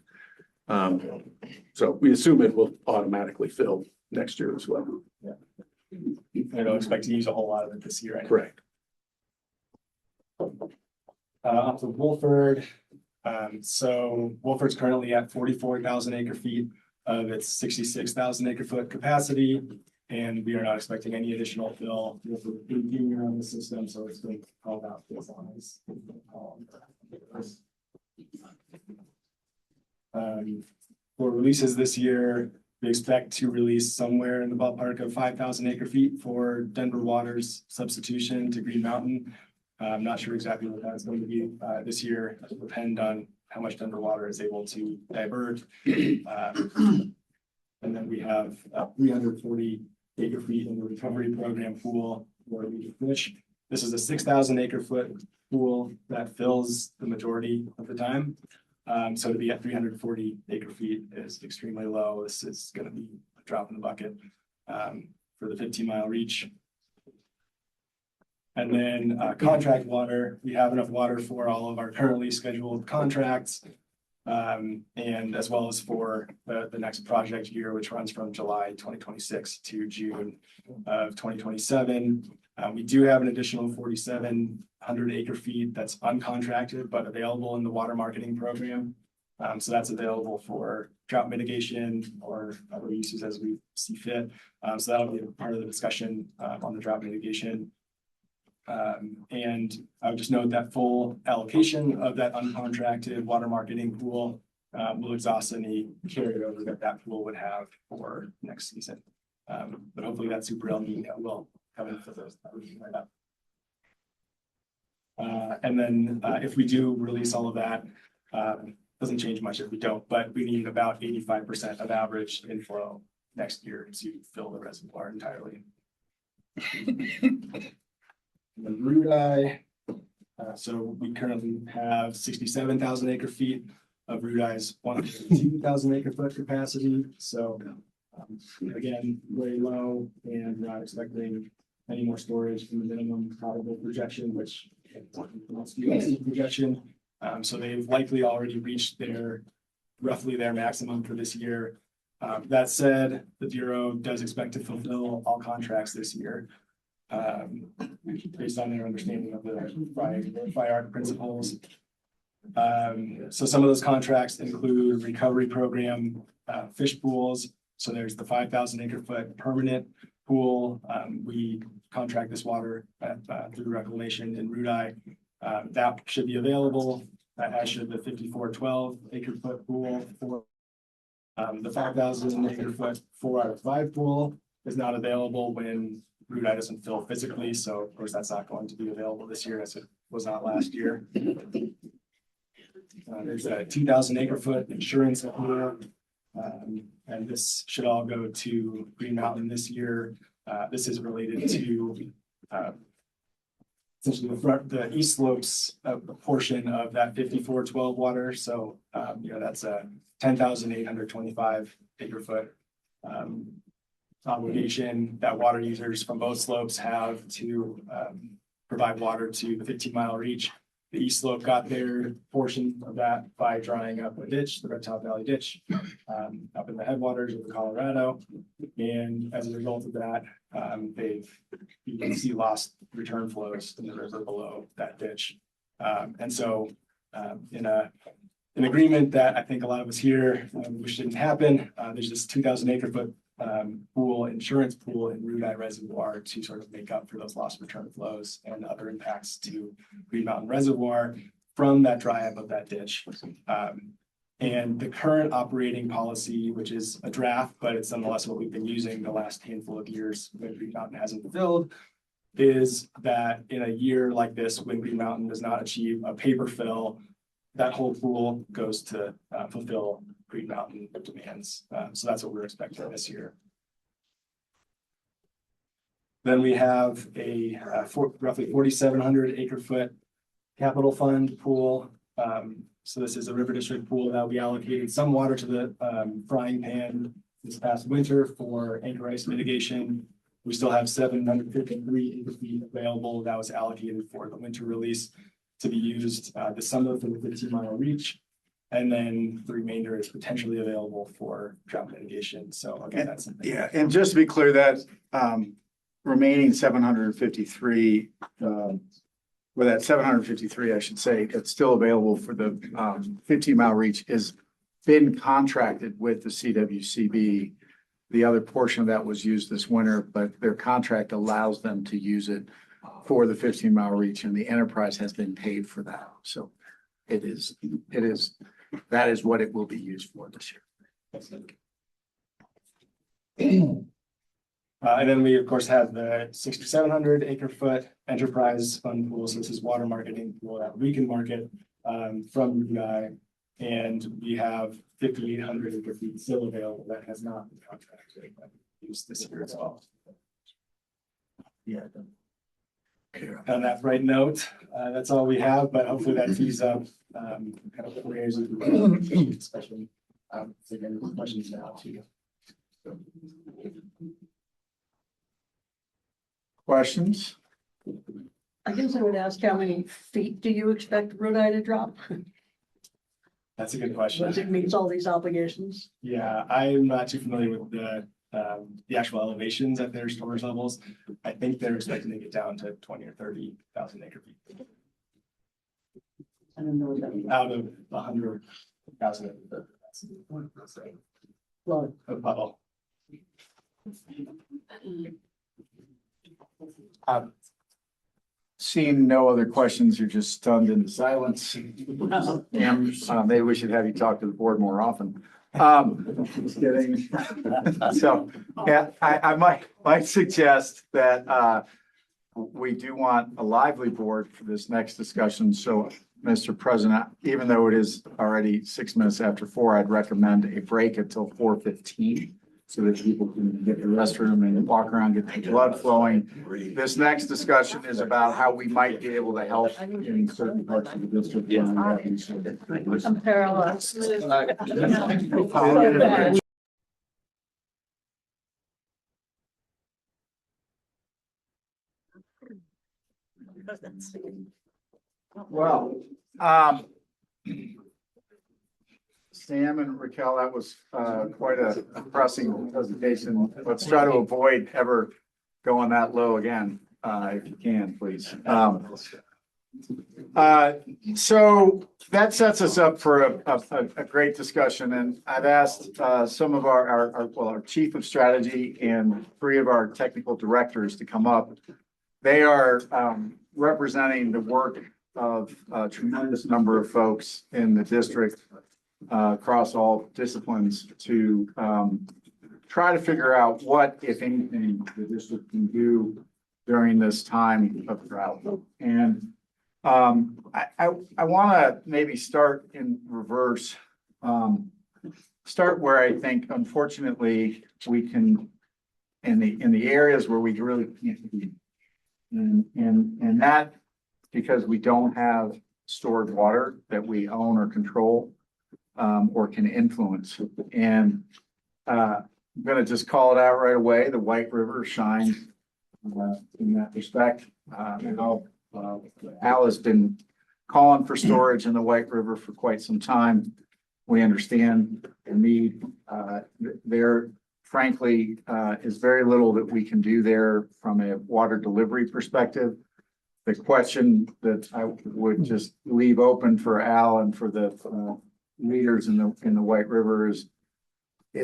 So we assume it will automatically fill next year as well. Yeah. I don't expect to use a whole lot of it this year. Anyway. Correct. Up to Wolford. So Wolford's currently at 44,000 acre feet of its 66,000 acre foot capacity, and we are not expecting any additional fill. Wolford 18 year on the system, so it's going to call out this on this. For releases this year, we expect to release somewhere in the ballpark of 5,000 acre feet for Denver Water's substitution to Green Mountain. I'm not sure exactly what that's going to be this year. It will depend on how much Denver Water is able to divert. And then we have 340 acre feet in the recovery program pool where we fish. This is a 6,000 acre foot pool that fills the majority of the time. So to be at 340 acre feet is extremely low. This is going to be a drop in the bucket for the 15-mile reach. And then contract water, we have enough water for all of our currently scheduled contracts, and as well as for the next project year, which runs from July 2026 to June of 2027. We do have an additional 4,700 acre feet that's uncontracted but available in the water marketing program. So that's available for drought mitigation or other uses as we see fit. So that'll be a part of the discussion on the drought mitigation. And I would just note that full allocation of that uncontracted water marketing pool will exhaust any carryover that pool would have for next season. But hopefully that Super El Nino will come in for those that we right up. And then if we do release all of that, doesn't change much if we don't, but we need about 85% of average inflow next year to fill the reservoir entirely. The Rudeye, so we currently have 67,000 acre feet of Rudeye's 102,000 acre foot capacity. So again, very low, and we're not expecting any more storage from the minimum probable projection, which must be a projection. So they've likely already reached roughly their maximum for this year. That said, the Bureau does expect to fulfill all contracts this year. Based on their understanding of the FIARC principles. So some of those contracts include recovery program fish pools. So there's the 5,000 acre foot permanent pool. We contract this water through reclamation in Rudeye. That should be available as should the 5412 acre foot pool for the 5,000 acre foot 4 out of 5 pool is not available when Route I doesn't fill physically. So of course, that's not going to be available this year as it was not last year. There's a 2,000 acre foot insurance pool. And this should all go to Green Mountain this year. This is related to essentially the east slopes a portion of that 5412 water. So that's a 10,825 acre foot obligation that water users from both slopes have to provide water to the 15-mile reach. The east slope got their portion of that by drying up a ditch, the Red Top Valley ditch, up in the headwaters of the Colorado. And as a result of that, you can see lost return flows in the river below that ditch. And so in an agreement that I think a lot of us here wish didn't happen, there's this 2,000 acre foot insurance pool in Route I Reservoir to sort of make up for those lost return flows and other impacts to Green Mountain Reservoir from that dry up of that ditch. And the current operating policy, which is a draft, but it's nonetheless what we've been using the last handful of years when Green Mountain hasn't filled, is that in a year like this, when Green Mountain does not achieve a paper fill, that whole pool goes to fulfill Green Mountain demands. So that's what we're expecting this year. Then we have a roughly 4,700 acre foot capital fund pool. So this is a river district pool that will be allocated some water to the frying pan this past winter for anchor ice mitigation. We still have 753 acre feet available that was allocated for the winter release to be used this summer for the 15-mile reach. And then the remainder is potentially available for drought mitigation. So again, that's something. Yeah, and just to be clear, that remaining 753, with that 753, I should say, it's still available for the 15-mile reach is been contracted with the CWCB. The other portion of that was used this winter, but their contract allows them to use it for the 15-mile reach, and the enterprise has been paid for that. So that is what it will be used for this year. And then we of course have the 6,700 acre foot enterprise fund pool. So this is water marketing pool that we can market from UI, and we have 5,800 acre feet still available that has not been contracted but used this year as well. Yeah. On that bright note, that's all we have, but hopefully that tees up kind of the areas of the discussion. Take any questions now too. Questions? I guess I would ask, how many feet do you expect Route I to drop? That's a good question. Once it meets all these obligations? Yeah, I'm not too familiar with the actual elevations at their storage levels. I think they're expecting to get down to 20 or 30,000 acre feet. I don't know what that means. Out of 100,000 acre feet. Well, A puddle. Seeing no other questions, you're just stunned into silence. Maybe we should have you talk to the board more often. Just kidding. So, yeah, I might suggest that we do want a lively board for this next discussion. So, Mr. President, even though it is already 6 minutes after 4, I'd recommend a break until 4:15. So that people can get the restroom and walk around, get the blood flowing. This next discussion is about how we might be able to help in certain parts of the district. I'm paralyzed. Well, Sam and Raquel, that was quite a pressing presentation. Let's try to avoid ever going that low again, if you can, please. So that sets us up for a great discussion, and I've asked some of our chief of strategy and 3 of our technical directors to come up. They are representing the work of a tremendous number of folks in the district across all disciplines to try to figure out what, if anything, the district can do during this time of drought. And I want to maybe start in reverse. Start where I think, unfortunately, we can, in the areas where we really can't be. And that because we don't have stored water that we own or control or can influence. And I'm going to just call it out right away. The White River shines in that respect. Al has been calling for storage in the White River for quite some time. We understand the need. There, frankly, is very little that we can do there from a water delivery perspective. The question that I would just leave open for Al and for the leaders in the White River is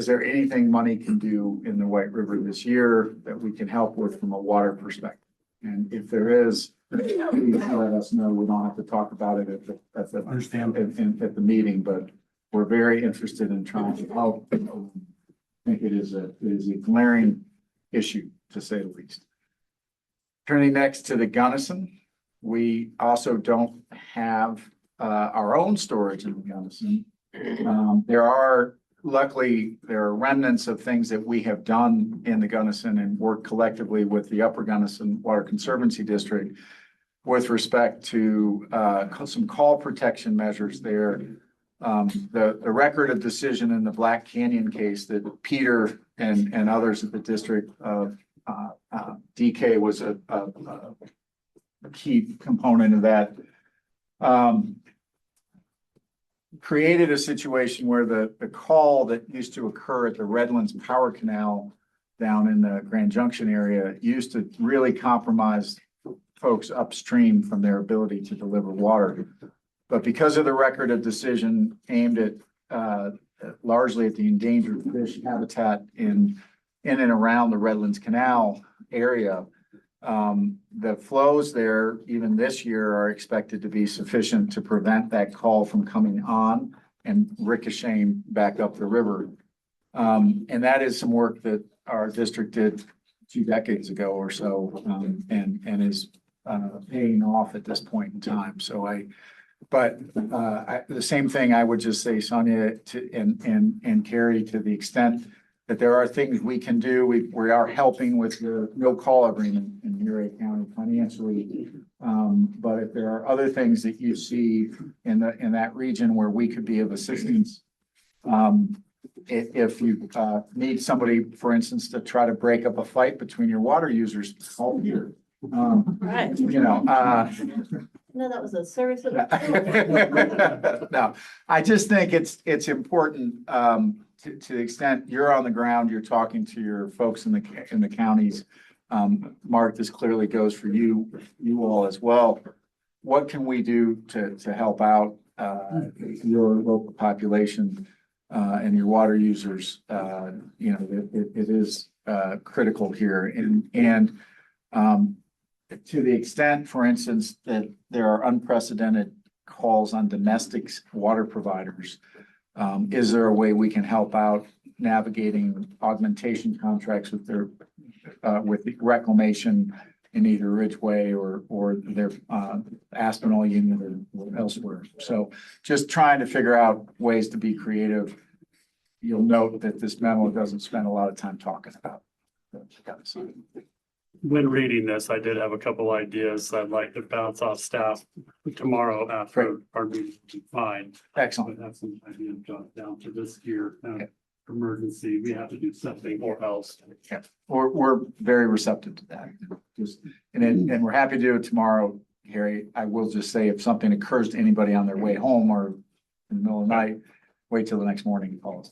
there anything money can do in the White River this year that we can help with from a water perspective? And if there is, please let us know. We don't have to talk about it at the meeting, but we're very interested in trying to help. I think it is a glaring issue, to say the least. Turning next to the Gunnison, we also don't have our own storage in the Gunnison. Luckily, there are remnants of things that we have done in the Gunnison and work collectively with the Upper Gunnison Water Conservancy District with respect to some call protection measures there. The record of decision in the Black Canyon case that Peter and others at the district of DK was a key component of that. Created a situation where the call that used to occur at the Redlands Power Canal down in the Grand Junction area used to really compromise folks upstream from their ability to deliver water. But because of the record of decision aimed at largely at the endangered fish habitat in and around the Redlands Canal area, the flows there, even this year, are expected to be sufficient to prevent that call from coming on and ricocheting back up the river. And that is some work that our district did 2 decades ago or so, and is paying off at this point in time. So the same thing I would just say, Sonia, and Carrie, to the extent that there are things we can do. We are helping with the no call agreement in Erie County financially. But if there are other things that you see in that region where we could be of assistance, if you need somebody, for instance, to try to break up a fight between your water users, call here. Right. No, that was a service. No, I just think it's important to the extent you're on the ground, you're talking to your folks in the counties. Mark, this clearly goes for you all as well. What can we do to help out your local population and your water users? It is critical here, and to the extent, for instance, that there are unprecedented calls on domestic water providers, is there a way we can help out navigating augmentation contracts with their with the reclamation in either Ridgeway or their Aspinall unit or elsewhere? So just trying to figure out ways to be creative. You'll note that this memo doesn't spend a lot of time talking about. When reading this, I did have a couple ideas I'd like to bounce off staff tomorrow after our meeting. Fine. Excellent. But have some ideas jot down for this year. Emergency, we have to do something or else. Yeah, we're very receptive to that. And we're happy to do it tomorrow, Harry. I will just say if something occurs to anybody on their way home or in the middle of the night, wait till the next morning and call us.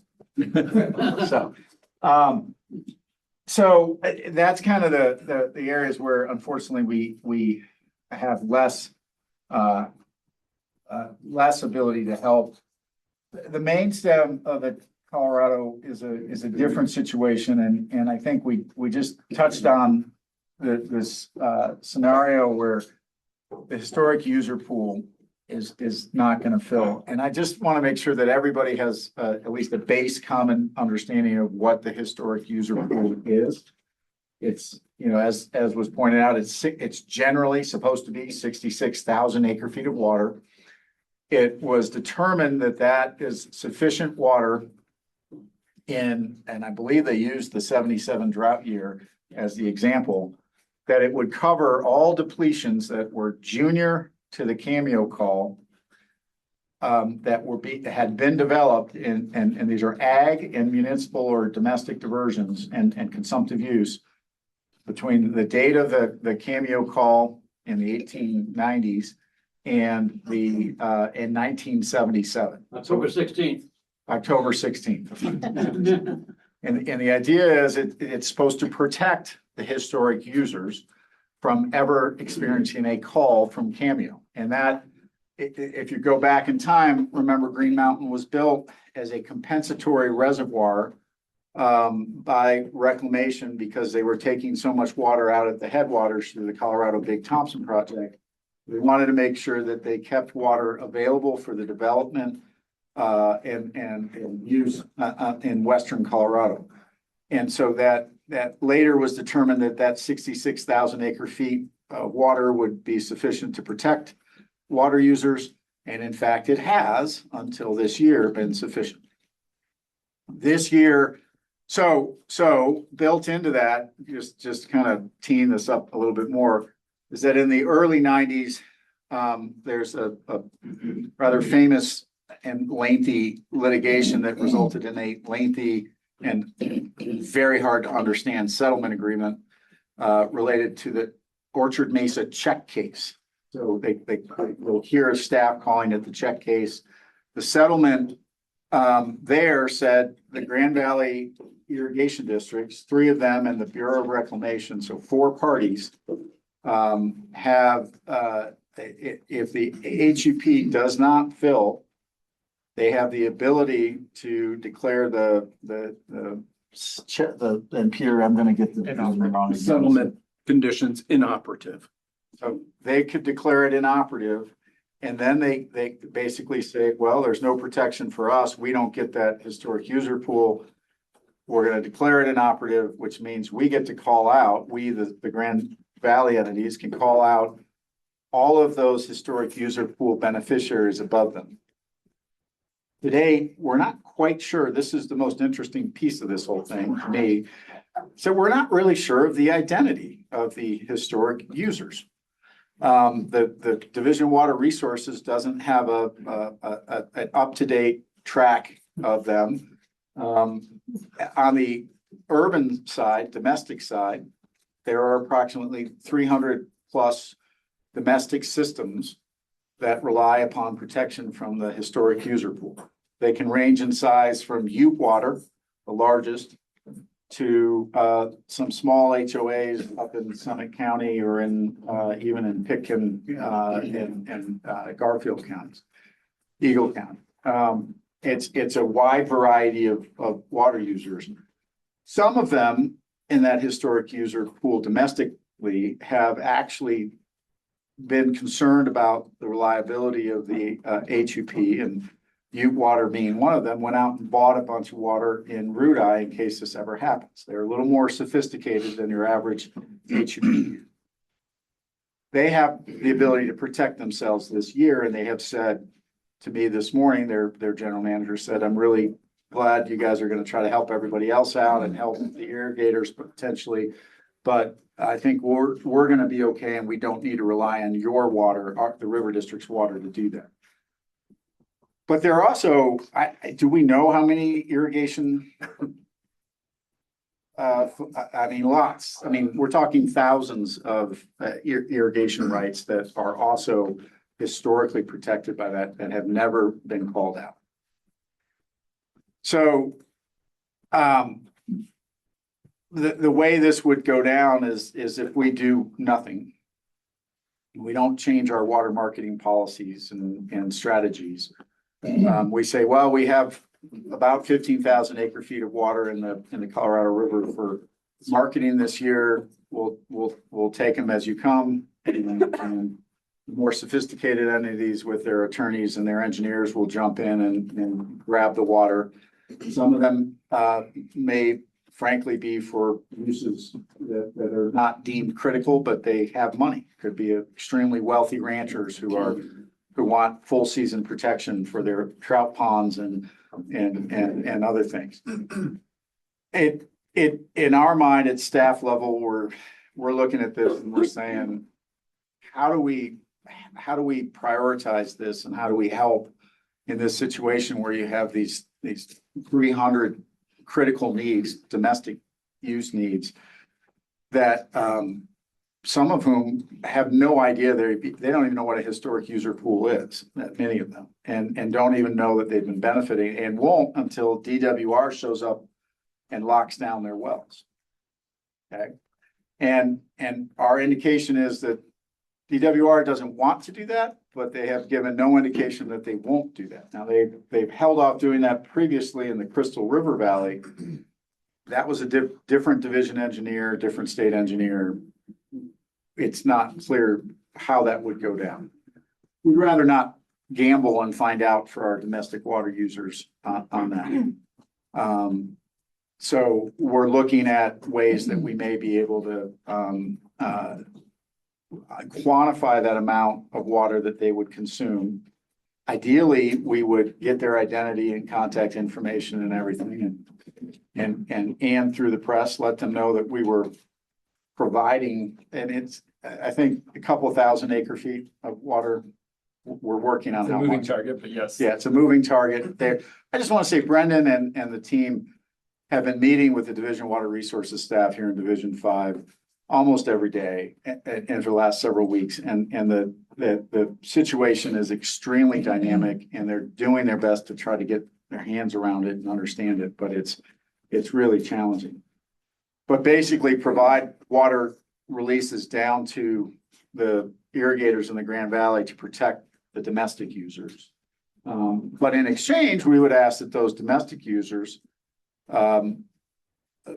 So that's kind of the areas where unfortunately we have less ability to help. The main stem of it, Colorado, is a different situation, and I think we just touched on this scenario where the historic user pool is not gonna fill. And I just want to make sure that everybody has at least a base common understanding of what the historic user pool is. It's, as was pointed out, it's generally supposed to be 66,000 acre feet of water. It was determined that that is sufficient water and I believe they used the 77 drought year as the example, that it would cover all depletions that were junior to the Cameo call that had been developed and these are ag and municipal or domestic diversions and consumptive use between the date of the Cameo call in the 1890s and in 1977. October 16th. October 16th. And the idea is it's supposed to protect the historic users from ever experiencing a call from Cameo. And that, if you go back in time, remember Green Mountain was built as a compensatory reservoir by reclamation because they were taking so much water out at the headwaters through the Colorado Big Thompson project. We wanted to make sure that they kept water available for the development and use in western Colorado. And so that later was determined that 66,000 acre feet of water would be sufficient to protect water users. And in fact, it has until this year been sufficient. This year, so built into that, just kind of teeing this up a little bit more, is that in the early 90s, there's a rather famous and lengthy litigation that resulted in a lengthy and very hard to understand settlement agreement related to the Orchard Mesa check case. So they'll hear a staff calling it the check case. The settlement there said the Grand Valley irrigation districts, 3 of them and the Bureau of Reclamation, so 4 parties have, if the HUP does not fill, they have the ability to declare and Peter, I'm gonna get the number wrong. Settlement conditions inoperative. So they could declare it inoperative. And then they basically say, well, there's no protection for us. We don't get that historic user pool. We're going to declare it inoperative, which means we get to call out, the Grand Valley entities can call out all of those historic user pool beneficiaries above them. Today, we're not quite sure. This is the most interesting piece of this whole thing for me. So we're not really sure of the identity of the historic users. The Division of Water Resources doesn't have an up-to-date track of them. On the urban side, domestic side, there are approximately 300 plus domestic systems that rely upon protection from the historic user pool. They can range in size from Ute Water, the largest, to some small HOAs up in Summit County or even in Pitkin and Garfield counties, Eagle County. It's a wide variety of water users. Some of them in that historic user pool domestically have actually been concerned about the reliability of the HUP, and Ute Water being one of them, went out and bought a bunch of water in Rudeye in case this ever happens. They're a little more sophisticated than your average HUP. They have the ability to protect themselves this year, and they have said to me this morning, their general manager said, I'm really glad you guys are going to try to help everybody else out and help the irrigators potentially, but I think we're going to be okay, and we don't need to rely on your water, the river district's water, to do that. But there are also, do we know how many irrigation? Lots. We're talking thousands of irrigation rights that are also historically protected by that have never been called out. So the way this would go down is if we do nothing, we don't change our water marketing policies and strategies. We say, well, we have about 15,000 acre feet of water in the Colorado River for marketing this year. We'll take them as you come, and more sophisticated entities with their attorneys and their engineers will jump in and grab the water. Some of them may frankly be for uses that are not deemed critical, but they have money. Could be extremely wealthy ranchers who want full season protection for their trout ponds and other things. In our mind, at staff level, we're looking at this and we're saying, how do we prioritize this and how do we help in this situation where you have these 300 critical needs, domestic use needs, that some of whom have no idea, they don't even know what a historic user pool is, many of them, and don't even know that they've been benefiting and won't until DWR shows up and locks down their wells. Okay. And our indication is that DWR doesn't want to do that, but they have given no indication that they won't do that. Now, they've held off doing that previously in the Crystal River Valley. That was a different division engineer, different state engineer. It's not clear how that would go down. We'd rather not gamble and find out for our domestic water users on that. So we're looking at ways that we may be able to quantify that amount of water that they would consume. Ideally, we would get their identity and contact information and everything and through the press, let them know that we were providing, and it's, I think, a couple of 1,000 acre feet of water. We're working on It's a how moving much. target, but yes. Yeah, it's a moving target there. I just want to say Brendan and the team have been meeting with the Division of Water Resources staff here in Division 5 almost every day and for the last several weeks. And the situation is extremely dynamic and they're doing their best to try to get their hands around it and understand it, but it's really challenging. But basically provide water releases down to the irrigators in the Grand Valley to protect the domestic users. But in exchange, we would ask that those domestic users,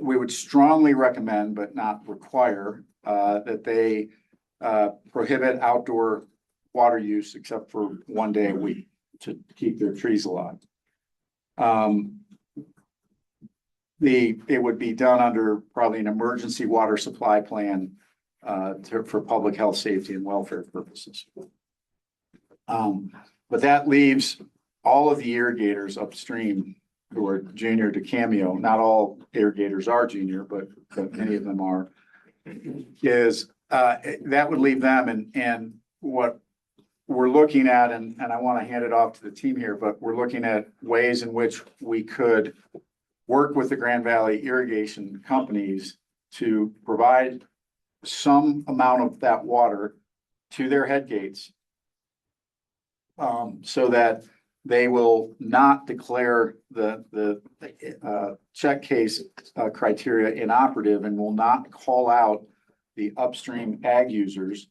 we would strongly recommend, but not require, that they prohibit outdoor water use except for 1 day a week to keep their trees alive. It would be done under probably an emergency water supply plan for public health, safety, and welfare purposes. But that leaves all of the irrigators upstream who are junior to Cameo. Not all irrigators are junior, but many of them are. That would leave them and what we're looking at, and I want to hand it off to the team here, but we're looking at ways in which we could work with the Grand Valley irrigation companies to provide some amount of that water to their head gates, so that they will not declare the check case criteria inoperative and will not call out the upstream ag users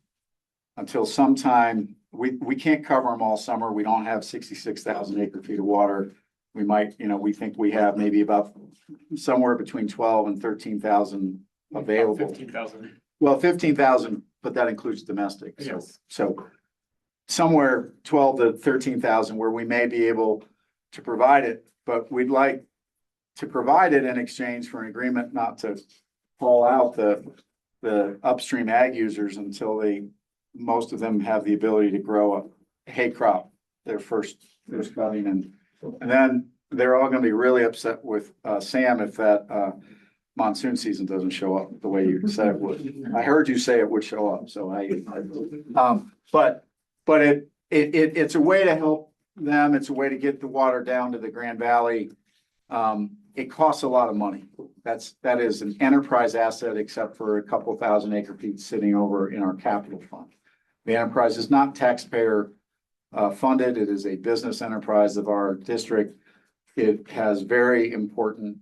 until sometime. We can't cover them all summer. We don't have 66,000 acre feet of water. We might, we think we have maybe about somewhere between 12 and 13,000 available. 15,000. Well, 15,000, but that includes domestic. Yes. So somewhere 12 to 13,000 where we may be able to provide it, but we'd like to provide it in exchange for an agreement not to haul out the upstream ag users until most of them have the ability to grow a hay crop, their first cutting. And then they're all going to be really upset with Sam if that monsoon season doesn't show up the way you said it would. I heard you say it would show up, so but it's a way to help them. It's a way to get the water down to the Grand Valley. It costs a lot of money. That is an enterprise asset, except for a couple 1,000 acre feet sitting over in our capital fund. The enterprise is not taxpayer funded. It is a business enterprise of our district. It has very important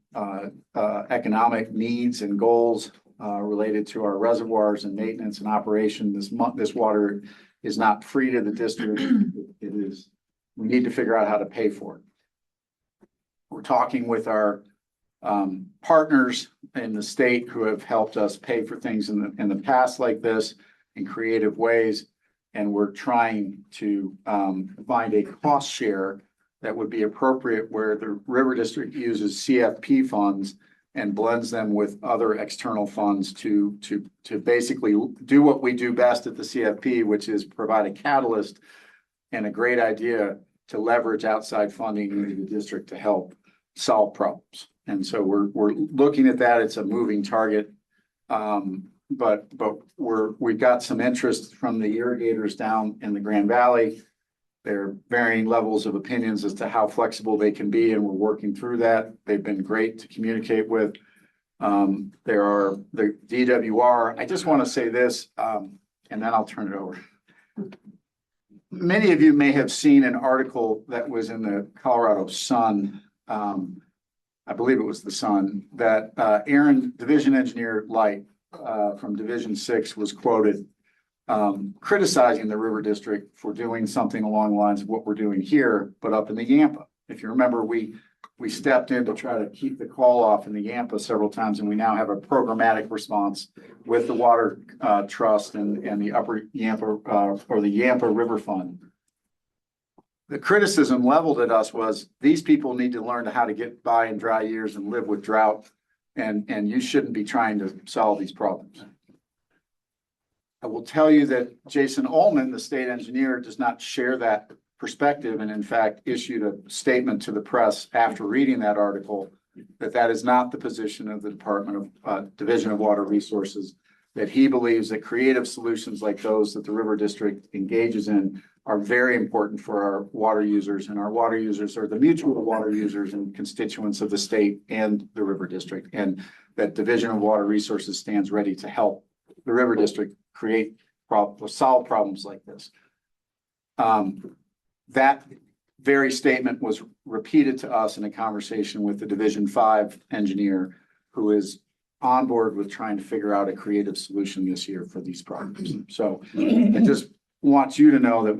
economic needs and goals related to our reservoirs and maintenance and operation. This water is not free to the district. We need to figure out how to pay for it. We're talking with our partners in the state who have helped us pay for things in the past like this in creative ways. And we're trying to find a cost share that would be appropriate where the River District uses CFP funds and blends them with other external funds to basically do what we do best at the CFP, which is provide a catalyst and a great idea to leverage outside funding into the district to help solve problems. And so we're looking at that. It's a moving target. But we've got some interest from the irrigators down in the Grand Valley. There are varying levels of opinions as to how flexible they can be, and we're working through that. They've been great to communicate with. There are the DWR. I just want to say this, and then I'll turn it over. Many of you may have seen an article that was in the Colorado Sun. I believe it was the Sun, that Aaron, Division Engineer Light, from Division 6 was quoted criticizing the River District for doing something along the lines of what we're doing here, but up in the Yampa. If you remember, we stepped in to try to keep the call off in the Yampa several times, and we now have a programmatic response with the Water Trust and the Upper Yampa or the Yampa River Fund. The criticism leveled at us was these people need to learn how to get by in dry years and live with drought. And you shouldn't be trying to solve these problems. I will tell you that Jason Ullman, the state engineer, does not share that perspective, and in fact issued a statement to the press after reading that article that is not the position of the Department of Division of Water Resources, that he believes that creative solutions like those that the River District engages in are very important for our water users, and our water users are the mutual water users and constituents of the state and the River District, and that Division of Water Resources stands ready to help the River District solve problems like this. That very statement was repeated to us in a conversation with the Division 5 engineer, who is on board with trying to figure out a creative solution this year for these problems. So I just want you to know that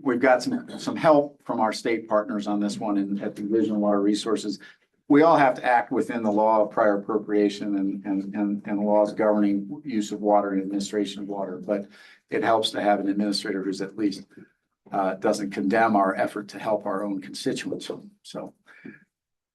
we've got some help from our state partners on this one and at the Division of Water Resources. We all have to act within the law of prior appropriation and laws governing use of water and administration of water, but it helps to have an administrator who's at least doesn't condemn our effort to help our own constituents. So.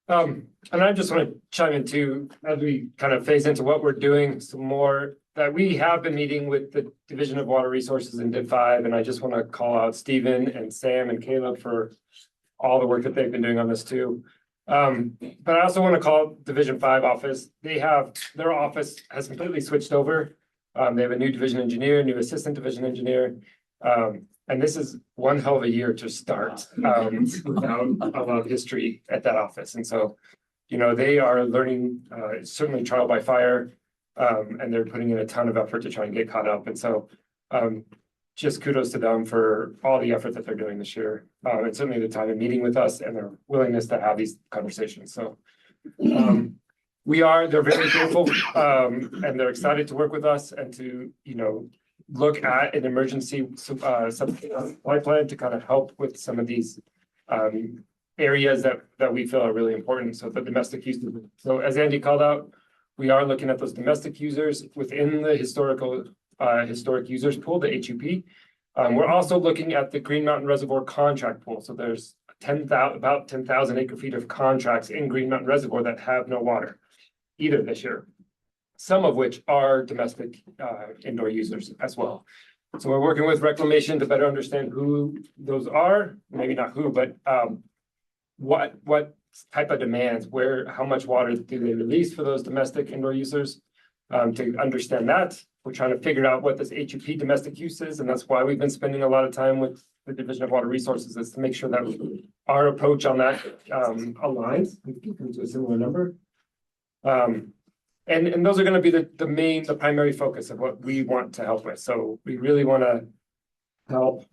And I just want to chime in too, as we kind of phase into what we're doing some more, that we have been meeting with the Division of Water Resources in Div 5, and I just want to call out Stephen and Sam and Caleb for all the work that they've been doing on this too. But I also want to call out Division 5 office. Their office has completely switched over. They have a new division engineer, new assistant division engineer. And this is one hell of a year to start without a lot of history at that office. And so, they are learning certainly trial by fire, and they're putting in a ton of effort to try and get caught up. And so just kudos to them for all the effort that they're doing this year. And certainly the time of meeting with us and their willingness to have these conversations. So they're very grateful and they're excited to work with us and to, look at an emergency supply plan to kind of help with some of these areas that we feel are really important. So the domestic use. So as Andy called out, we are looking at those domestic users within the historic users pool, the HUP. We're also looking at the Green Mountain Reservoir contract pool. So there's about 10,000 acre feet of contracts in Green Mountain Reservoir that have no water either this year, some of which are domestic indoor users as well. So we're working with Reclamation to better understand who those are, maybe not who, but what type of demands, how much water do they release for those domestic indoor users? To understand that, we're trying to figure out what this HUP domestic use is, and that's why we've been spending a lot of time with the Division of Water Resources, is to make sure that our approach on that aligns to a similar number. And those are going to be the primary focus of what we want to help with. So we really want to help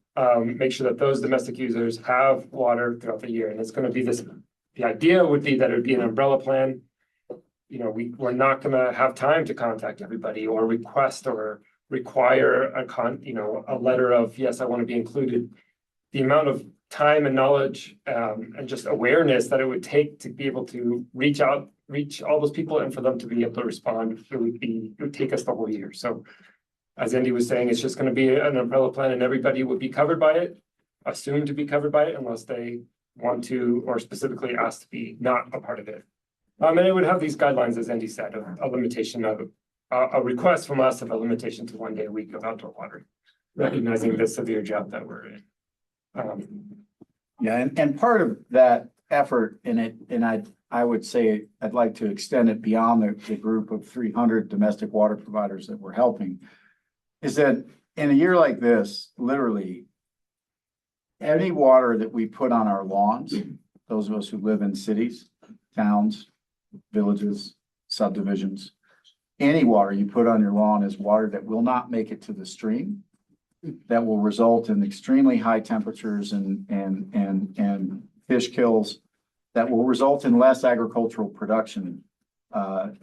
make sure that those domestic users have water throughout the year. And it's going to be the idea would be that it would be an umbrella plan. We're not going to have time to contact everybody or request or require a letter of, yes, I want to be included. The amount of time and knowledge and just awareness that it would take to be able to reach all those people and for them to be able to respond, it would take us the whole year. So As Andy was saying, it's just gonna be an umbrella plan and everybody would be covered by it, assumed to be covered by it unless they want to, or specifically asked to be not a part of it. And it would have these guidelines, as Andy said, of a limitation of, a request from us of a limitation to 1 day a week of outdoor watering, recognizing the severe drought that we're in. Yeah, and part of that effort in it, and I would say I'd like to extend it beyond the group of 300 domestic water providers that we're helping, is that in a year like this, literally, any water that we put on our lawns, those of us who live in cities, towns, villages, subdivisions, any water you put on your lawn is water that will not make it to the stream, that will result in extremely high temperatures and fish kills, that will result in less agricultural production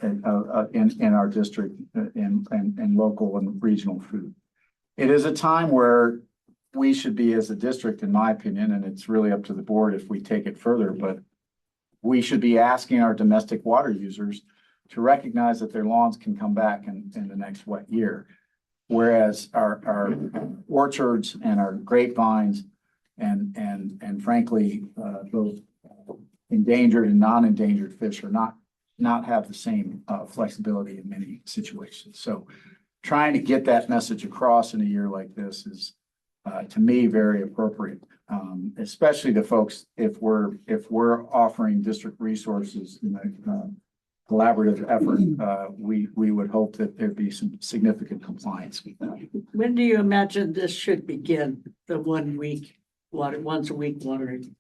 in our district and local and regional food. It is a time where we should be, as a district, in my opinion, and it's really up to the board if we take it further, but we should be asking our domestic water users to recognize that their lawns can come back in the next wet year. Whereas our orchards and our grapevines and frankly, both endangered and non-endangered fish are not have the same flexibility in many situations. So trying to get that message across in a year like this is, to me, very appropriate. Especially to folks, if we're offering district resources in a collaborative effort, we would hope that there'd be some significant compliance with that. When do you imagine this should begin, the 1 week once a week watering?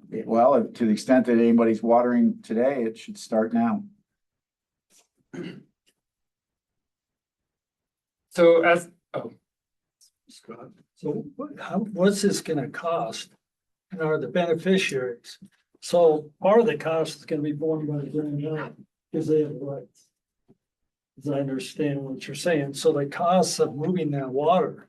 Well, to the extent that anybody's watering today, it should start now. So Scott, so what's this gonna cost? And are the beneficiaries? So part of the cost is gonna be borne by the Grand Valley because they have rights. As I understand what you're saying, so the costs of moving that water,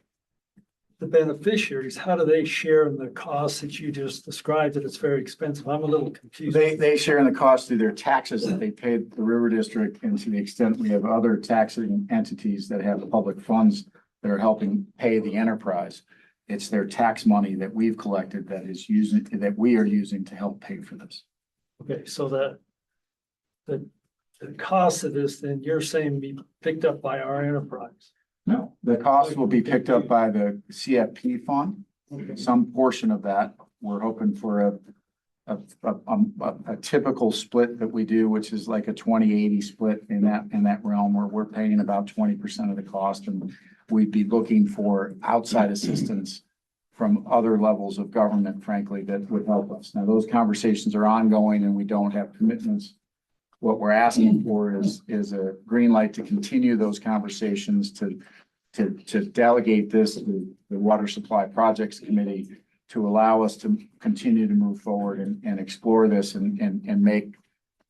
the beneficiaries, how do they share in the costs that you just described? That it's very expensive. I'm a little confused. They share in the cost through their taxes that they pay the river district, and to the extent we have other taxing entities that have public funds that are helping pay the enterprise. It's their tax money that we've collected that we are using to help pay for this. Okay, so the cost of this, then you're saying be picked up by our enterprise? No, the cost will be picked up by the CFP fund. Some portion of that, we're hoping for a typical split that we do, which is like a 20-80 split in that realm, where we're paying about 20% of the cost, and we'd be looking for outside assistance from other levels of government, frankly, that would help us. Now, those conversations are ongoing and we don't have commitments. What we're asking for is a green light to continue those conversations, to delegate this to the Water Supply Projects Committee to allow us to continue to move forward and explore this and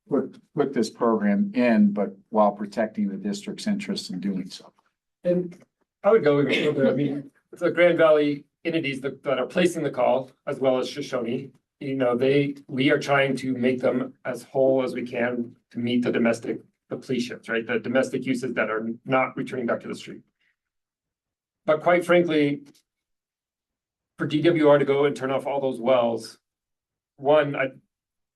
put this program in, but while protecting the district's interests in doing so. And I would go even further. I mean, the Grand Valley entities that are placing the call, as well as Shoshone, we are trying to make them as whole as we can to meet the domestic depletions, right? The domestic uses that are not returning back to the stream. But quite frankly, for DWR to go and turn off all those wells, one,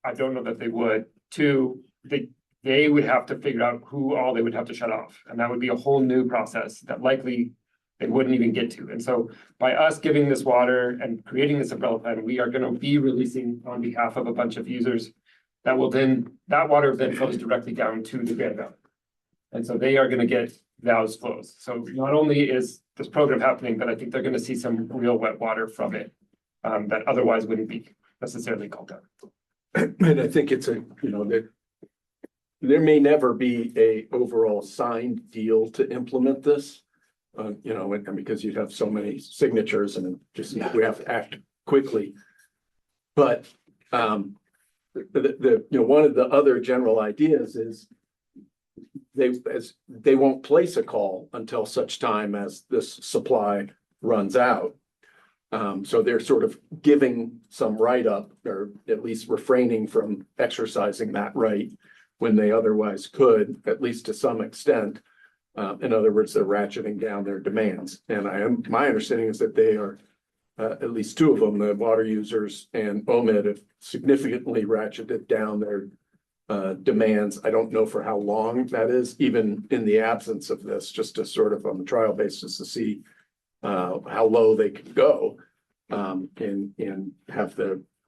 I don't know that they would. Two, they would have to figure out who all they would have to shut off. And that would be a whole new process that likely they wouldn't even get to. And so by us giving this water and creating this umbrella plan, we are going to be releasing on behalf of a bunch of users that water then flows directly down to the Grand Valley. And so they are going to get those flows. So not only is this program happening, but I think they're going to see some real wet water from it that otherwise wouldn't be necessarily called out. And I think it's that there may never be a overall signed deal to implement this. Because you have so many signatures and we have to act quickly. But one of the other general ideas is they won't place a call until such time as this supply runs out. So they're sort of giving some right up, or at least refraining from exercising that right when they otherwise could, at least to some extent. In other words, they're ratcheting down their demands. And my understanding is that they are, at least two of them, the water users and OMID, have significantly ratcheted down their demands. I don't know for how long that is, even in the absence of this, just to sort of on the trial basis to see how low they can go and have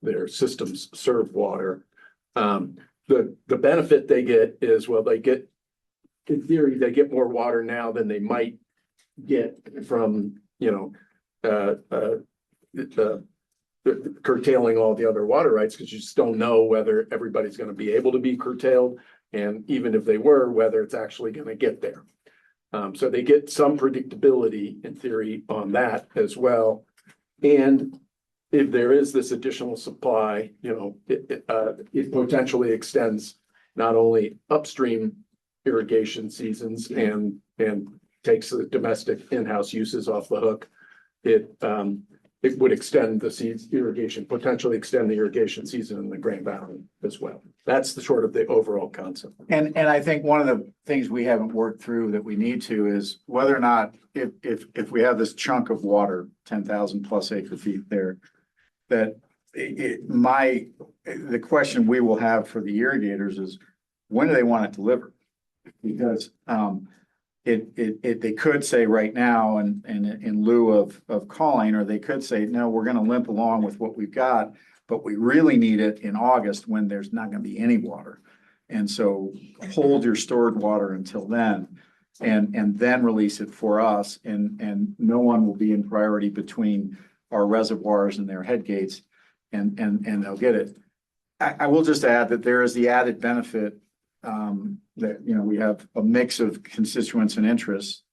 their systems serve water. The benefit they get is, well, they get, in theory, they get more water now than they might get from, curtailing all the other water rights, because you just don't know whether everybody's going to be able to be curtailed. And even if they were, whether it's actually going to get there. So they get some predictability in theory on that as well. And if there is this additional supply, it potentially extends not only upstream irrigation seasons and takes the domestic in-house uses off the hook. It would extend the potentially extend the irrigation season in the Grand Valley as well. That's the sort of the overall concept. And I think one of the things we haven't worked through that we need to is whether or not, if we have this chunk of water, 10,000 plus acre feet there, that the question we will have for the irrigators is, when do they want it delivered? Because they could say right now and in lieu of calling, or they could say, no, we're going to limp along with what we've got, but we really need it in August when there's not going to be any water. And so hold your stored water until then and then release it for us. And no one will be in priority between our reservoirs and their head gates and they'll get it. I will just add that there is the added benefit that, we have a mix of constituents and interests.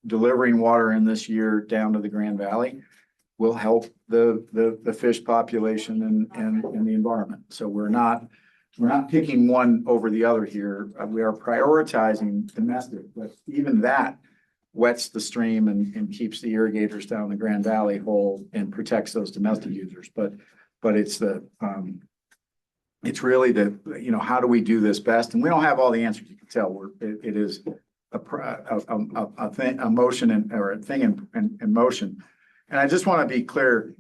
Delivering water in this year down to the Grand Valley will help the fish population and the environment. So we're not picking one over the other here. We are prioritizing domestic, but even that wets the stream and keeps the irrigators down the Grand Valley whole and protects those domestic users. But it's really how do we do this best? And we don't have all the answers. You can tell it is a motion or a thing in motion. And I just want to be clear,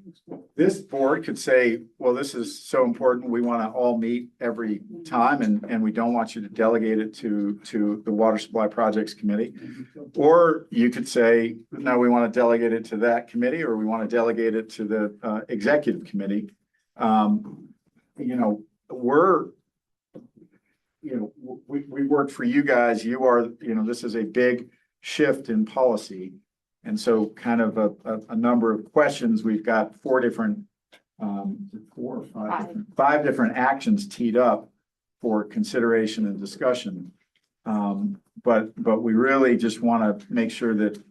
this board could say, well, this is so important, we want to all meet every time and we don't want you to delegate it to the Water Supply Projects Committee. Or you could say, no, we want to delegate it to that committee, or we want to delegate it to the executive committee. We work for you guys. You are, this is a big shift in policy. And so kind of a number of questions, we've got five different actions teed up for consideration and discussion. But we really just want to make sure that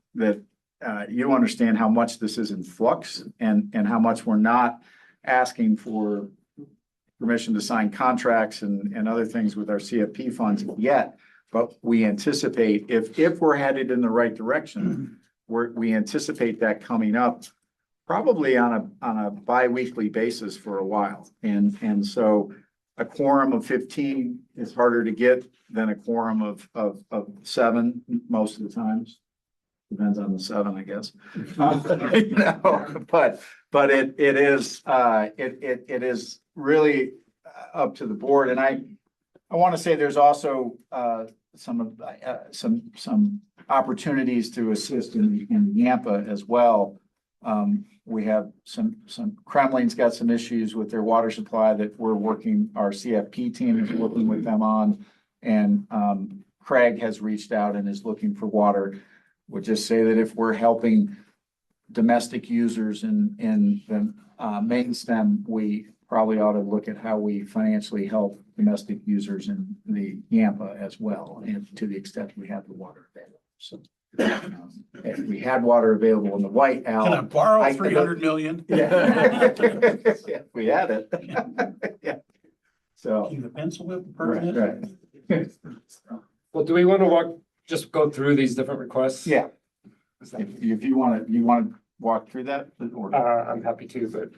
you understand how much this is in flux and how much we're not asking for permission to sign contracts and other things with our CFP funds yet. But we anticipate if we're headed in the right direction, we anticipate that coming up probably on a bi-weekly basis for a while. And so a quorum of 15 is harder to get than a quorum of 7 most of the times. Depends on the 7, I guess. But it is really up to the board. And I want to say there's also some opportunities to assist in Yampa as well. We have Kremling's got some issues with their water supply that we're working, our CFP team is working with them on. And Craig has reached out and is looking for water. We'll just say that if we're helping domestic users in the main stem, we probably ought to look at how we financially help domestic users in the Yampa as well, and to the extent we have the water available. So if we had water available in the White Owl. Can I borrow 300 million? Yeah. Yeah, we had it. Yeah. So. Can the pencil whip permit? Right. Well, do we want to just go through these different requests? Yeah. If you want to walk through that? I'm happy to, but,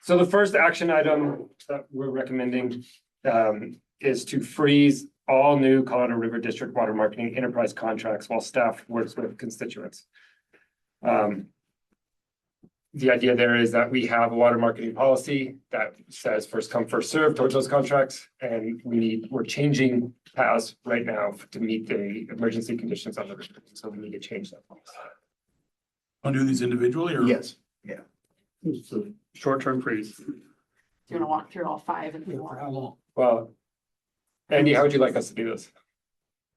so the first action item that we're recommending, is to freeze all new Colorado River District water marketing enterprise contracts while staff works with constituents. The idea there is that we have a water marketing policy that says first come, first serve towards those contracts. And we're changing paths right now to meet the emergency conditions on the river. So we need to change that policy. Want to do these individually or? Yes. It's a short-term freeze. Do you want to walk through all five and Yeah, for how long? Well, Andy, how would you like us to do this?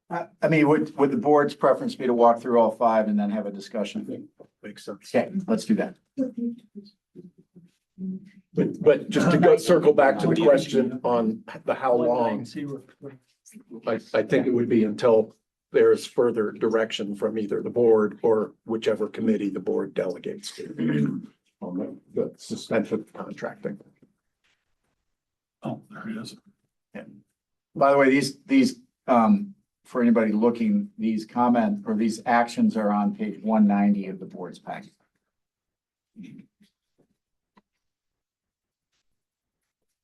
I mean, would the board's preference be to walk through all five and then have a discussion? Makes sense. Okay, let's do that. But just to go circle back to the question on the how long, I think it would be until there's further direction from either the board or whichever committee the board delegates to on the suspension of contracting. Oh, there it is. By the way, these, for anybody looking, these comment or these actions are on page 190 of the board's packet.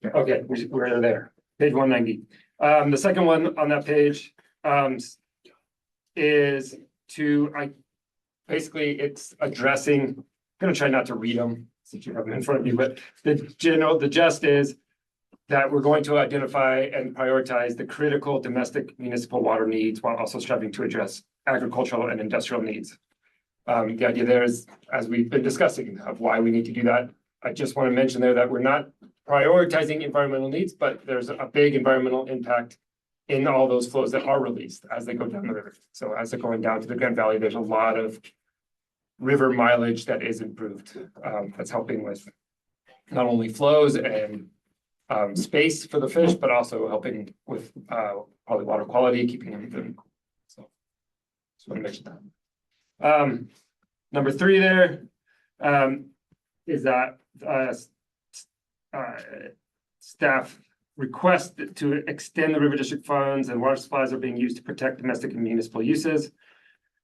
Okay, we're there. Page 190. The second one on that page is basically it's addressing, I'm gonna try not to read them since you have them in front of you, but the gist is that we're going to identify and prioritize the critical domestic municipal water needs while also striving to address agricultural and industrial needs. The idea there is, as we've been discussing, of why we need to do that. I just want to mention there that we're not prioritizing environmental needs, but there's a big environmental impact in all those flows that are released as they go down the river. So as they're going down to the Grand Valley, there's a lot of river mileage that is improved. That's helping with not only flows and space for the fish, but also helping with probably water quality, keeping them good. So just want to mention that. Number 3 there is that staff request to extend the River District funds and water supplies are being used to protect domestic and municipal uses.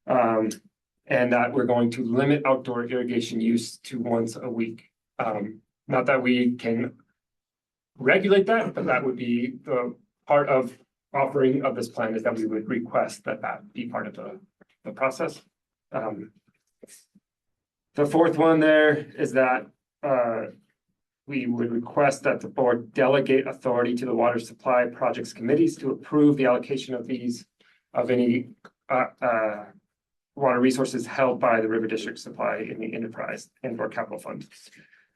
And that we're going to limit outdoor irrigation use to once a week. Not that we can regulate that, but that would be the part of offering of this plan is that we would request that be part of the process. The fourth one there is that we would request that the board delegate authority to the water supply projects committees to approve the allocation of any water resources held by the River District Supply in the enterprise and or capital fund.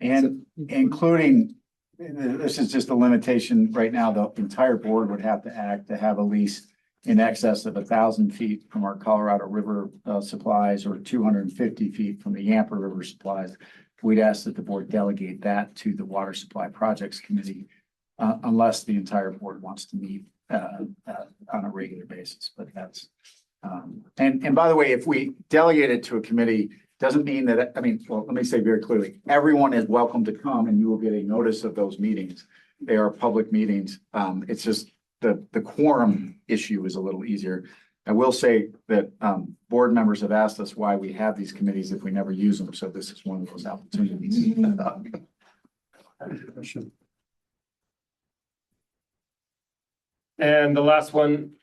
And including, this is just a limitation right now, the entire board would have to act to have a lease in excess of 1,000 feet from our Colorado River supplies or 250 feet from the Yampa River supplies. We'd ask that the board delegate that to the Water Supply Projects Committee unless the entire board wants to meet on a regular basis, but that's and by the way, if we delegate it to a committee, doesn't mean that, I mean, well, let me say very clearly, everyone is welcome to come and you will get a notice of those meetings. They are public meetings. It's just the quorum issue is a little easier. I will say that board members have asked us why we have these committees if we never use them. So this is one of those opportunities. And the last one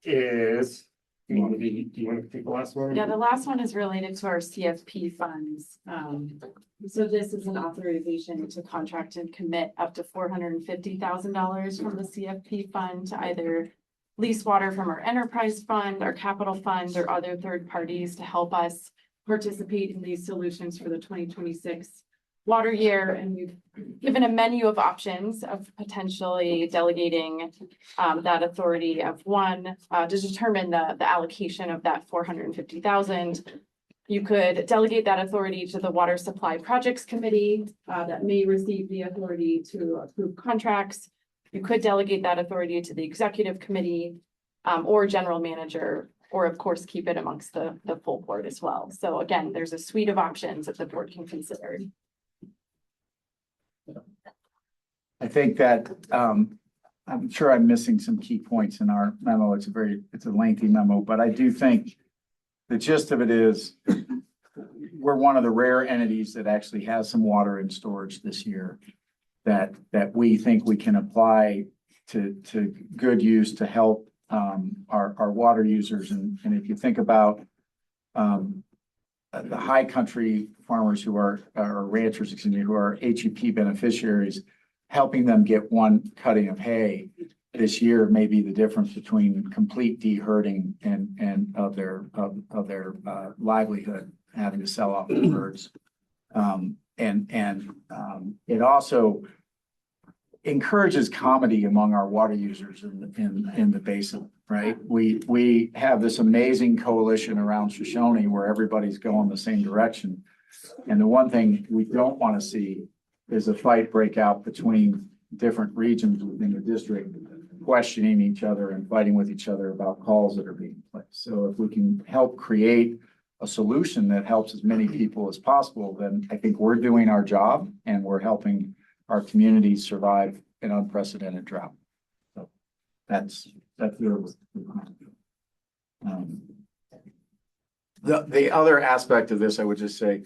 is, do you want to take the last one? Yeah, the last one is related to our CFP funds. So this is an authorization to contract and commit up to $450,000 from the CFP fund to either lease water from our enterprise fund, our capital fund, or other third parties to help us participate in these solutions for the 2026 water year. And we've given a menu of options of potentially delegating that authority of one to determine the allocation of that 450,000. You could delegate that authority to the Water Supply Projects Committee that may receive the authority to approve contracts. You could delegate that authority to the Executive Committee or General Manager, or of course, keep it amongst the full board as well. So again, there's a suite of options that the board can consider. I think that I'm sure I'm missing some key points in our memo. It's a lengthy memo, but I do think the gist of it is we're one of the rare entities that actually has some water in storage this year that we think we can apply to good use to help our water users. And if you think about the high country farmers who are, or ranchers, excuse me, who are HEP beneficiaries, helping them get one cutting of hay this year may be the difference between complete deherding and of their livelihood, having to sell off the herds. It also encourages comedy among our water users in the basin, right? We have this amazing coalition around Shoshone where everybody's going the same direction. And the one thing we don't want to see is a fight break out between different regions within the district, questioning each other and fighting with each other about calls that are being placed. So if we can help create a solution that helps as many people as possible, then I think we're doing our job and we're helping our communities survive an unprecedented drought. So that's where the other aspect of this, I would just say,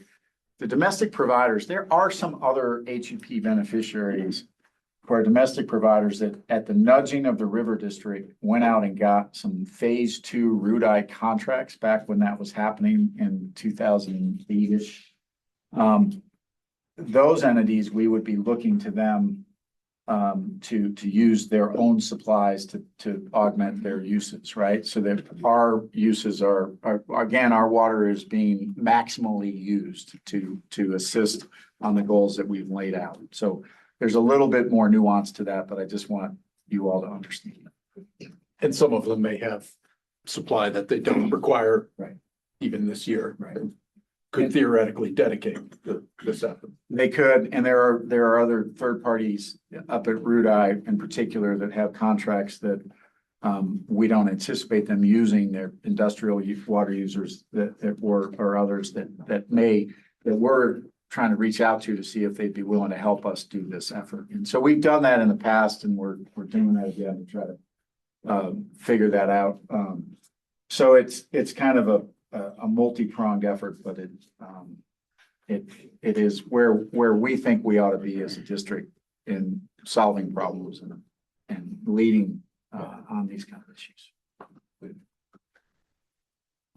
the domestic providers, there are some other HEP beneficiaries for our domestic providers that at the nudging of the River District went out and got some phase 2 RUDI contracts back when that was happening in 2008-ish. Those entities, we would be looking to them to use their own supplies to augment their uses, right? So that our uses are again, our water is being maximally used to assist on the goals that we've laid out. So there's a little bit more nuance to that, but I just want you all to understand. And some of them may have supply that they don't require. Right. Even this year. Right. Could theoretically dedicate this effort. They could, and there are other third parties up at RUDI in particular that have contracts that we don't anticipate them using. Their industrial water users that were, or others that we're trying to reach out to see if they'd be willing to help us do this effort. And so we've done that in the past, and we're doing that again to try to figure that out. So it's kind of a multi-pronged effort, but it is where we think we ought to be as a district in solving problems and leading on these kind of issues.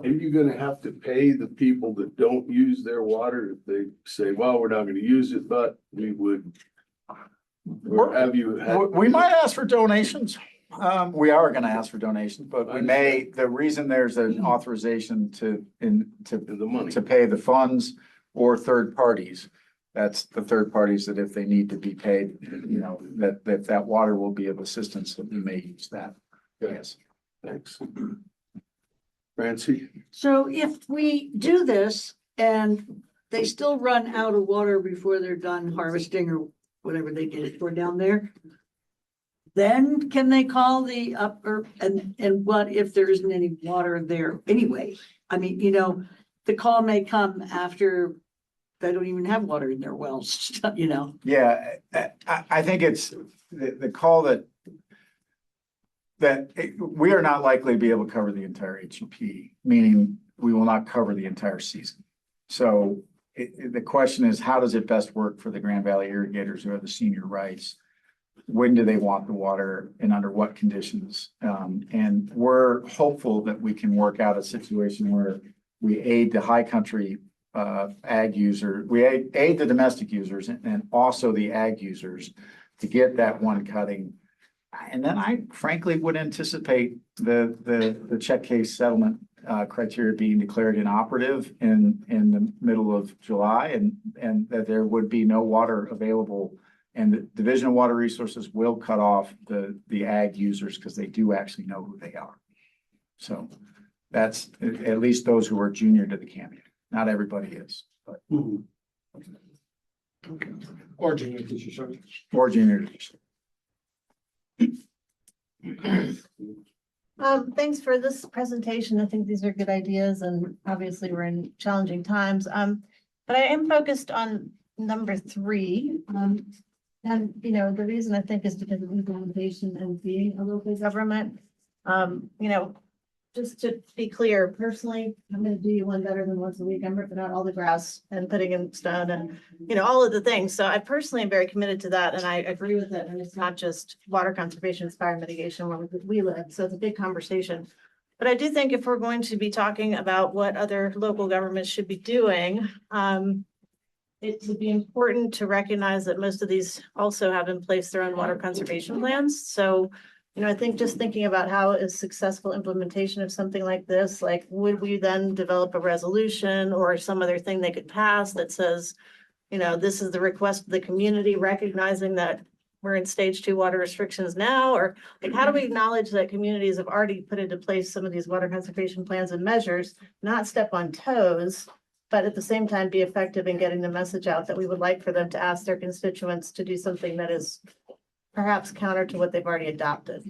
And you're gonna have to pay the people that don't use their water if they say, well, we're not gonna use it, but we would. Or have you had? We might ask for donations. We are gonna ask for donations, but we may, the reason there's an authorization to The money. pay the funds or third parties. That's the third parties that if they need to be paid, you know, that water will be of assistance, that we may use that. Yes. Thanks. Francie? So if we do this and they still run out of water before they're done harvesting or whatever they did it for down there, then can they call the upper, and what if there isn't any water there anyway? I mean, you know, the call may come after they don't even have water in their wells, you know? Yeah, I think it's the call that we are not likely to be able to cover the entire HEP, meaning we will not cover the entire season. So the question is, how does it best work for the Grand Valley irrigators who have the senior rights? When do they want the water and under what conditions? And we're hopeful that we can work out a situation where we aid the high country ag user, we aid the domestic users and also the ag users to get that one cutting. And then I frankly would anticipate the check case settlement criteria being declared inoperative in the middle of July, and that there would be no water available. And the Division of Water Resources will cut off the ag users because they do actually know who they are. So that's at least those who are junior to the CAMU. Not everybody is, but. Or junior teachers. Or junior teachers. Thanks for this presentation. I think these are good ideas, and obviously we're in challenging times. But I am focused on number 3. And, you know, the reason I think is because of implementation and being a local government. You know, just to be clear, personally, I'm gonna do you one better than once a week. I'm ripping out all the grass and putting in stone and, you know, all of the things. So I personally am very committed to that and I agree with it. And it's not just water conservation, it's fire mitigation where we live. So it's a big conversation. But I do think if we're going to be talking about what other local governments should be doing, it would be important to recognize that most of these also have in place their own water conservation plans. So, you know, I think just thinking about how is successful implementation of something like this, like would we then develop a resolution or some other thing they could pass that says, you know, this is the request of the community recognizing that we're in stage 2 water restrictions now, or like, how do we acknowledge that communities have already put into place some of these water conservation plans and measures, not step on toes, but at the same time be effective in getting the message out that we would like for them to ask their constituents to do something that is perhaps counter to what they've already adopted.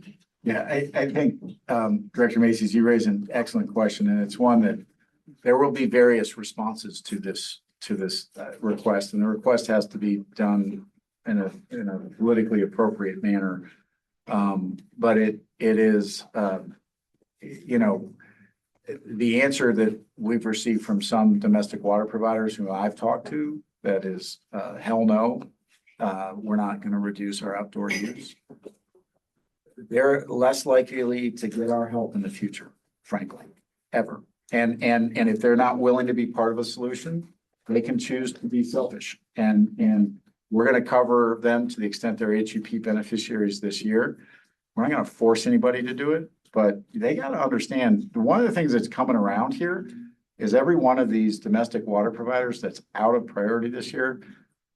Yeah, I think, Director Macy's, you raise an excellent question, and it's one that there will be various responses to this request, and the request has to be done in a politically appropriate manner. But it is, you know, the answer that we've received from some domestic water providers who I've talked to, that is, hell no, we're not going to reduce our outdoor use. They're less likely to get our help in the future, frankly, ever. And if they're not willing to be part of a solution, they can choose to be selfish. And we're going to cover them to the extent they're HUP beneficiaries this year. We're not going to force anybody to do it, but they got to understand, one of the things that's coming around here is every one of these domestic water providers that's out of priority this year,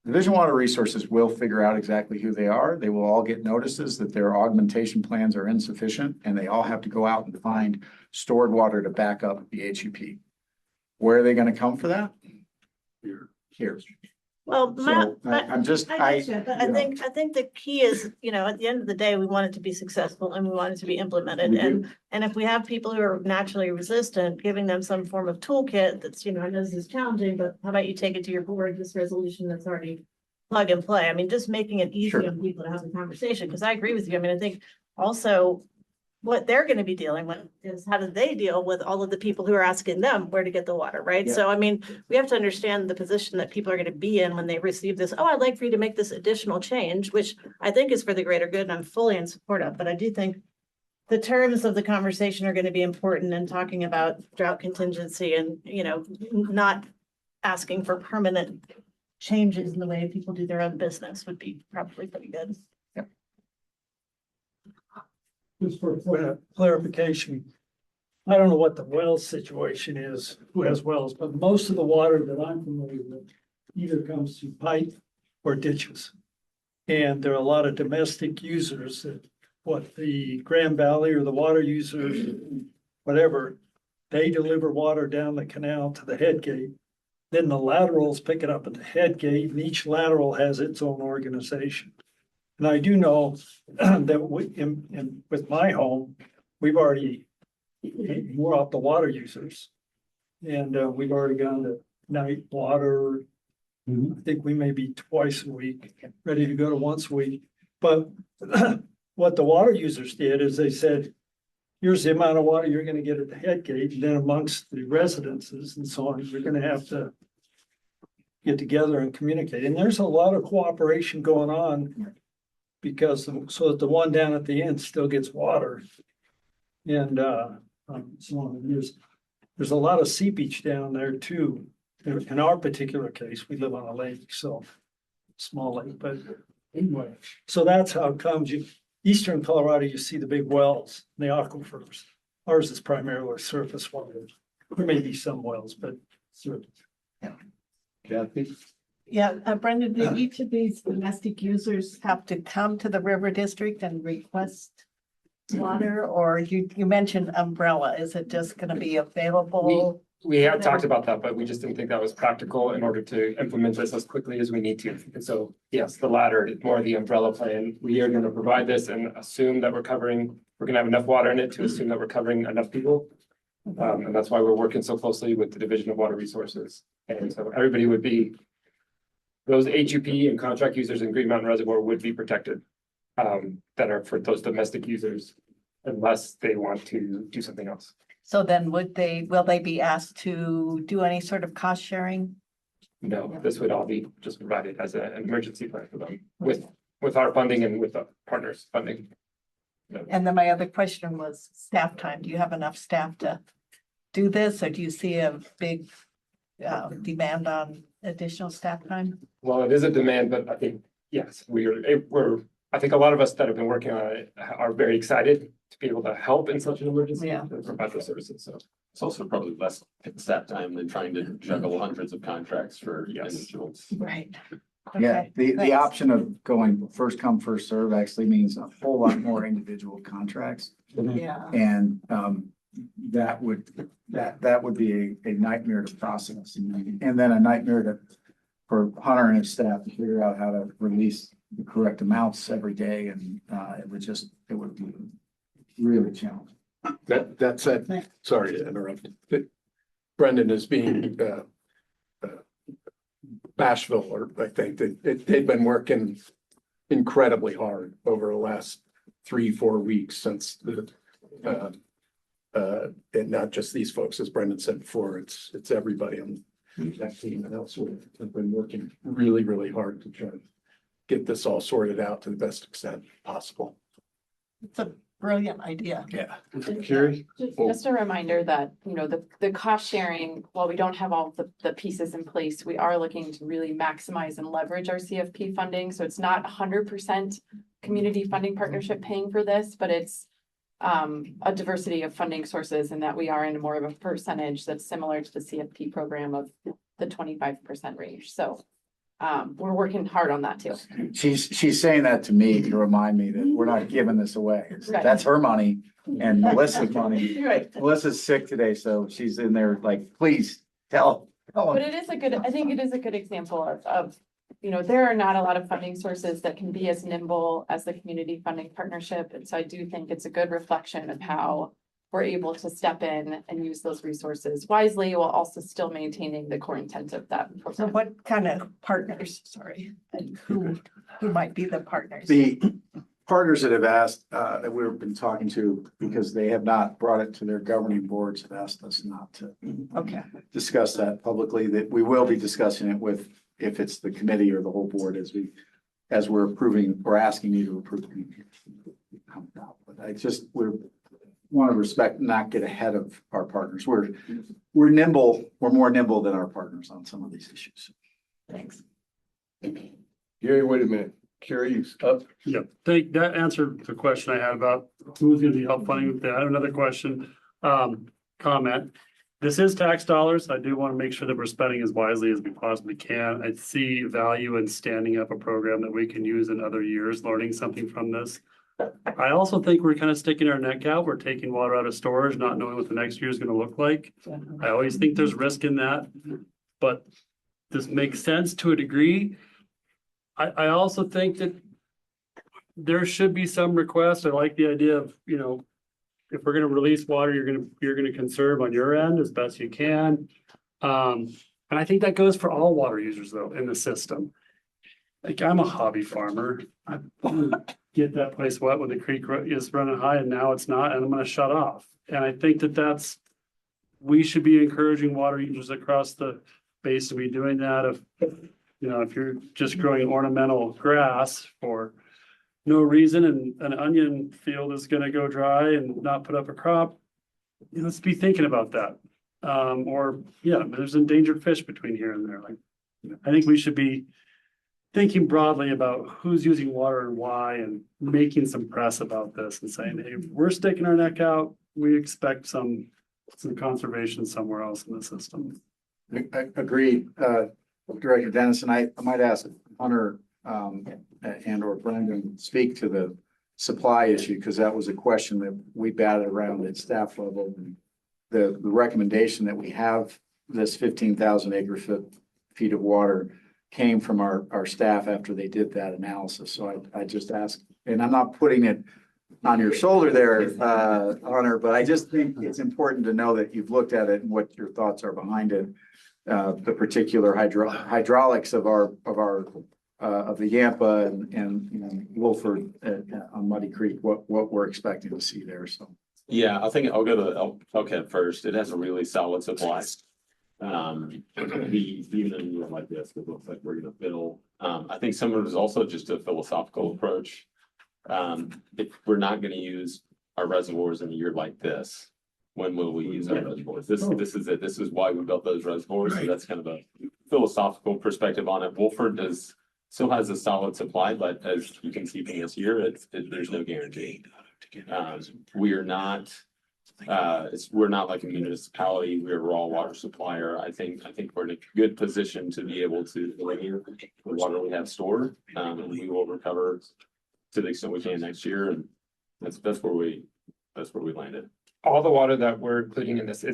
Division of Water Resources will figure out exactly who they are. They will all get notices that their augmentation plans are insufficient, and they all have to go out and find stored water to back up the HUP. Where are they going to come for that? Here. Well, So I'm just, I think the key is, you know, at the end of the day, we want it to be successful and we want it to be implemented. We do. And if we have people who are naturally resistant, giving them some form of toolkit that's, you know, I know this is challenging, but how about you take it to your board, this resolution that's already plug and play? I mean, just making it easy Sure. on people to have the conversation, because I agree with you. I mean, I think also what they're going to be dealing with is how do they deal with all of the people who are asking them where to get the water, right? Yeah. So, I mean, we have to understand the position that people are going to be in when they receive this. Oh, I'd like for you to make this additional change, which I think is for the greater good and I'm fully in support of. But I do think the terms of the conversation are going to be important in talking about drought contingency and, you know, not asking for permanent changes in the way people do their own business would be probably pretty good. Just for point of clarification, I don't know what the well situation is, who has wells, but most of the water that I'm familiar with either comes through pipe or ditches. And there are a lot of domestic users that, what the Grand Valley or the water users, whatever, they deliver water down the canal to the head gate. Then the laterals pick it up at the head gate, and each lateral has its own organization. And I do know that with my home, we've already, we're off the water users. And we've already gone to night water. I think we may be twice a week, ready to go to once a week. But what the water users did is they said, here's the amount of water you're going to get at the head gate. And then amongst the residences and so on, you're going to have to get together and communicate. And there's a lot of cooperation going on, because so that the one down at the end still gets water. And so on. There's a lot of seepage down there too. In our particular case, we live on a lake, so small lake, but anyway, so that's how it comes. Eastern Colorado, you see the big wells, the aquifers. Ours is primarily surface water. There may be some wells, but surface. Kathy? Yeah, Brenda, do each of these domestic users have to come to the river district and request water? Or you mentioned umbrella, is it just gonna be available? We had talked about that, but we just didn't think that was practical in order to implement this as quickly as we need to. And so, yes, the latter, more the umbrella plan. We are going to provide this and assume that we're going to have enough water in it to assume that we're covering enough people. And that's why we're working so closely with the Division of Water Resources. And so everybody would be, those HUP and contract users in Green Mountain Reservoir would be protected. That are for those domestic users, unless they want to do something else. So then will they be asked to do any sort of cost sharing? No, this would all be just provided as an emergency plan for them with our funding and with the partners' funding. And then my other question was staff time. Do you have enough staff to do this, or do you see a big demand on additional staff time? Well, it is a demand, but I think, yes, I think a lot of us that have been working on it are very excited to be able to help in such an emergency and provide those services, so. It's also probably less staff time than trying to juggle hundreds of contracts for individuals. Right. Yeah, Okay, the thanks. option of going first come, first serve actually means a whole lot more individual contracts. Yeah. And that would be a nightmare to process. And then a nightmare for Hunter and his staff to figure out how to release the correct amounts every day. And it would be really challenging. That said, sorry to interrupt, but Brendan is being bashful, or I think that they've been working incredibly hard over the last 3-4 weeks since and not just these folks, as Brendan said before, it's everybody on that team and elsewhere have been working really, really hard to try to get this all sorted out to the best extent possible. It's a brilliant idea. Yeah. Carrie? Just a reminder that, the cost sharing, while we don't have all the pieces in place, we are looking to really maximize and leverage our CFP funding. So it's not 100% community funding partnership paying for this, but it's a diversity of funding sources, and that we are in more of a percentage that's similar to the CFP program of the 25% range. So we're working hard on that too. She's saying that to me to remind me that we're not giving this away. Right. That's her money and Melissa's money. Right. Melissa's sick today, so she's in there like, please tell. But it is I think it is a good example of, there are not a lot of funding sources that can be as nimble as the community funding partnership. And so I do think it's a good reflection of how we're able to step in and use those resources wisely while also still maintaining the core intent of that So program. what kind of partners, sorry, and who might be the partners? The partners that have asked, that we've been talking to, because they have not brought it to their governing boards, have asked us not to discuss that publicly, that we will be discussing it with, if it's the committee or the whole board, as we're approving or asking you to approve. But we want to respect, not get ahead of our partners. We're nimble, we're more nimble than our partners on some of these issues. Thanks. Gary, wait a minute. Carrie's up. Yep, that answered the question I had about who's gonna be help funding with that. I have another question, comment. This is tax dollars. I do want to make sure that we're spending as wisely as we possibly can. I see value in standing up a program that we can use in other years, learning something from this. I also think we're kind of sticking our neck out. We're taking water out of storage, not knowing what the next year is going to look like. I always think there's risk in that, but this makes sense to a degree. I also think that there should be some request. I like the idea of, if we're gonna release water, you're gonna conserve on your end as best you can. And I think that goes for all water users though in the system. Like, I'm a hobby farmer. I get that place wet when the creek is running high, and now it's not, and I'm gonna shut off. And I think that we should be encouraging water users across the base to be doing that. If you're just growing ornamental grass for no reason, and an onion field is gonna go dry and not put up a crop, let's be thinking about that. There's endangered fish between here and there. Like, I think we should be thinking broadly about who's using water and why, and making some press about this and saying, hey, we're sticking our neck out. We expect some conservation somewhere else in the system. I agree, Director Dennis, and I might ask Hunter and or Brendan speak to the supply issue, because that was a question that we batted around at staff level. The recommendation that we have this 15,000 acre feet of water came from our staff after they did that analysis. So I just asked, and I'm not putting it on your shoulder there, Hunter, but I just think it's important to know that you've looked at it and what your thoughts are behind it. The particular hydraulics of the Yampa and Wolford on Muddy Creek, what we're expecting to see there. So Yeah, I think I'll go to Elkhart first. It has a really solid supply. Even in a year like this, it looks like we're gonna fill. I think some of it is also just a philosophical approach. If we're not gonna use our reservoirs in a year like this, when will we use our reservoirs? This is it. This is why we built those reservoirs. So that's kind of a philosophical perspective on it. Wolford still has a solid supply, but as you can see from this year, there's no guarantee. We are not, we're not like a municipality. We're a raw water supplier. I think we're in a good position to be able to linear the water we have stored. And we will recover to the extent we can next year. And that's where we landed. All the water that we're including in this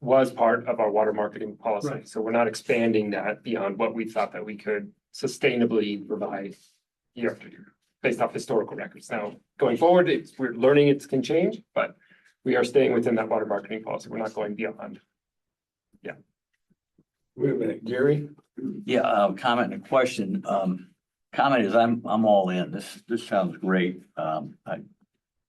was part of our water marketing policy. Right. So we're not expanding that beyond what we thought that we could sustainably provide year after year, based off historical records. Now, going forward, we're learning it can change, but we are staying within that water marketing policy. We're not going beyond. Yeah. Wait a minute, Gary? Yeah, comment and a question. Comment is I'm all in. This sounds great. I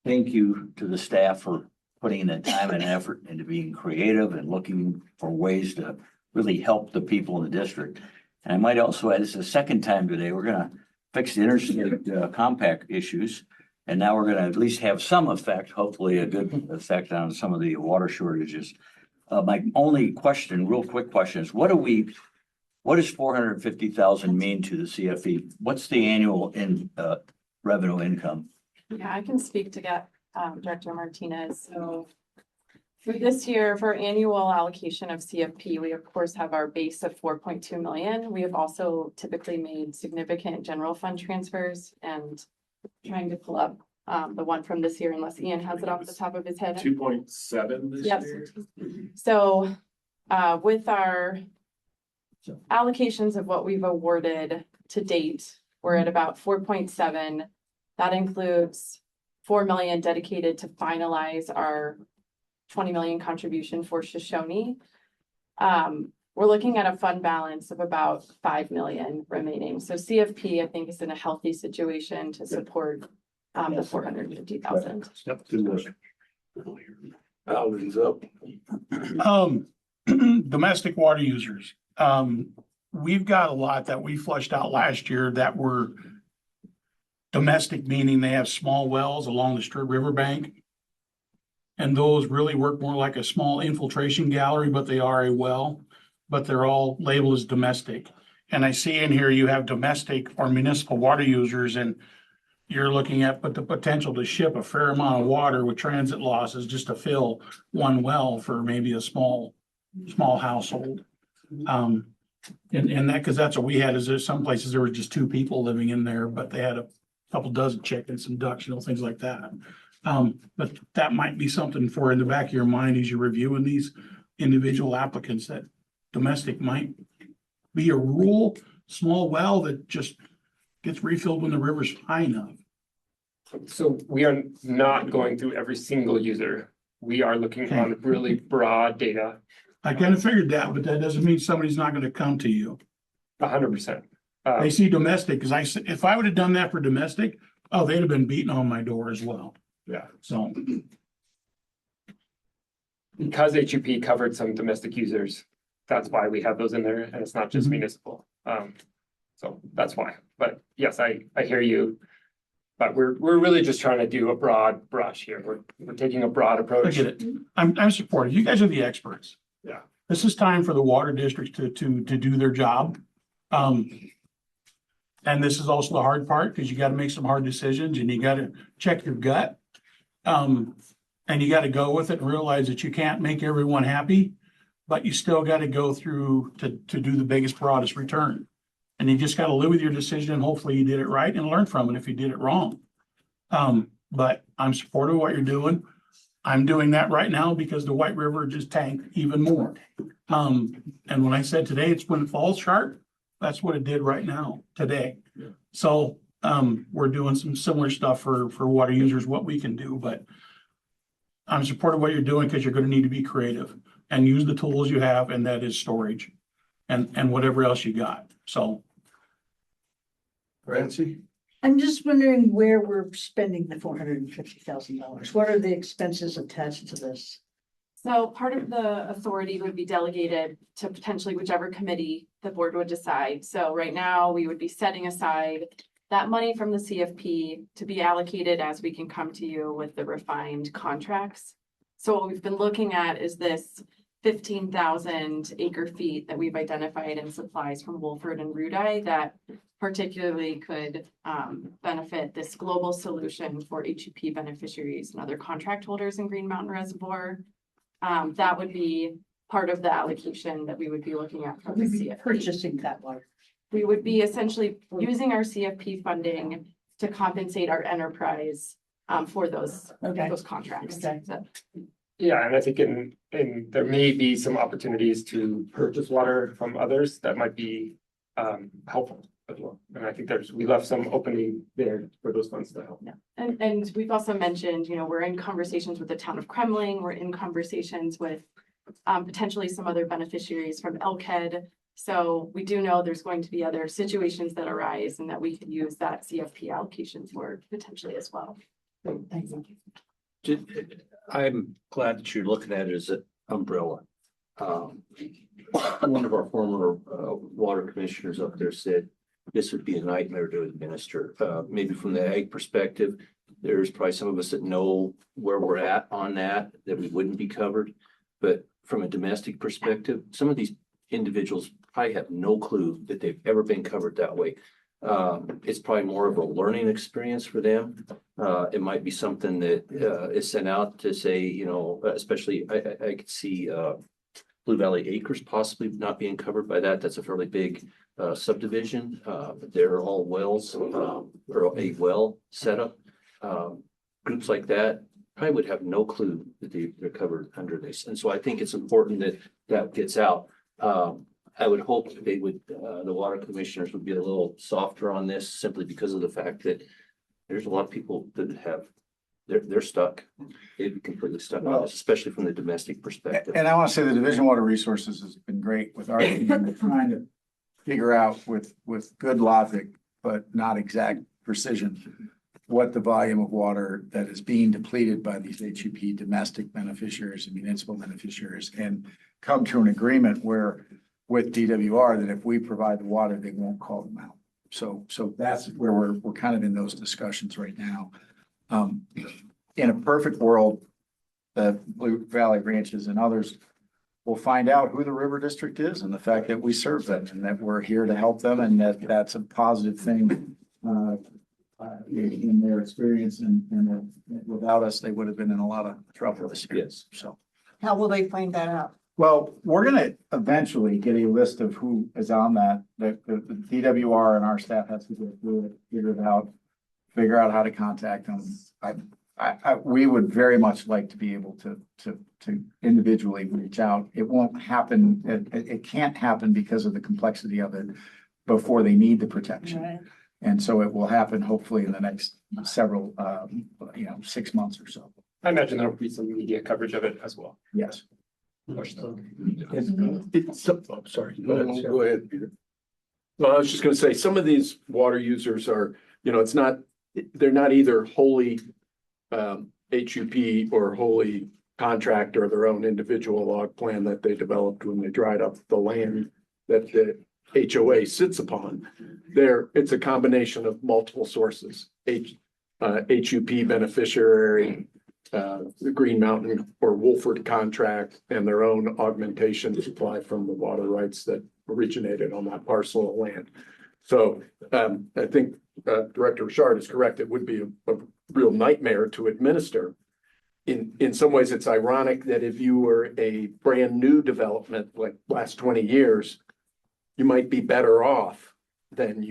thank you to the staff for putting in the time and effort into being creative and looking for ways to really help the people in the district. And I might also add, this is the second time today, we're gonna fix the interstate compact issues. And now we're gonna at least have some effect, hopefully a good effect on some of the water shortages. My only question, real quick question is, what does 450,000 mean to the CFE? What's the annual revenue income? Yeah, I can speak to Director Martinez. So for this year, for annual allocation of CFP, we of course have our base of 4.2 million. We have also typically made significant general fund transfers, and trying to pull up the one from this year unless Ian has it off the top of his head. 2.7 this Yes. year. So with our allocations of what we've awarded to date, we're at about 4.7. That includes 4 million dedicated to finalize our 20 million contribution for Shoshone. We're looking at a fund balance of about 5 million remaining. So CFP, I think, is in a healthy situation to support the 450,000. Yep. Good work. Alvin's up. Domestic water users. We've got a lot that we flushed out last year that were domestic, meaning they have small wells along the Sturt River bank. And those really work more like a small infiltration gallery, but they are a well, but they're all labeled as domestic. And I see in here you have domestic or municipal water users, and you're looking at the potential to ship a fair amount of water with transit losses just to fill one well for maybe a small household. And that, because that's what we had, is there's some places there were just 2 people living in there, but they had a couple dozen chickens, some ducks, things like that. But that might be something for in the back of your mind as you're reviewing these individual applicants, that domestic might be a rural small well that just gets refilled when the river's high enough. So we are not going through every single user. We are looking on really broad data. I kind of figured that, but that doesn't mean somebody's not going to come to you. 100%. They see domestic, because if I would have done that for domestic, they'd have been beating on my door as well. Yeah. So. Because HUP covered some domestic users, that's why we have those in there, and it's not just municipal. So that's why. But yes, I hear you. But we're really just trying to do a broad brush here. We're taking a broad approach. I get it. I'm supportive. You guys are the experts. Yeah. This is time for the water districts to do their job. And this is also the hard part, because you got to make some hard decisions and you got to check your gut. And you got to go with it and realize that you can't make everyone happy, but you still got to go through to do the biggest, broadest return. And you just got to live with your decision, and hopefully you did it right and learn from it if you did it wrong. But I'm supportive of what you're doing. I'm doing that right now because the White River just tanked even more. And when I said today, it's when it falls sharp, that's what it did right now, today. Yeah. So we're doing some similar stuff for water users, what we can do, but I'm supportive of what you're doing, because you're going to need to be creative and use the tools you have, and that is storage and whatever else you got. So. Francie? I'm just wondering where we're spending the $450,000. What are the expenses attached to this? So part of the authority would be delegated to potentially whichever committee the board would decide. So right now, we would be setting aside that money from the CFP to be allocated as we can come to you with the refined contracts. So what we've been looking at is this 15,000 acre feet that we've identified in supplies from Wolford and Rudai that particularly could benefit this global solution for HUP beneficiaries and other contract holders in Green Mountain Reservoir. That would be part of the allocation that we would be looking at from the We'd be CFP. purchasing that water. We would be essentially using our CFP funding to compensate our enterprise for those contracts. So- Yeah, and I think there may be some opportunities to purchase water from others that might be helpful as well. And I think we left some opening there for those funds to help. Yeah, and we've also mentioned, we're in conversations with the town of Kremling, we're in conversations with potentially some other beneficiaries from ELCED. So we do know there's going to be other situations that arise and that we could use that CFP allocation for potentially as well. Thank you. I'm glad that you're looking at it as an umbrella. One of our former water commissioners up there said this would be a nightmare to administer. Maybe from the ag perspective, there's probably some of us that know where we're at on that we wouldn't be covered. But from a domestic perspective, some of these individuals probably have no clue that they've ever been covered that way. It's probably more of a learning experience for them. It might be something that is sent out to say, especially I could see Blue Valley Acres possibly not being covered by that. That's a fairly big subdivision. They're all wells or a well setup. Groups like that probably would have no clue that they're covered under this. And so I think it's important that that gets out. I would hope that they would, the water commissioners would be a little softer on this simply because of the fact that there's a lot of people that they're stuck. They'd be completely stuck on this, especially from the domestic perspective. And I want to say the Division of Water Resources has been great with our team trying to figure out with good logic, but not exact precision, what the volume of water that is being depleted by these HUP domestic beneficiaries and municipal beneficiaries, and come to an agreement where with DWR that if we provide the water, they won't call them out. So that's where we're kind of in those discussions right now. In a perfect world, the Blue Valley Ranches and others will find out who the River District is and the fact that we serve them and that we're here to help them and that that's a positive thing in their experience and without us, they would have been in a lot of trouble this year. Yes. So. How will they find that out? Well, we're gonna eventually get a list of who is on that, the DWR and our staff has to go through it, figure out how to contact them. We would very much like to be able to individually reach out. It won't happen, it can't happen because of the complexity of it before they need the protection. Right. And so it will happen hopefully in the next several, 6 months or so. I imagine there'll be some media coverage of it as well. Yes. Sorry. Go ahead, Peter. Well, I was just gonna say, some of these water users are, they're not either wholly HUP or wholly contract or their own individual log plan that they developed when they dried up the land that the HOA sits upon. It's a combination of multiple sources, HUP beneficiary, the Green Mountain or Wolford contract, and their own augmentation supply from the water rights that originated on that parcel of land. So I think Director Richard is correct. It would be a real nightmare to administer. In some ways, it's ironic that if you were a brand new development, like last 20 years, you might be better off than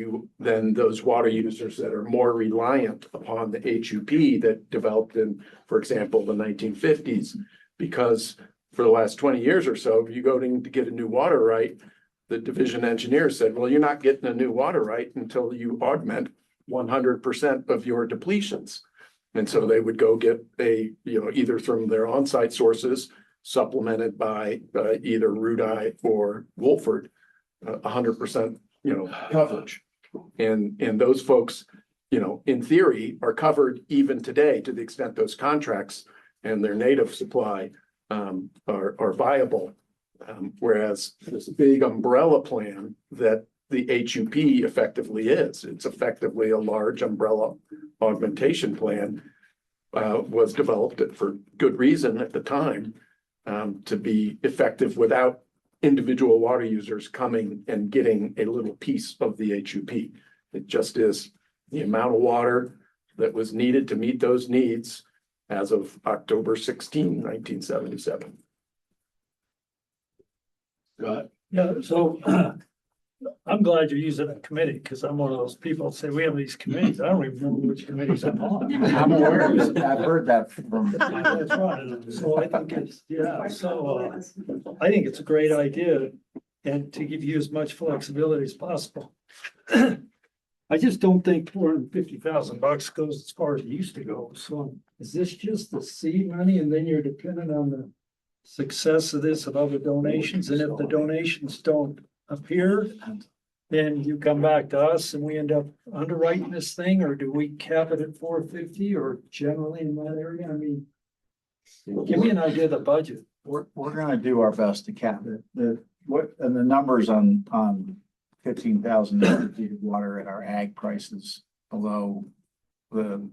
those water users that are more reliant upon the HUP that developed in, for example, the 1950s. Because for the last 20 years or so, if you go to get a new water right, the division engineer said, well, you're not getting a new water right until you augment 100% of your depletions. And so they would go get either from their on-site sources, supplemented by either Rudai or Wolford, 100%, coverage. And those folks in theory, are covered even today to the extent those contracts and their native supply are viable. Whereas this big umbrella plan that the HUP effectively is, it's effectively a large umbrella augmentation plan, was developed for good reason at the time, to be effective without individual water users coming and getting a little piece of the HUP. It just is the amount of water that was needed to meet those needs as of October 16, 1977. Yeah, so I'm glad you're using a committee, because I'm one of those people that say, we have these committees, I don't even remember which committees I'm on. I'm aware of it. I've heard that from. That's right, so I think it's, I think it's a great idea, and to give you as much flexibility as possible. I just don't think $450,000 goes as far as it used to go, so is this just the seed money, and then you're dependent on the success of this and other donations, and if the donations don't appear, then you come back to us and we end up underwriting this thing, or do we cap it at 450 or generally in that area? I mean, give me an idea of the budget. We're gonna do our best to cap it. The numbers on 15,000 acre feet of water at our ag prices below the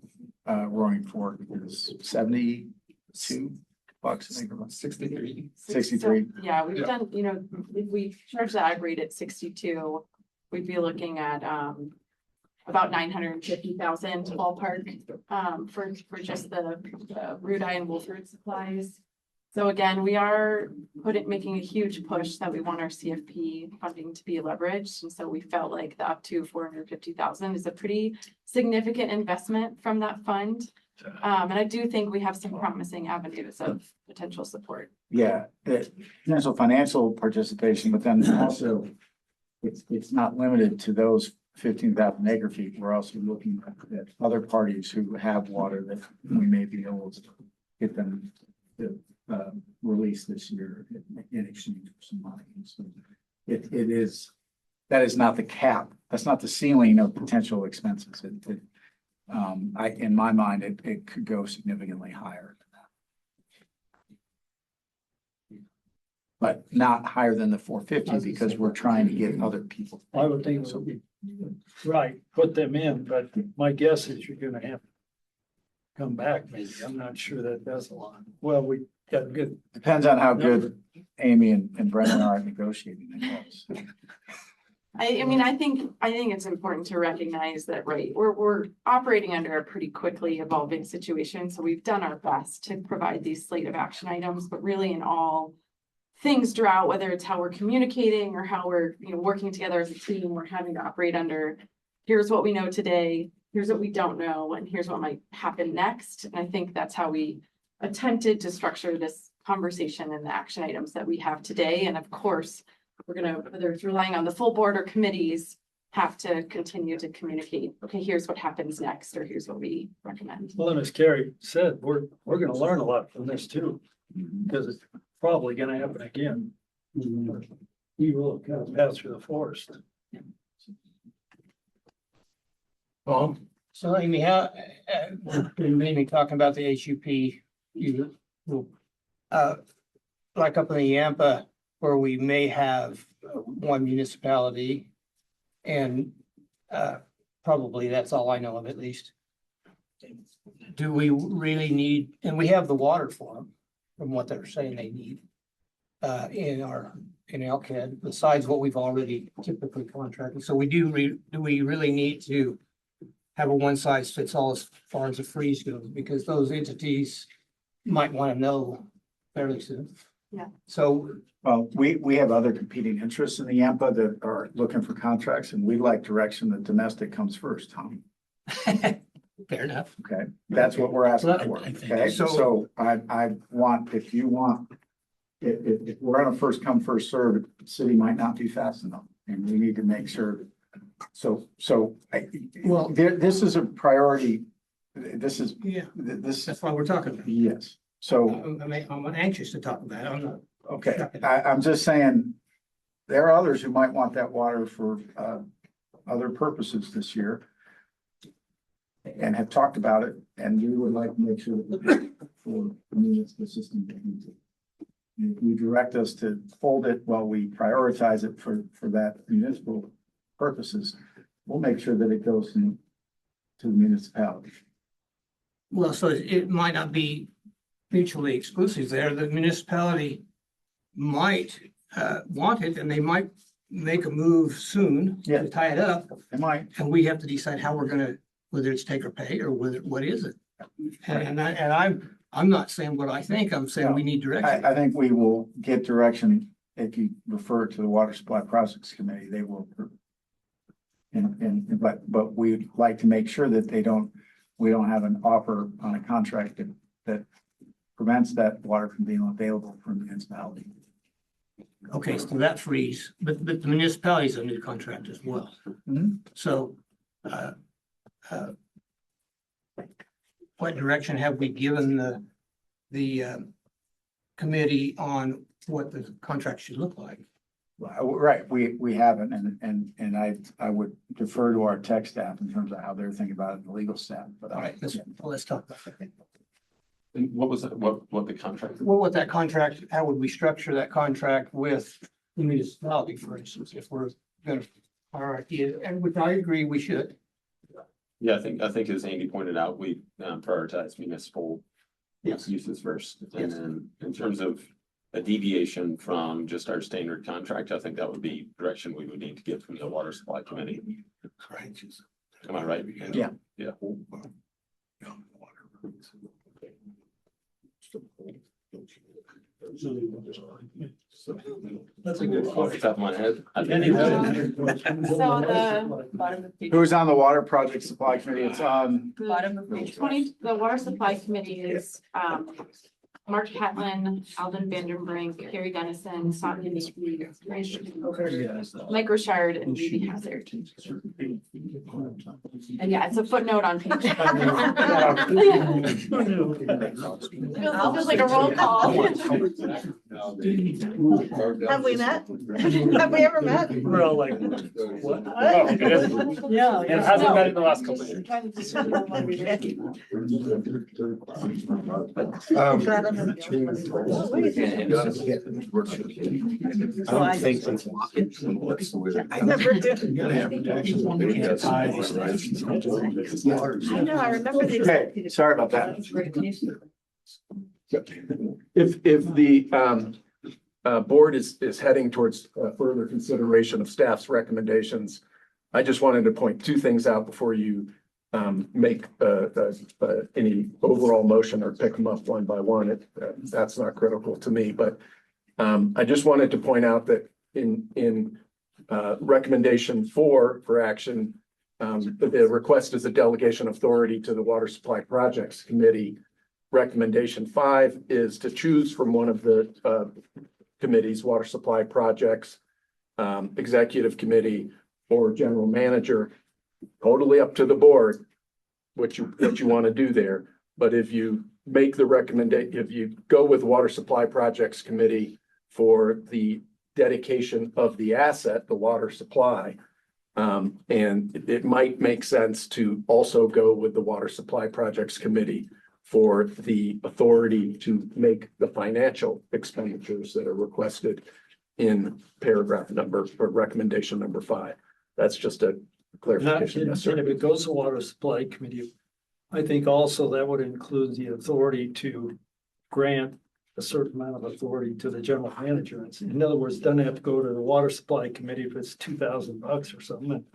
Roaring Fork is 72 bucks an acre. 63. 63. Yeah, we've done, if we charge the ag rate at 62, we'd be looking at about 950,000 ballpark for just the root eye and wolf root supplies. So again, we are making a huge push that we want our CFP funding to be leveraged. And so we felt like the up to 450,000 is a pretty significant investment from that fund. And I do think we have some promising avenues of potential support. Yeah, potential financial participation, but then also it's not limited to those 15,000 acre feet. We're also looking at other parties who have water that we may be able to get them to release this year in exchange for some money. So that is not the cap. That's not the ceiling of potential expenses. In my mind, it could go significantly higher than that. But not higher than the 450 because we're trying to get other people. I would think so. Right, put them in, but my guess is you're gonna have to come back maybe. I'm not sure that does a lot. Well, we got a good. Depends on how good Amy and Brendan are at negotiating, I guess. I think it's important to recognize that, right, we're operating under a pretty quickly evolving situation. So we've done our best to provide these slate of action items, but really in all things drought, whether it's how we're communicating or how we're, working together as a team, we're having to operate under, here's what we know today, here's what we don't know, and here's what might happen next. And I think that's how we attempted to structure this conversation and the action items that we have today. And of course, we're gonna, whether it's relying on the full board or committees, have to continue to communicate, okay, here's what happens next, or here's what we recommend. Well, and as Carrie said, we're gonna learn a lot from this too, because it's probably gonna happen again. We will kind of pass through the forest. Well, So Amy, how, mainly talking about the HUP, like up in the Yampa, where we may have one municipality. And probably that's all I know of at least. Do we really need, and we have the water for them, from what they're saying they need. In Elkhead, besides what we've already typically contracted. So do we really need to have a one size fits all as far as the freeze goes? Because those entities might want to know fairly soon. Yeah. So, well, we have other competing interests in the Yampa that are looking for contracts, and we like direction that domestic comes first, Tom. Fair enough. Okay, that's what we're asking for. I think Okay, so. so I want, if we're on a first come, first served, the city might not be fast enough, and we need to make sure. This is a priority. This is. Yeah. That's why we're talking about it. Yes, so. I'm anxious to talk about it. I'm not. Okay, I'm just saying, there are others who might want that water for other purposes this year. and have talked about it, and we would like to make sure that for the municipal system. If you direct us to hold it while we prioritize it for that municipal purposes, we'll make sure that it goes to the municipality. Well, so it might not be mutually exclusive there. The municipality might want it and they might make a move soon to tie it up. They might. And we have to decide how we're gonna, whether it's take or pay or whether, what is it? And I'm not saying what I think, I'm saying we need direction. I think we will get direction if you refer to the Water Supply Projects Committee, they will. But we'd like to make sure that we don't have an offer on a contract that prevents that water from being available for municipality. Okay, so that frees, but the municipality is under contract as well. So, what direction have we given the committee on what the contract should look like? Right, we haven't, and I would defer to our tech staff in terms of how they're thinking about it, the legal staff, but. All right, let's talk about that. And what was that, what the contract? Well, with that contract, how would we structure that contract with the municipality, for instance, if we're gonna, all right, and which I agree we should. Yeah, I think as Andy pointed out, we prioritize municipal uses first. And then in terms of a deviation from just our standard contract, I think that would be direction we would need to get from the Water Supply Committee. Am I right? Yeah. Yeah. That's a good off the top of my head. Who's on the Water Project Supply Committee? It's on. Bottom of page 20, the Water Supply Committee is, Mark Catlin, Alden Vandenbrink, Carrie Dennison, Sonia Nikki, Mike Rochard, and Levy Hazard. And yeah, it's a footnote on page. Feels like a roll call. Have we met? Have we ever met? We're all like, what? Oh, it is? Yeah. It hasn't met in the last couple of years. I don't think. I never did. I know, I remember these. Okay, sorry about that. If the board is heading towards further consideration of staff's recommendations, I just wanted to point two things out before you make any overall motion or pick them up one by one. That's not critical to me, but I just wanted to point out that in recommendation 4 for action, the request is a delegation authority to the Water Supply Projects Committee. Recommendation 5 is to choose from one of the committees, Water Supply Projects, Executive Committee, or General Manager. Totally up to the board what you want to do there. But if you make the recommendation, if you go with Water Supply Projects Committee for the dedication of the asset, the water supply, and it might make sense to also go with the Water Supply Projects Committee for the authority to make the financial expenditures that are requested in paragraph number or recommendation number 5. That's just a clarification. Yes, sir. And if it goes to Water Supply Committee, I think also that would include the authority to grant a certain amount of authority to the general manager. In other words, doesn't have to go to the Water Supply Committee if it's $2,000 or something. And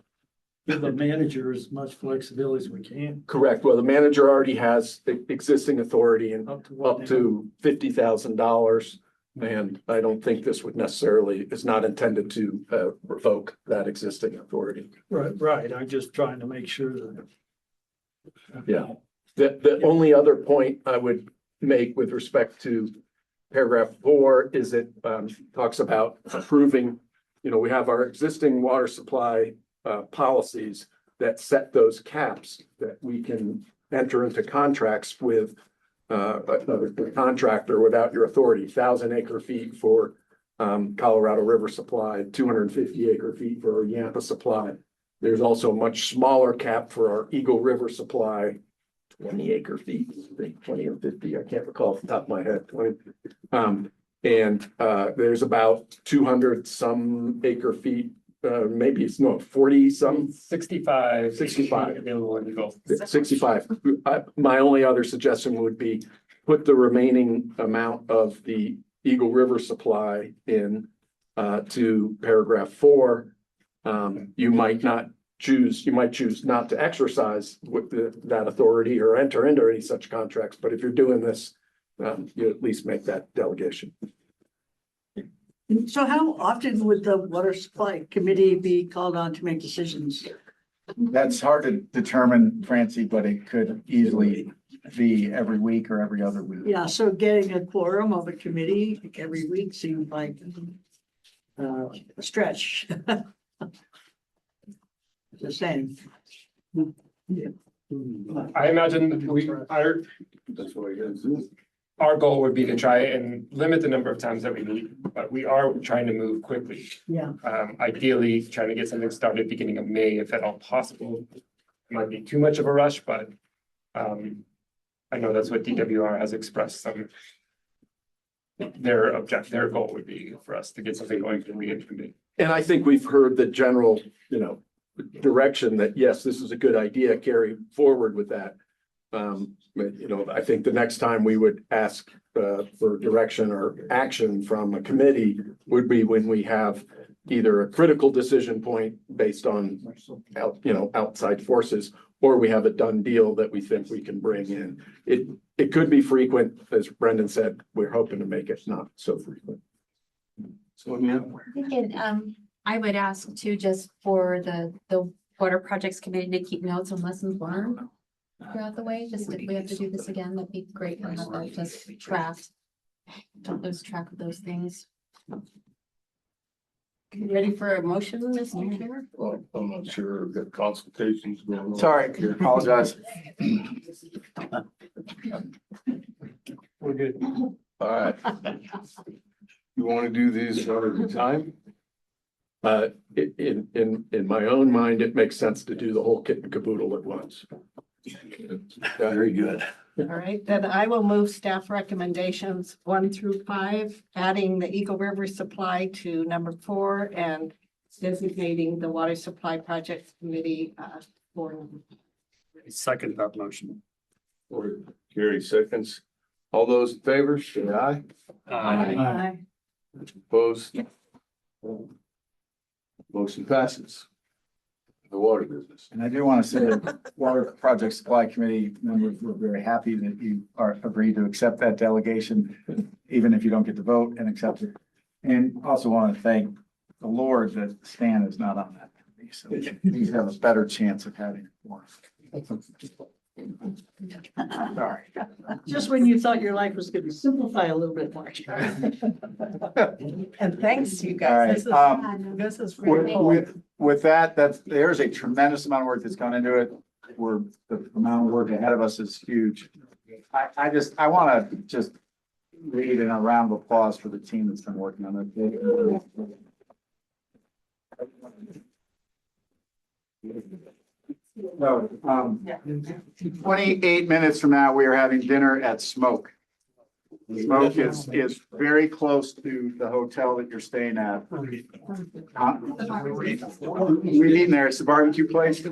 give the manager as much flexibility as we can. Correct. Well, the manager already has the existing authority and up to $50,000. And I don't think this would necessarily, is not intended to revoke that existing authority. Right. I'm just trying to make sure that. Yeah. The only other point I would make with respect to paragraph 4 is it talks about approving, we have our existing water supply policies that set those caps that we can enter into contracts with a contractor without your authority, 1,000 acre feet for Colorado River Supply, 250 acre feet for Yampa Supply. There's also a much smaller cap for our Eagle River supply, 20 acre feet, I think 20 or 50, I can't recall off the top of my head, 20. There's about 200 some acre feet, maybe it's no, 40 some. 65. 65. Available in the Gulf. 65. My only other suggestion would be put the remaining amount of the Eagle River supply in to paragraph 4. You might choose not to exercise with that authority or enter into any such contracts, but if you're doing this, you at least make that delegation. So how often would the water supply committee be called on to make decisions? That's hard to determine, Francie, but it could easily be every week or every other week. Yeah, so getting a quorum of a committee every week seems like a stretch. Just saying. I imagine our goal would be to try and limit the number of times that we meet, but we are trying to move quickly. Yeah. Ideally, trying to get something started beginning of May, if at all possible. It might be too much of a rush, but I know that's what DWR has expressed their goal would be for us to get something going from the committee. And I think we've heard the general, direction that, yes, this is a good idea, carry forward with that. I think the next time we would ask for direction or action from a committee would be when we have either a critical decision point based on, outside forces, or we have a done deal that we think we can bring in. It could be frequent, as Brendan said, we're hoping to make it not so frequent. So, I would ask too, just for the water projects committee to keep notes on lessons learned throughout the way, just if we have to do this again, that'd be great. And not just don't lose track of those things. Ready for a motion, Mr. Chair? Well, I'm not sure, we've got consultations going on. Sorry, apologize. We're good. All right. You want to do these one at a time? In my own mind, it makes sense to do the whole kit and caboodle at once. Very good. All right, then I will move staff recommendations 1 through 5, adding the Eagle River supply to number 4 and designating the water supply project committee for. Second that motion. Or Gary seconds. All those in favor, say aye. Aye. Opposed? Motion passes. The water business. And I do want to say that Water Project Supply Committee members were very happy that you are agreed to accept that delegation, even if you don't get to vote and accept it. And also want to thank the Lord that Stan is not on that committee, so you have a better chance of having more. Sorry. Just when you thought your life was going to simplify a little bit more. And thanks, you All right, guys. This is really. With that, there's a tremendous amount of work that's gone into it. The amount of work ahead of us is huge. I want to just lead in a round of applause for the team that's been working on it. So, 28 minutes from now, we are having dinner at Smoke. Smoke is very close to the hotel that you're staying at. We meeting there. It's the barbecue place.